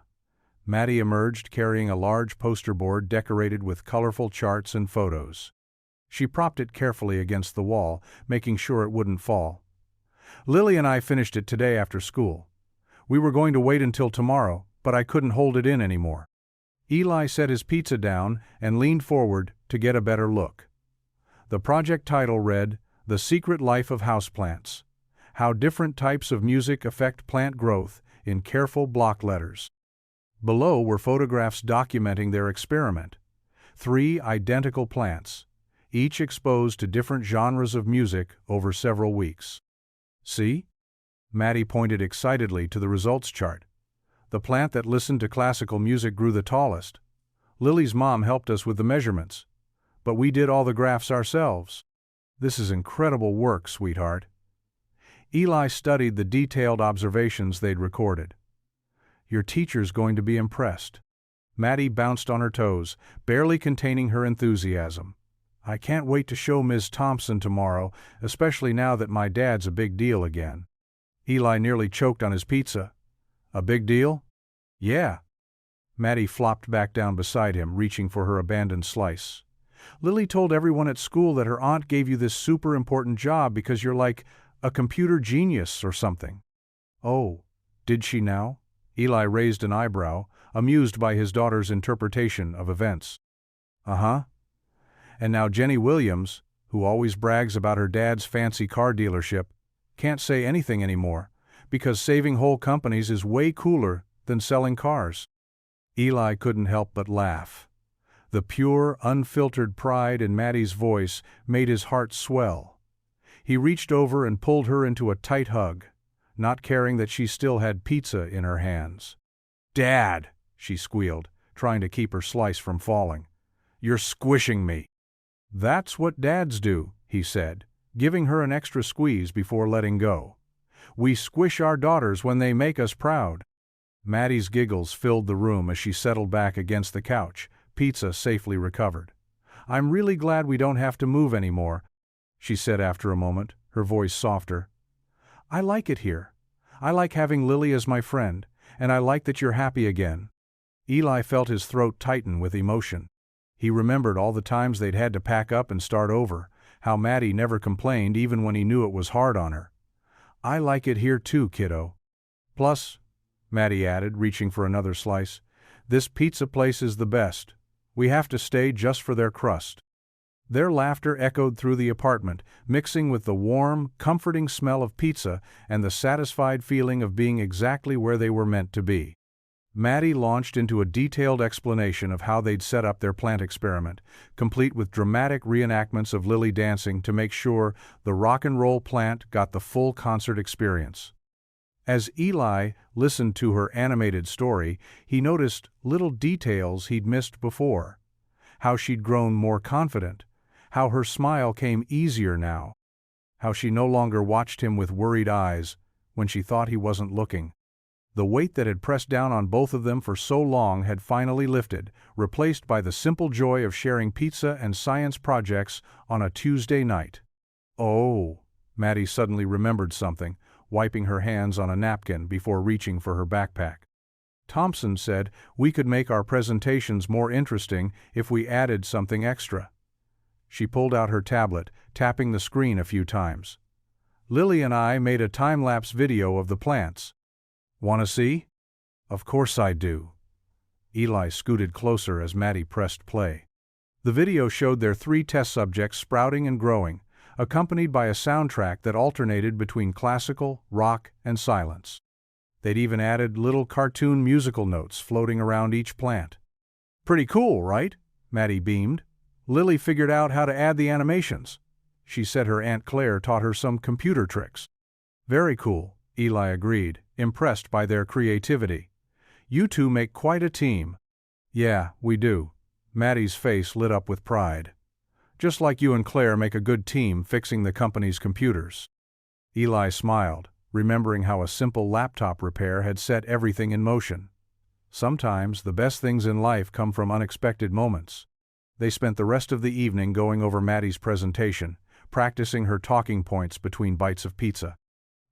Maddie emerged carrying a large poster board decorated with colorful charts and photos. She propped it carefully against the wall, making sure it wouldn't fall. "Lily and I finished it today after school. We were going to wait until tomorrow, but I couldn't hold it in anymore." Eli set his pizza down and leaned forward to get a better look. The project title read, "The Secret Life of Houseplants: How Different Types of Music Affect Plant Growth," in careful block letters. Below were photographs documenting their experiment. 3 identical plants, each exposed to different genres of music over several weeks. "See?" Maddie pointed excitedly to the results chart. "The plant that listened to classical music grew the tallest. Lily's mom helped us with the measurements, but we did all the graphs ourselves. This is incredible work, sweetheart." Eli studied the detailed observations they'd recorded. "Your teacher's going to be impressed." Maddie bounced on her toes, barely containing her enthusiasm. "I can't wait to show Ms. Thompson tomorrow, especially now that my dad's a big deal again." Eli nearly choked on his pizza. "A big deal?" "Yeah." Maddie flopped back down beside him, reaching for her abandoned slice. "Lily told everyone at school that her aunt gave you this super important job because you're like a computer genius or something." "Oh, did she now?" Eli raised an eyebrow, amused by his daughter's interpretation of events. "Uh-huh. And now Jenny Williams, who always brags about her dad's fancy car dealership, can't say anything anymore, because saving whole companies is way cooler than selling cars." Eli couldn't help but laugh. The pure, unfiltered pride in Maddie's voice made his heart swell. He reached over and pulled her into a tight hug, not caring that she still had pizza in her hands. "Dad," she squealed, trying to keep her slice from falling. "You're squishing me." "That's what dads do," he said, giving her an extra squeeze before letting go. "We squish our daughters when they make us proud." Maddie's giggles filled the room as she settled back against the couch, pizza safely recovered. "I'm really glad we don't have to move anymore," she said after a moment, her voice softer. "I like it here. I like having Lily as my friend, and I like that you're happy again." Eli felt his throat tighten with emotion. He remembered all the times they'd had to pack up and start over, how Maddie never complained even when he knew it was hard on her. "I like it here too, kiddo. Plus," Maddie added, reaching for another slice, "this pizza place is the best. We have to stay just for their crust." Their laughter echoed through the apartment, mixing with the warm, comforting smell of pizza and the satisfied feeling of being exactly where they were meant to be. Maddie launched into a detailed explanation of how they'd set up their plant experiment, complete with dramatic reenactments of Lily dancing to make sure the rock and roll plant got the full concert experience. As Eli listened to her animated story, he noticed little details he'd missed before. How she'd grown more confident, how her smile came easier now, how she no longer watched him with worried eyes when she thought he wasn't looking. The weight that had pressed down on both of them for so long had finally lifted, replaced by the simple joy of sharing pizza and science projects on a Tuesday night. "Oh," Maddie suddenly remembered something, wiping her hands on a napkin before reaching for her backpack. "Thompson said we could make our presentations more interesting if we added something extra." She pulled out her tablet, tapping the screen a few times. "Lily and I made a time-lapse video of the plants. Want to see?" "Of course I do." Eli scooted closer as Maddie pressed play. The video showed their 3 test subjects sprouting and growing, accompanied by a soundtrack that alternated between classical, rock, and silence. They'd even added little cartoon musical notes floating around each plant. "Pretty cool, right?" Maddie beamed. "Lily figured out how to add the animations. She said her Aunt Claire taught her some computer tricks." "Very cool," Eli agreed, impressed by their creativity. "You two make quite a team." "Yeah, we do." Maddie's face lit up with pride. "Just like you and Claire make a good team fixing the company's computers." Eli smiled, remembering how a simple laptop repair had set everything in motion. Sometimes the best things in life come from unexpected moments. They spent the rest of the evening going over Maddie's presentation, practicing her talking points between bites of pizza.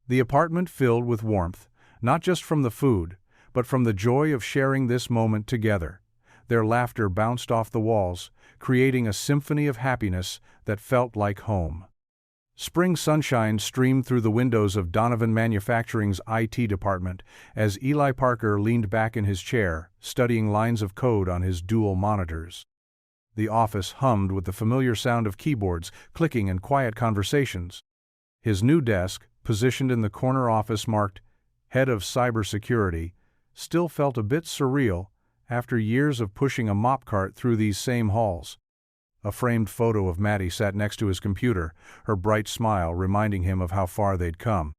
The apartment filled with warmth, not just from the food, but from the joy of sharing this moment together. Their laughter bounced off the walls, creating a symphony of happiness that felt like home. Spring sunshine streamed through the windows of Donovan Manufacturing's IT department as Eli Parker leaned back in his chair, studying lines of code on his dual monitors. The office hummed with the familiar sound of keyboards, clicking, and quiet conversations. His new desk, positioned in the corner office marked Head of Cybersecurity, still felt a bit surreal after years of pushing a mop cart through these same halls. A framed photo of Maddie sat next to his computer, her bright smile reminding him of how far they'd come.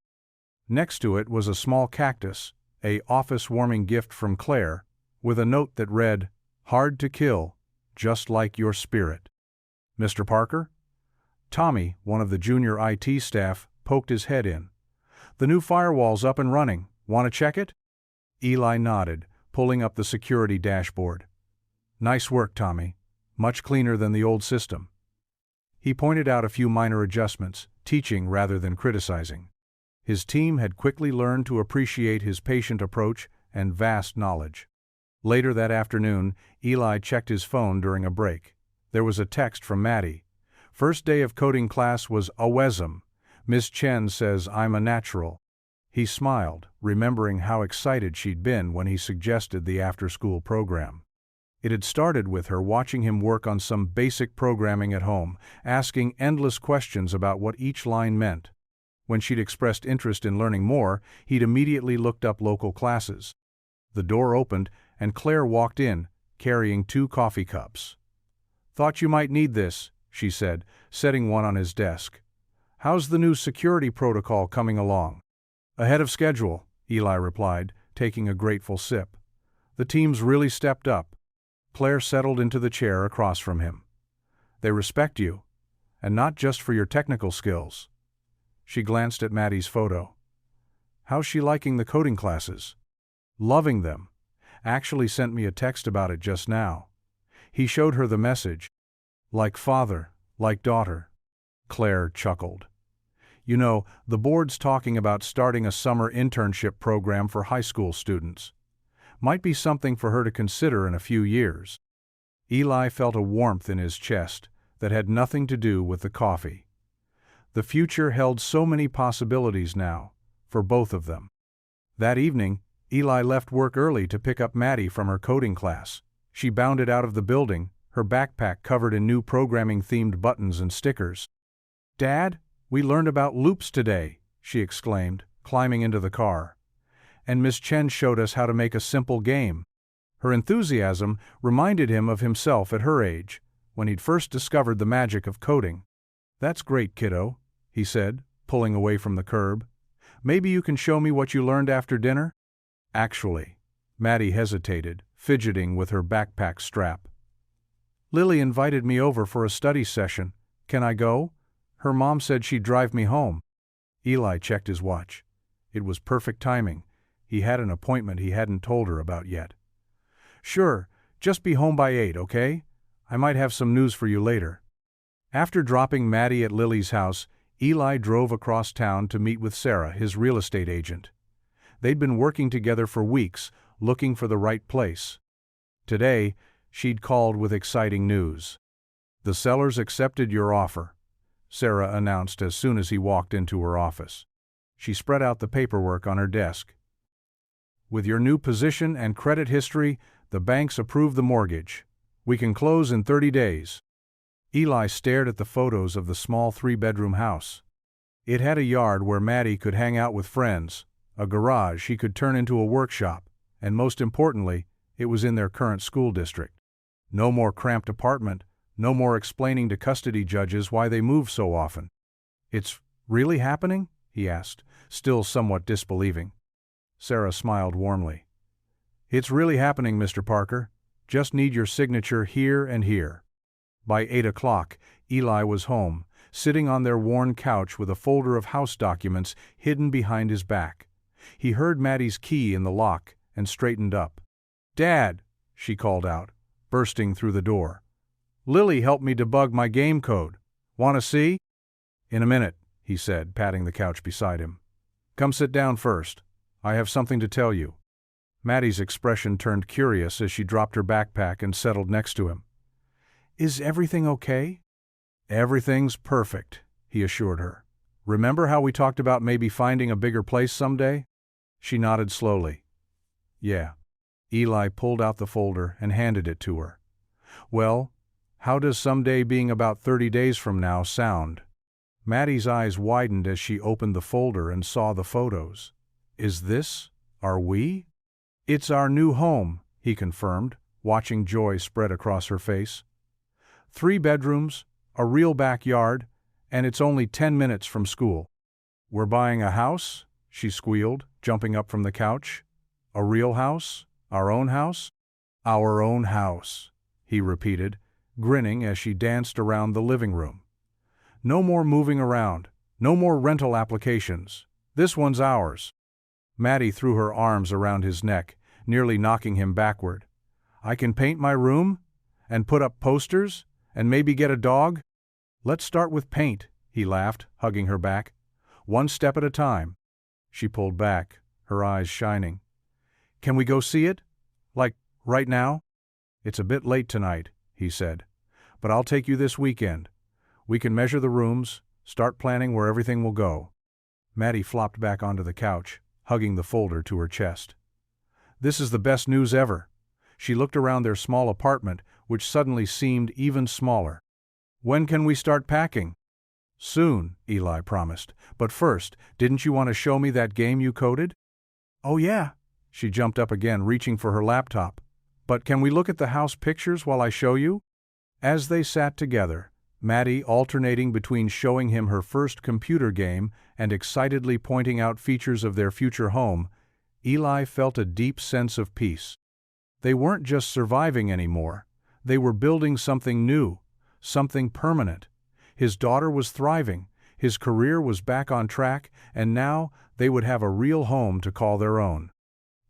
Next to it was a small cactus, a office-warming gift from Claire, with a note that read, "Hard to kill, just like your spirit." "Mr. Parker?" Tommy, one of the junior IT staff, poked his head in. "The new firewall's up and running. Want to check it?" Eli nodded, pulling up the security dashboard. "Nice work, Tommy. Much cleaner than the old system." He pointed out a few minor adjustments, teaching rather than criticizing. His team had quickly learned to appreciate his patient approach and vast knowledge. Later that afternoon, Eli checked his phone during a break. There was a text from Maddie. "First day of coding class was awesome. Miss Chen says I'm a natural." He smiled, remembering how excited she'd been when he suggested the after-school program. It had started with her watching him work on some basic programming at home, asking endless questions about what each line meant. When she'd expressed interest in learning more, he'd immediately looked up local classes. The door opened, and Claire walked in, carrying 2 coffee cups. "Thought you might need this," she said, setting one on his desk. "How's the new security protocol coming along?" "Ahead of schedule," Eli replied, taking a grateful sip. "The team's really stepped up." Claire settled into the chair across from him. "They respect you." and not just for your technical skills. She glanced at Maddie's photo. How's she liking the coding classes? Loving them. Actually sent me a text about it just now. He showed her the message. Like father, like daughter. Claire chuckled. You know, the board's talking about starting a summer internship program for high school students. Might be something for her to consider in a few years. Eli felt a warmth in his chest that had nothing to do with the coffee. The future held so many possibilities now, for both of them. That evening, Eli left work early to pick up Maddie from her coding class. She bounded out of the building, her backpack covered in new programming-themed buttons and stickers. "Dad, we learned about loops today," she exclaimed, climbing into the car. "And Miss Chen showed us how to make a simple game." Her enthusiasm reminded him of himself at her age, when he'd first discovered the magic of coding. "That's great, kiddo," he said, pulling away from the curb. "Maybe you can show me what you learned after dinner?" Actually, Maddie hesitated, fidgeting with her backpack strap. "Lily invited me over for a study session. Can I go? Her mom said she'd drive me home." Eli checked his watch. It was perfect timing. He had an appointment he hadn't told her about yet. "Sure, just be home by 8, okay? I might have some news for you later." After dropping Maddie at Lily's house, Eli drove across town to meet with Sarah, his real estate agent. They'd been working together for weeks, looking for the right place. Today, she'd called with exciting news. "The sellers accepted your offer," Sarah announced as soon as he walked into her office. She spread out the paperwork on her desk. "With your new position and credit history, the banks approved the mortgage. We can close in 30 days. Eli stared at the photos of the small 3-bedroom house. It had a yard where Maddie could hang out with friends, a garage he could turn into a workshop, and most importantly, it was in their current school district. No more cramped apartment, no more explaining to custody judges why they move so often. "It's really happening?" he asked, still somewhat disbelieving. Sarah smiled warmly. "It's really happening, Mr. Parker. Just need your signature here and here." By 8 o'clock, Eli was home, sitting on their worn couch with a folder of house documents hidden behind his back. He heard Maddie's key in the lock and straightened up. "Dad," she called out, bursting through the door. "Lily helped me debug my game code. Want to see?" "In a minute," he said, patting the couch beside him. "Come sit down first. I have something to tell you." Maddie's expression turned curious as she dropped her backpack and settled next to him. "Is everything okay?" "Everything's perfect," he assured her. "Remember how we talked about maybe finding a bigger place someday?" She nodded slowly. "Yeah." Eli pulled out the folder and handed it to her. "Well, how does someday being about 30 days from now sound?" Maddie's eyes widened as she opened the folder and saw the photos. Are we? "It's our new home," he confirmed, watching joy spread across her face. 3 bedrooms, a real backyard, and it's only 10 minutes from school. "We're buying a house?" she squealed, jumping up from the couch. "A real house? Our own house?" "Our own house," he repeated, grinning as she danced around the living room. "No more moving around, no more rental applications. This one's ours." Maddie threw her arms around his neck, nearly knocking him backward. "I can paint my room? And put up posters? And maybe get a dog?" "Let's start with paint," he laughed, hugging her back. "One step at a time." She pulled back, her eyes shining. "Can we go see it? Like, right now?" "It's a bit late tonight," he said. "But I'll take you this weekend. We can measure the rooms, start planning where everything will go." Maddie flopped back onto the couch, hugging the folder to her chest. "This is the best news ever." She looked around their small apartment, which suddenly seemed even smaller. "When can we start packing?" "Soon," Eli promised. "But first, didn't you want to show me that game you coded?" "Oh yeah." She jumped up again, reaching for her laptop. "But can we look at the house pictures while I show you?" As they sat together, Maddie alternating between showing him her first computer game and excitedly pointing out features of their future home, Eli felt a deep sense of peace. They weren't just surviving anymore. They were building something new, something permanent. His daughter was thriving, his career was back on track, and now they would have a real home to call their own.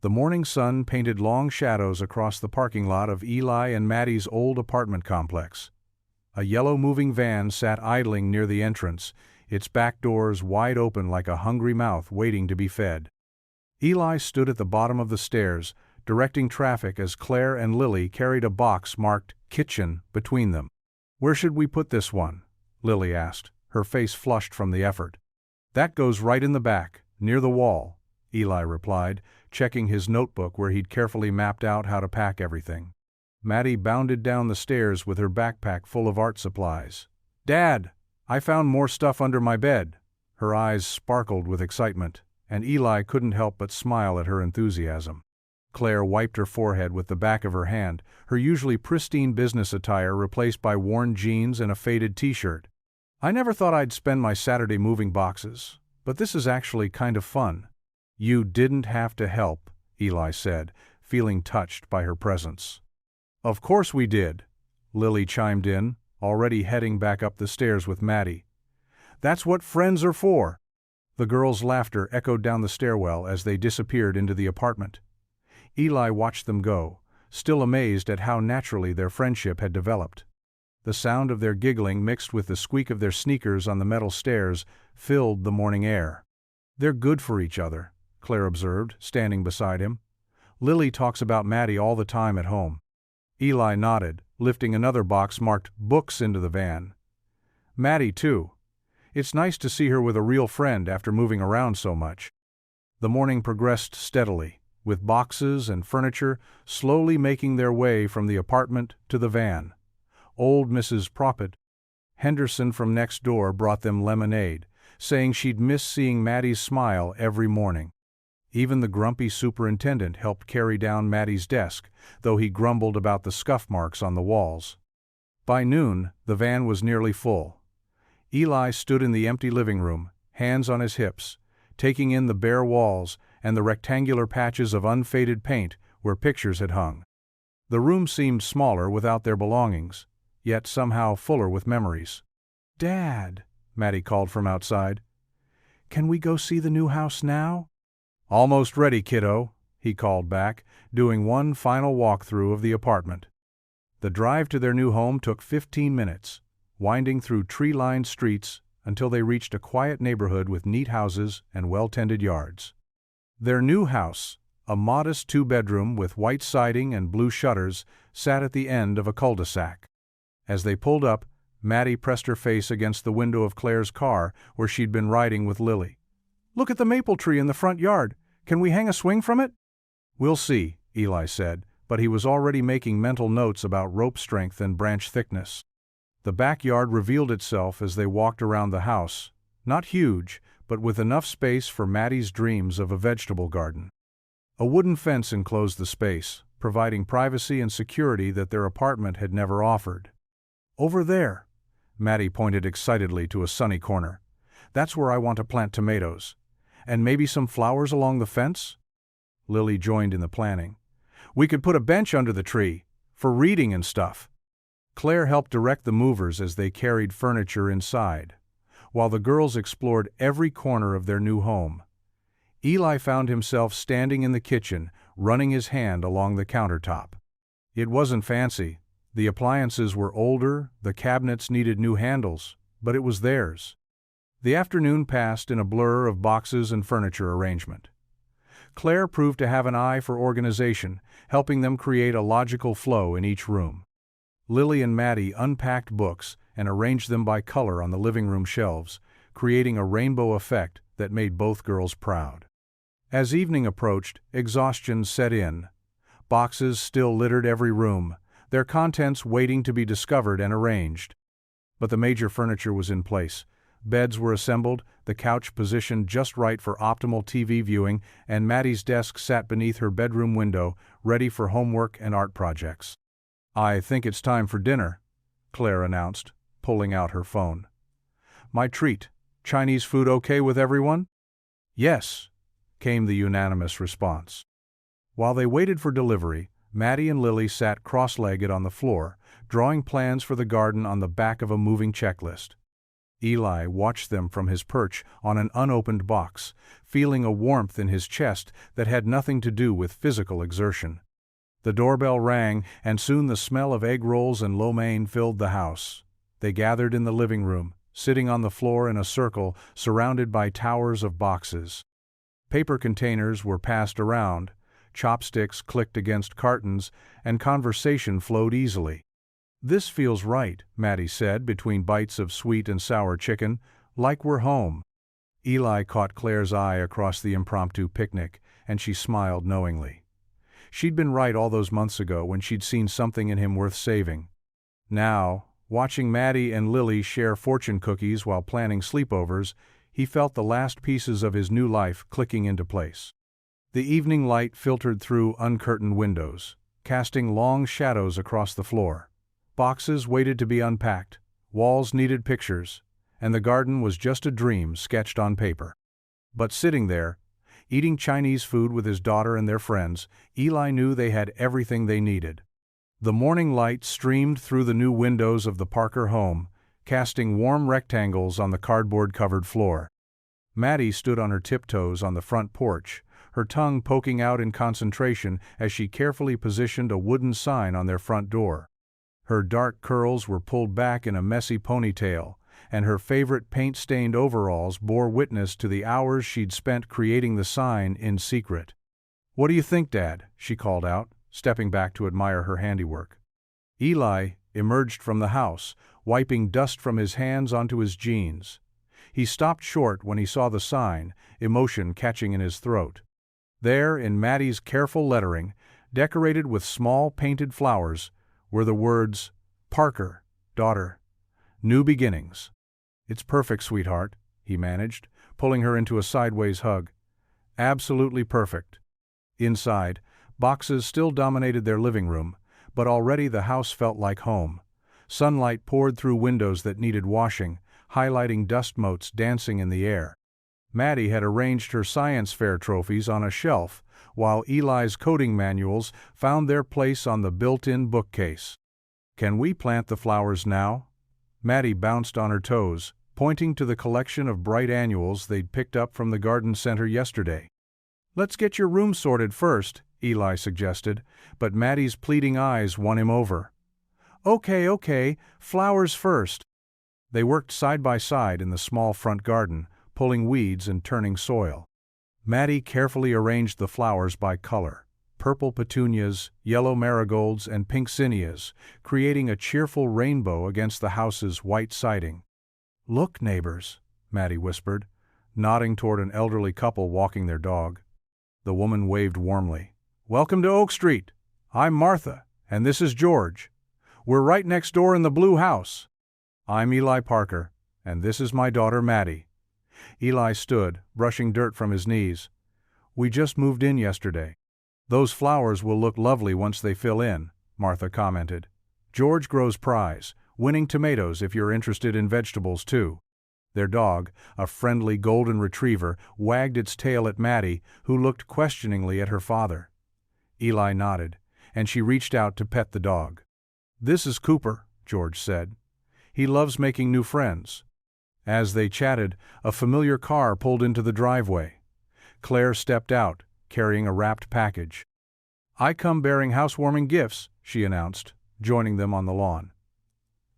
The morning sun painted long shadows across the parking lot of Eli and Maddie's old apartment complex. A yellow moving van sat idling near the entrance, its back doors wide open like a hungry mouth waiting to be fed. Eli stood at the bottom of the stairs, directing traffic as Claire and Lily carried a box marked "Kitchen" between them. "Where should we put this one?" Lily asked, her face flushed from the effort. "That goes right in the back, near the wall," Eli replied, checking his notebook where he'd carefully mapped out how to pack everything. Maddie bounded down the stairs with her backpack full of art supplies. "Dad, I found more stuff under my bed." Her eyes sparkled with excitement, and Eli couldn't help but smile at her enthusiasm. Claire wiped her forehead with the back of her hand, her usually pristine business attire replaced by worn jeans and a faded t-shirt. "I never thought I'd spend my Saturday moving boxes, but this is actually kind of fun." "You didn't have to help," Eli said, feeling touched by her presence. "Of course we did," Lily chimed in, already heading back up the stairs with Maddie. "That's what friends are for." The girls' laughter echoed down the stairwell as they disappeared into the apartment. Eli watched them go, still amazed at how naturally their friendship had developed. The sound of their giggling mixed with the squeak of their sneakers on the metal stairs filled the morning air. "They're good for each other," Claire observed, standing beside him. "Lily talks about Maddie all the time at home." Eli nodded, lifting another box marked "Books" into the van. "Maddie, too. It's nice to see her with a real friend after moving around so much." The morning progressed steadily, with boxes and furniture slowly making their way from the apartment to the van. Old Mrs. Prophet Henderson from next door brought them lemonade, saying she'd miss seeing Maddie's smile every morning. Even the grumpy superintendent helped carry down Maddie's desk, though he grumbled about the scuff marks on the walls. By noon, the van was nearly full. Eli stood in the empty living room, hands on his hips, taking in the bare walls and the rectangular patches of unfaded paint where pictures had hung. The room seemed smaller without their belongings, yet somehow fuller with memories. "Dad," Maddie called from outside, "can we go see the new house now?" "Almost ready, kiddo," he called back, doing one final walkthrough of the apartment. The drive to their new home took 15 minutes, winding through tree-lined streets until they reached a quiet neighborhood with neat houses and well-tended yards. Their new house, a modest two-bedroom with white siding and blue shutters, sat at the end of a cul-de-sac. As they pulled up, Maddie pressed her face against the window of Claire's car where she'd been riding with Lily. "Look at the maple tree in the front yard. Can we hang a swing from it?" "We'll see," Eli said, but he was already making mental notes about rope strength and branch thickness. The backyard revealed itself as they walked around the house, not huge, but with enough space for Maddie's dreams of a vegetable garden. A wooden fence enclosed the space, providing privacy and security that their apartment had never offered. "Over there," Maddie pointed excitedly to a sunny corner. "That's where I want to plant tomatoes. And maybe some flowers along the fence?" Lily joined in the planning. "We could put a bench under the tree, for reading and stuff." Claire helped direct the movers as they carried furniture inside, while the girls explored every corner of their new home. Eli found himself standing in the kitchen, running his hand along the countertop. It wasn't fancy. The appliances were older, the cabinets needed new handles, but it was theirs. The afternoon passed in a blur of boxes and furniture arrangement. Claire proved to have an eye for organization, helping them create a logical flow in each room. Lily and Maddie unpacked books and arranged them by color on the living room shelves, creating a rainbow effect that made both girls proud. As evening approached, exhaustion set in. Boxes still littered every room, their contents waiting to be discovered and arranged. But the major furniture was in place. Beds were assembled, the couch positioned just right for optimal TV viewing, and Maddie's desk sat beneath her bedroom window, ready for homework and art projects. "I think it's time for dinner," Claire announced, pulling out her phone. "My treat. Chinese food okay with everyone?" "Yes," came the unanimous response. While they waited for delivery, Maddie and Lily sat cross-legged on the floor, drawing plans for the garden on the back of a moving checklist. Eli watched them from his perch on an unopened box, feeling a warmth in his chest that had nothing to do with physical exertion. The doorbell rang, and soon the smell of egg rolls and lo mein filled the house. They gathered in the living room, sitting on the floor in a circle, surrounded by towers of boxes. Paper containers were passed around, chopsticks clicked against cartons, and conversation flowed easily. "This feels right," Maddie said between bites of sweet and sour chicken, "like we're home." Eli caught Claire's eye across the impromptu picnic, and she smiled knowingly. She'd been right all those months ago when she'd seen something in him worth saving. Now, watching Maddie and Lily share fortune cookies while planning sleepovers, he felt the last pieces of his new life clicking into place. The evening light filtered through uncurtained windows, casting long shadows across the floor. Boxes waited to be unpacked, walls needed pictures, and the garden was just a dream sketched on paper. But sitting there, eating Chinese food with his daughter and their friends, Eli knew they had everything they needed. The morning light streamed through the new windows of the Parker home, casting warm rectangles on the cardboard-covered floor. Maddie stood on her tiptoes on the front porch, her tongue poking out in concentration as she carefully positioned a wooden sign on their front door. Her dark curls were pulled back in a messy ponytail, and her favorite paint-stained overalls bore witness to the hours she'd spent creating the sign in secret. "What do you think, Dad?" she called out, stepping back to admire her handiwork. Eli emerged from the house, wiping dust from his hands onto his jeans. He stopped short when he saw the sign, emotion catching in his throat. There, in Maddie's careful lettering, decorated with small painted flowers, were the words, "Parker, daughter, new beginnings." "It's perfect, sweetheart," he managed, pulling her into a sideways hug. "Absolutely perfect." Inside, boxes still dominated their living room, but already the house felt like home. Sunlight poured through windows that needed washing, highlighting dust motes dancing in the air. Maddie had arranged her science fair trophies on a shelf, while Eli's coding manuals found their place on the built-in bookcase. "Can we plant the flowers now?" Maddie bounced on her toes, pointing to the collection of bright annuals they'd picked up from the garden center yesterday. "Let's get your room sorted first," Eli suggested, but Maddie's pleading eyes won him over. Okay, flowers first." They worked side by side in the small front garden, pulling weeds and turning soil. Maddie carefully arranged the flowers by color: purple petunias, yellow marigolds, and pink zinnias, creating a cheerful rainbow against the house's white siding. "Look, neighbors," Maddie whispered, nodding toward an elderly couple walking their dog. The woman waved warmly. "Welcome to Oak Street. I'm Martha, and this is George. We're right next door in the blue house." "I'm Eli Parker, and this is my daughter Maddie." Eli stood, brushing dirt from his knees. "We just moved in yesterday." "Those flowers will look lovely once they fill in," Martha commented. "George grows prize, winning tomatoes if you're interested in vegetables too." Their dog, a friendly golden retriever, wagged its tail at Maddie, who looked questioningly at her father. Eli nodded, and she reached out to pet the dog. "This is Cooper," George said. "He loves making new friends." As they chatted, a familiar car pulled into the driveway. Claire stepped out, carrying a wrapped package. "I come bearing housewarming gifts," she announced, joining them on the lawn.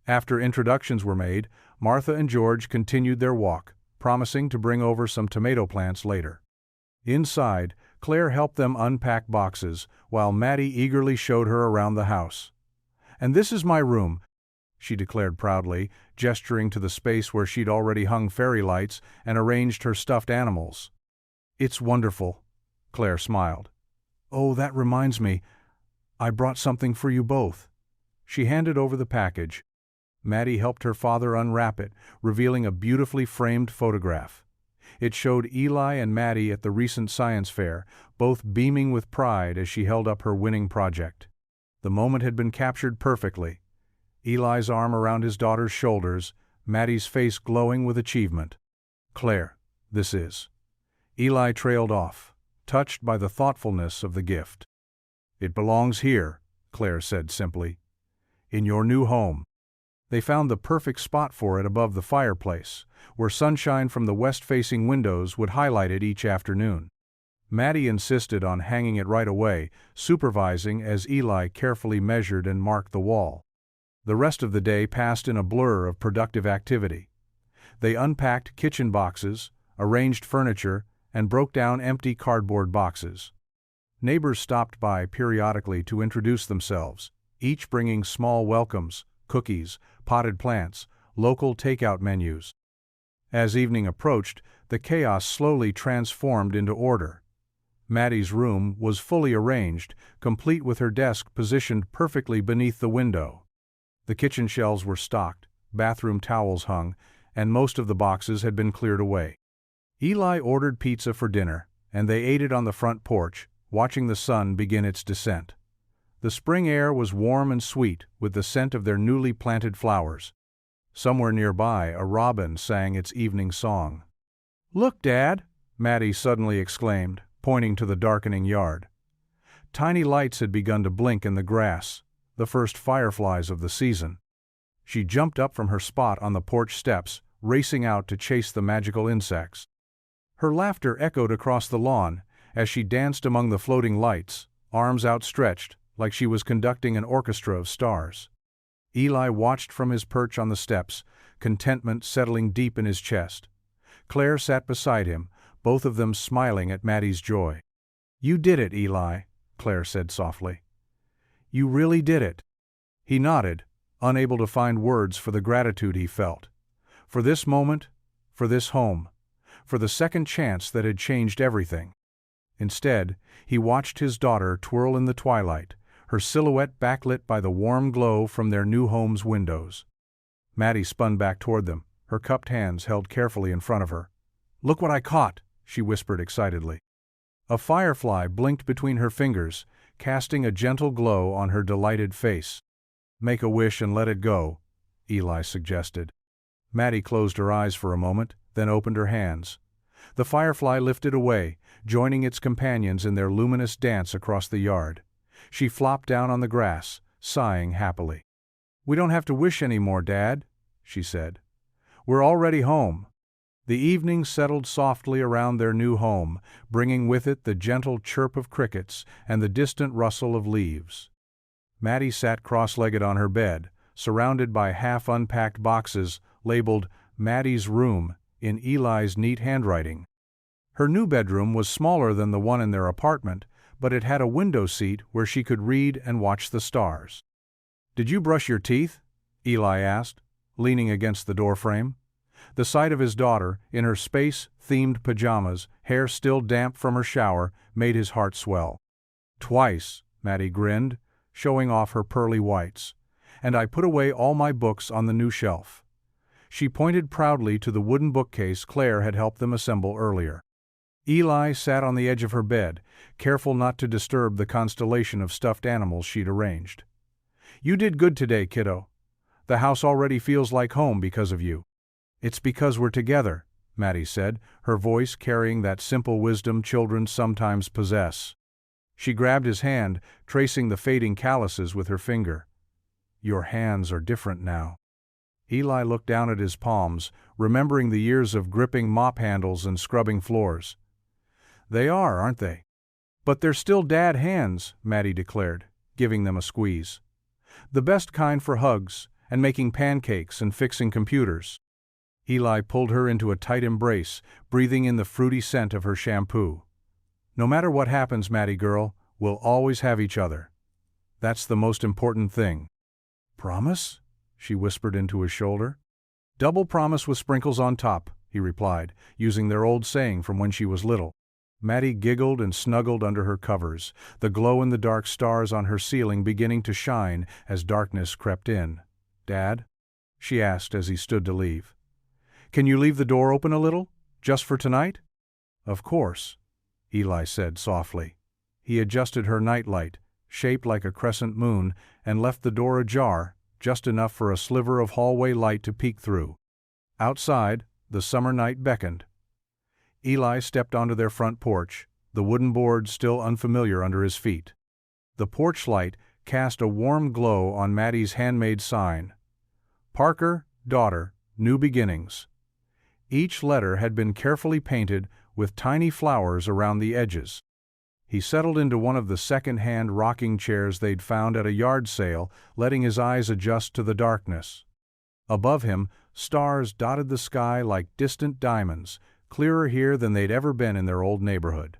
After introductions were made, Martha and George continued their walk, promising to bring over some tomato plants later. Inside, Claire helped them unpack boxes, while Maddie eagerly showed her around the house. "And this is my room," she declared proudly, gesturing to the space where she'd already hung fairy lights and arranged her stuffed animals. "It's wonderful," Claire smiled. "Oh, that reminds me, I brought something for you both." She handed over the package. Maddie helped her father unwrap it, revealing a beautifully framed photograph. It showed Eli and Maddie at the recent science fair, both beaming with pride as she held up her winning project. The moment had been captured perfectly. Eli's arm around his daughter's shoulders, Maddie's face glowing with achievement. "Claire, this is." Eli trailed off, touched by the thoughtfulness of the gift. "It belongs here," Claire said simply. "In your new home." They found the perfect spot for it above the fireplace, where sunshine from the west-facing windows would highlight it each afternoon. Maddie insisted on hanging it right away, supervising as Eli carefully measured and marked the wall. The rest of the day passed in a blur of productive activity. They unpacked kitchen boxes, arranged furniture, and broke down empty cardboard boxes. Neighbors stopped by periodically to introduce themselves, each bringing small welcomes, cookies, potted plants, local takeout menus. As evening approached, the chaos slowly transformed into order. Maddie's room was fully arranged, complete with her desk positioned perfectly beneath the window. The kitchen shelves were stocked, bathroom towels hung, and most of the boxes had been cleared away. Eli ordered pizza for dinner, and they ate it on the front porch, watching the sun begin its descent. The spring air was warm and sweet, with the scent of their newly planted flowers. Somewhere nearby, a robin sang its evening song. "Look, Dad!" Maddie suddenly exclaimed, pointing to the darkening yard. Tiny lights had begun to blink in the grass, the first fireflies of the season. She jumped up from her spot on the porch steps, racing out to chase the magical insects. Her laughter echoed across the lawn as she danced among the floating lights, arms outstretched, like she was conducting an orchestra of stars. Eli watched from his perch on the steps, contentment settling deep in his chest. Claire sat beside him, both of them smiling at Maddie's joy. "You did it, Eli," Claire said softly. "You really did it." He nodded, unable to find words for the gratitude he felt. For this moment, for this home, for the second chance that had changed everything. Instead, he watched his daughter twirl in the twilight, her silhouette backlit by the warm glow from their new home's windows. Maddie spun back toward them, her cupped hands held carefully in front of her. "Look what I caught," she whispered excitedly. A firefly blinked between her fingers, casting a gentle glow on her delighted face. "Make a wish and let it go," Eli suggested. Maddie closed her eyes for a moment, then opened her hands. The firefly lifted away, joining its companions in their luminous dance across the yard. She flopped down on the grass, sighing happily. "We don't have to wish any more, Dad," she said. "We're already home." The evening settled softly around their new home, bringing with it the gentle chirp of crickets and the distant rustle of leaves. Maddie sat cross-legged on her bed, surrounded by half-unpacked boxes labeled "Maddie's Room" in Eli's neat handwriting. Her new bedroom was smaller than the one in their apartment, but it had a window seat where she could read and watch the stars. "Did you brush your teeth?" Eli asked, leaning against the doorframe. The sight of his daughter, in her space-themed pajamas, hair still damp from her shower, made his heart swell. "Twice," Maddie grinned, showing off her pearly whites. "And I put away all my books on the new shelf." She pointed proudly to the wooden bookcase Claire had helped them assemble earlier. Eli sat on the edge of her bed, careful not to disturb the constellation of stuffed animals she'd arranged. "You did good today, kiddo. The house already feels like home because of you." "It's because we're together," Maddie said, her voice carrying that simple wisdom children sometimes possess. She grabbed his hand, tracing the fading calluses with her finger. "Your hands are different now." Eli looked down at his palms, remembering the years of gripping mop handles and scrubbing floors. "They are, aren't they?" "But they're still dad hands," Maddie declared, giving them a squeeze. "The best kind for hugs, and making pancakes and fixing computers." Eli pulled her into a tight embrace, breathing in the fruity scent of her shampoo. "No matter what happens, Maddie girl, we'll always have each other. That's the most important thing." "Promise?" she whispered into his shoulder. "Double promise with sprinkles on top," he replied, using their old saying from when she was little. Maddie giggled and snuggled under her covers, the glow-in-the-dark stars on her ceiling beginning to shine as darkness crept in. "Dad?" she asked as he stood to leave. "Can you leave the door open a little, just for tonight?" "Of course," Eli said softly. He adjusted her nightlight, shaped like a crescent moon, and left the door ajar, just enough for a sliver of hallway light to peek through. Outside, the summer night beckoned. Eli stepped onto their front porch, the wooden boards still unfamiliar under his feet. The porch light cast a warm glow on Maddie's handmade sign, Parker, daughter, new beginnings. Each letter had been carefully painted with tiny flowers around the edges. He settled into one of the second-hand rocking chairs they'd found at a yard sale, letting his eyes adjust to the darkness. Above him, stars dotted the sky like distant diamonds, clearer here than they'd ever been in their old neighborhood.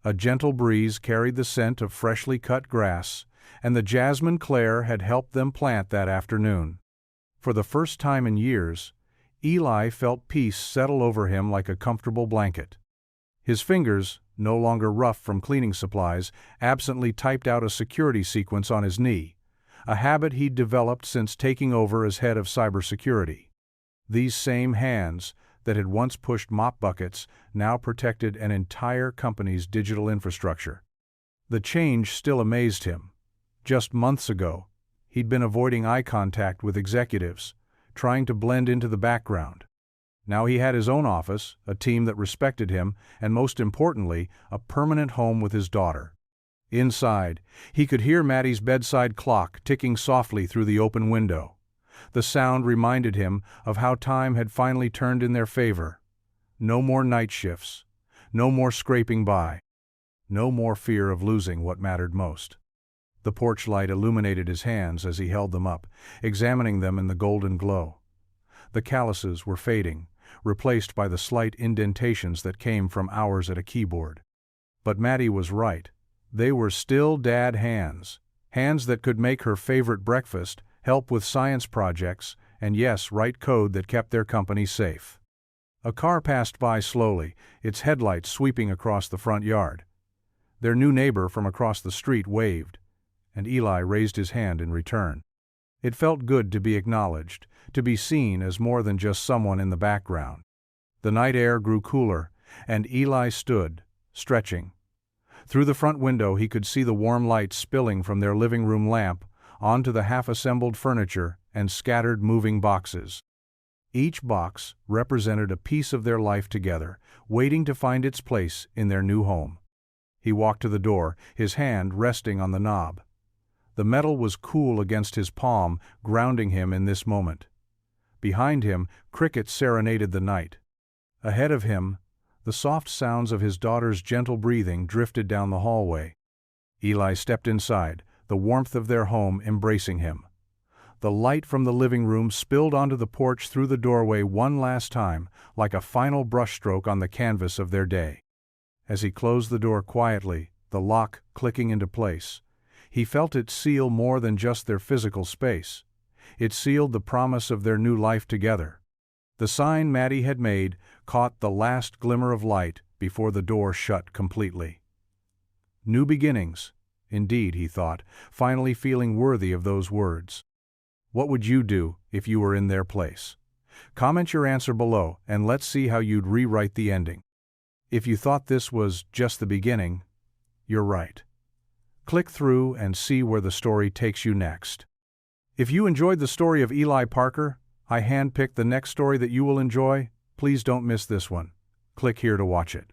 A gentle breeze carried the scent of freshly cut grass, and the jasmine Claire had helped them plant that afternoon. For the first time in years, Eli felt peace settle over him like a comfortable blanket. His fingers, no longer rough from cleaning supplies, absently typed out a security sequence on his knee, a habit he'd developed since taking over as head of cybersecurity. These same hands, that had once pushed mop buckets, now protected an entire company's digital infrastructure. The change still amazed him. Just months ago, he'd been avoiding eye contact with executives, trying to blend into the background. Now he had his own office, a team that respected him, and most importantly, a permanent home with his daughter. Inside, he could hear Maddie's bedside clock ticking softly through the open window. The sound reminded him of how time had finally turned in their favor. No more night shifts, no more scraping by, no more fear of losing what mattered most. The porch light illuminated his hands as he held them up, examining them in the golden glow. The calluses were fading, replaced by the slight indentations that came from hours at a keyboard. But Maddie was right. They were still dad hands, hands that could make her favorite breakfast, help with science projects, and yes, write code that kept their company safe. A car passed by slowly, its headlights sweeping across the front yard. Their new neighbor from across the street waved, and Eli raised his hand in return. It felt good to be acknowledged, to be seen as more than just someone in the background. The night air grew cooler, and Eli stood, stretching. Through the front window he could see the warm light spilling from their living room lamp onto the half-assembled furniture and scattered moving boxes. Each box represented a piece of their life together, waiting to find its place in their new home. He walked to the door, his hand resting on the knob. The metal was cool against his palm, grounding him in this moment. Behind him, crickets serenaded the night. Ahead of him, the soft sounds of his daughter's gentle breathing drifted down the hallway. Eli stepped inside, the warmth of their home embracing him. The light from the living room spilled onto the porch through the doorway one last time, like a final brushstroke on the canvas of their day. As he closed the door quietly, the lock clicking into place, he felt it seal more than just their physical space. It sealed the promise of their new life together. The sign Maddie had made caught the last glimmer of light before the door shut completely. New beginnings, indeed, he thought, finally feeling worthy of those words. What would you do if you were in their place? Comment your answer below and let's see how you'd rewrite the ending. If you thought this was just the beginning, you're right. Click through and see where the story takes you next. If you enjoyed the story of Eli Parker, I handpicked the next story that you will enjoy. Please don't miss this one. Click here to watch it.